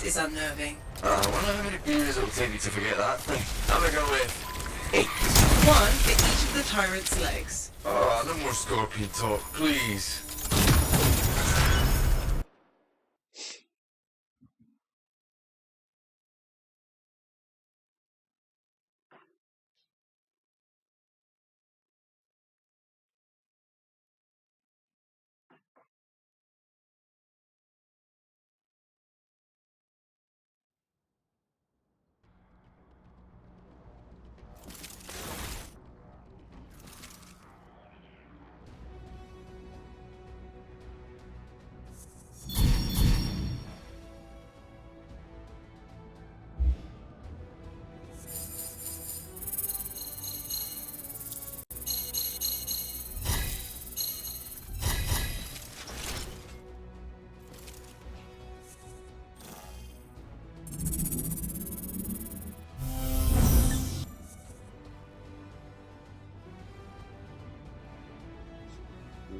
is unnerving. I wonder how many beers it'll take me to forget that thing. I'm gonna go with 8. One for each of the tyrant's legs. No more scorpion talk, please.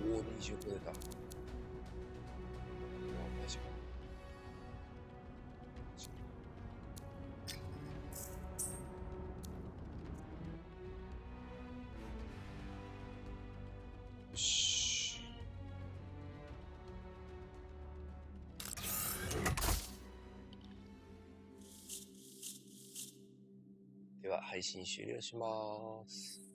おお、20億出た。マジか。よし。では配信終了します。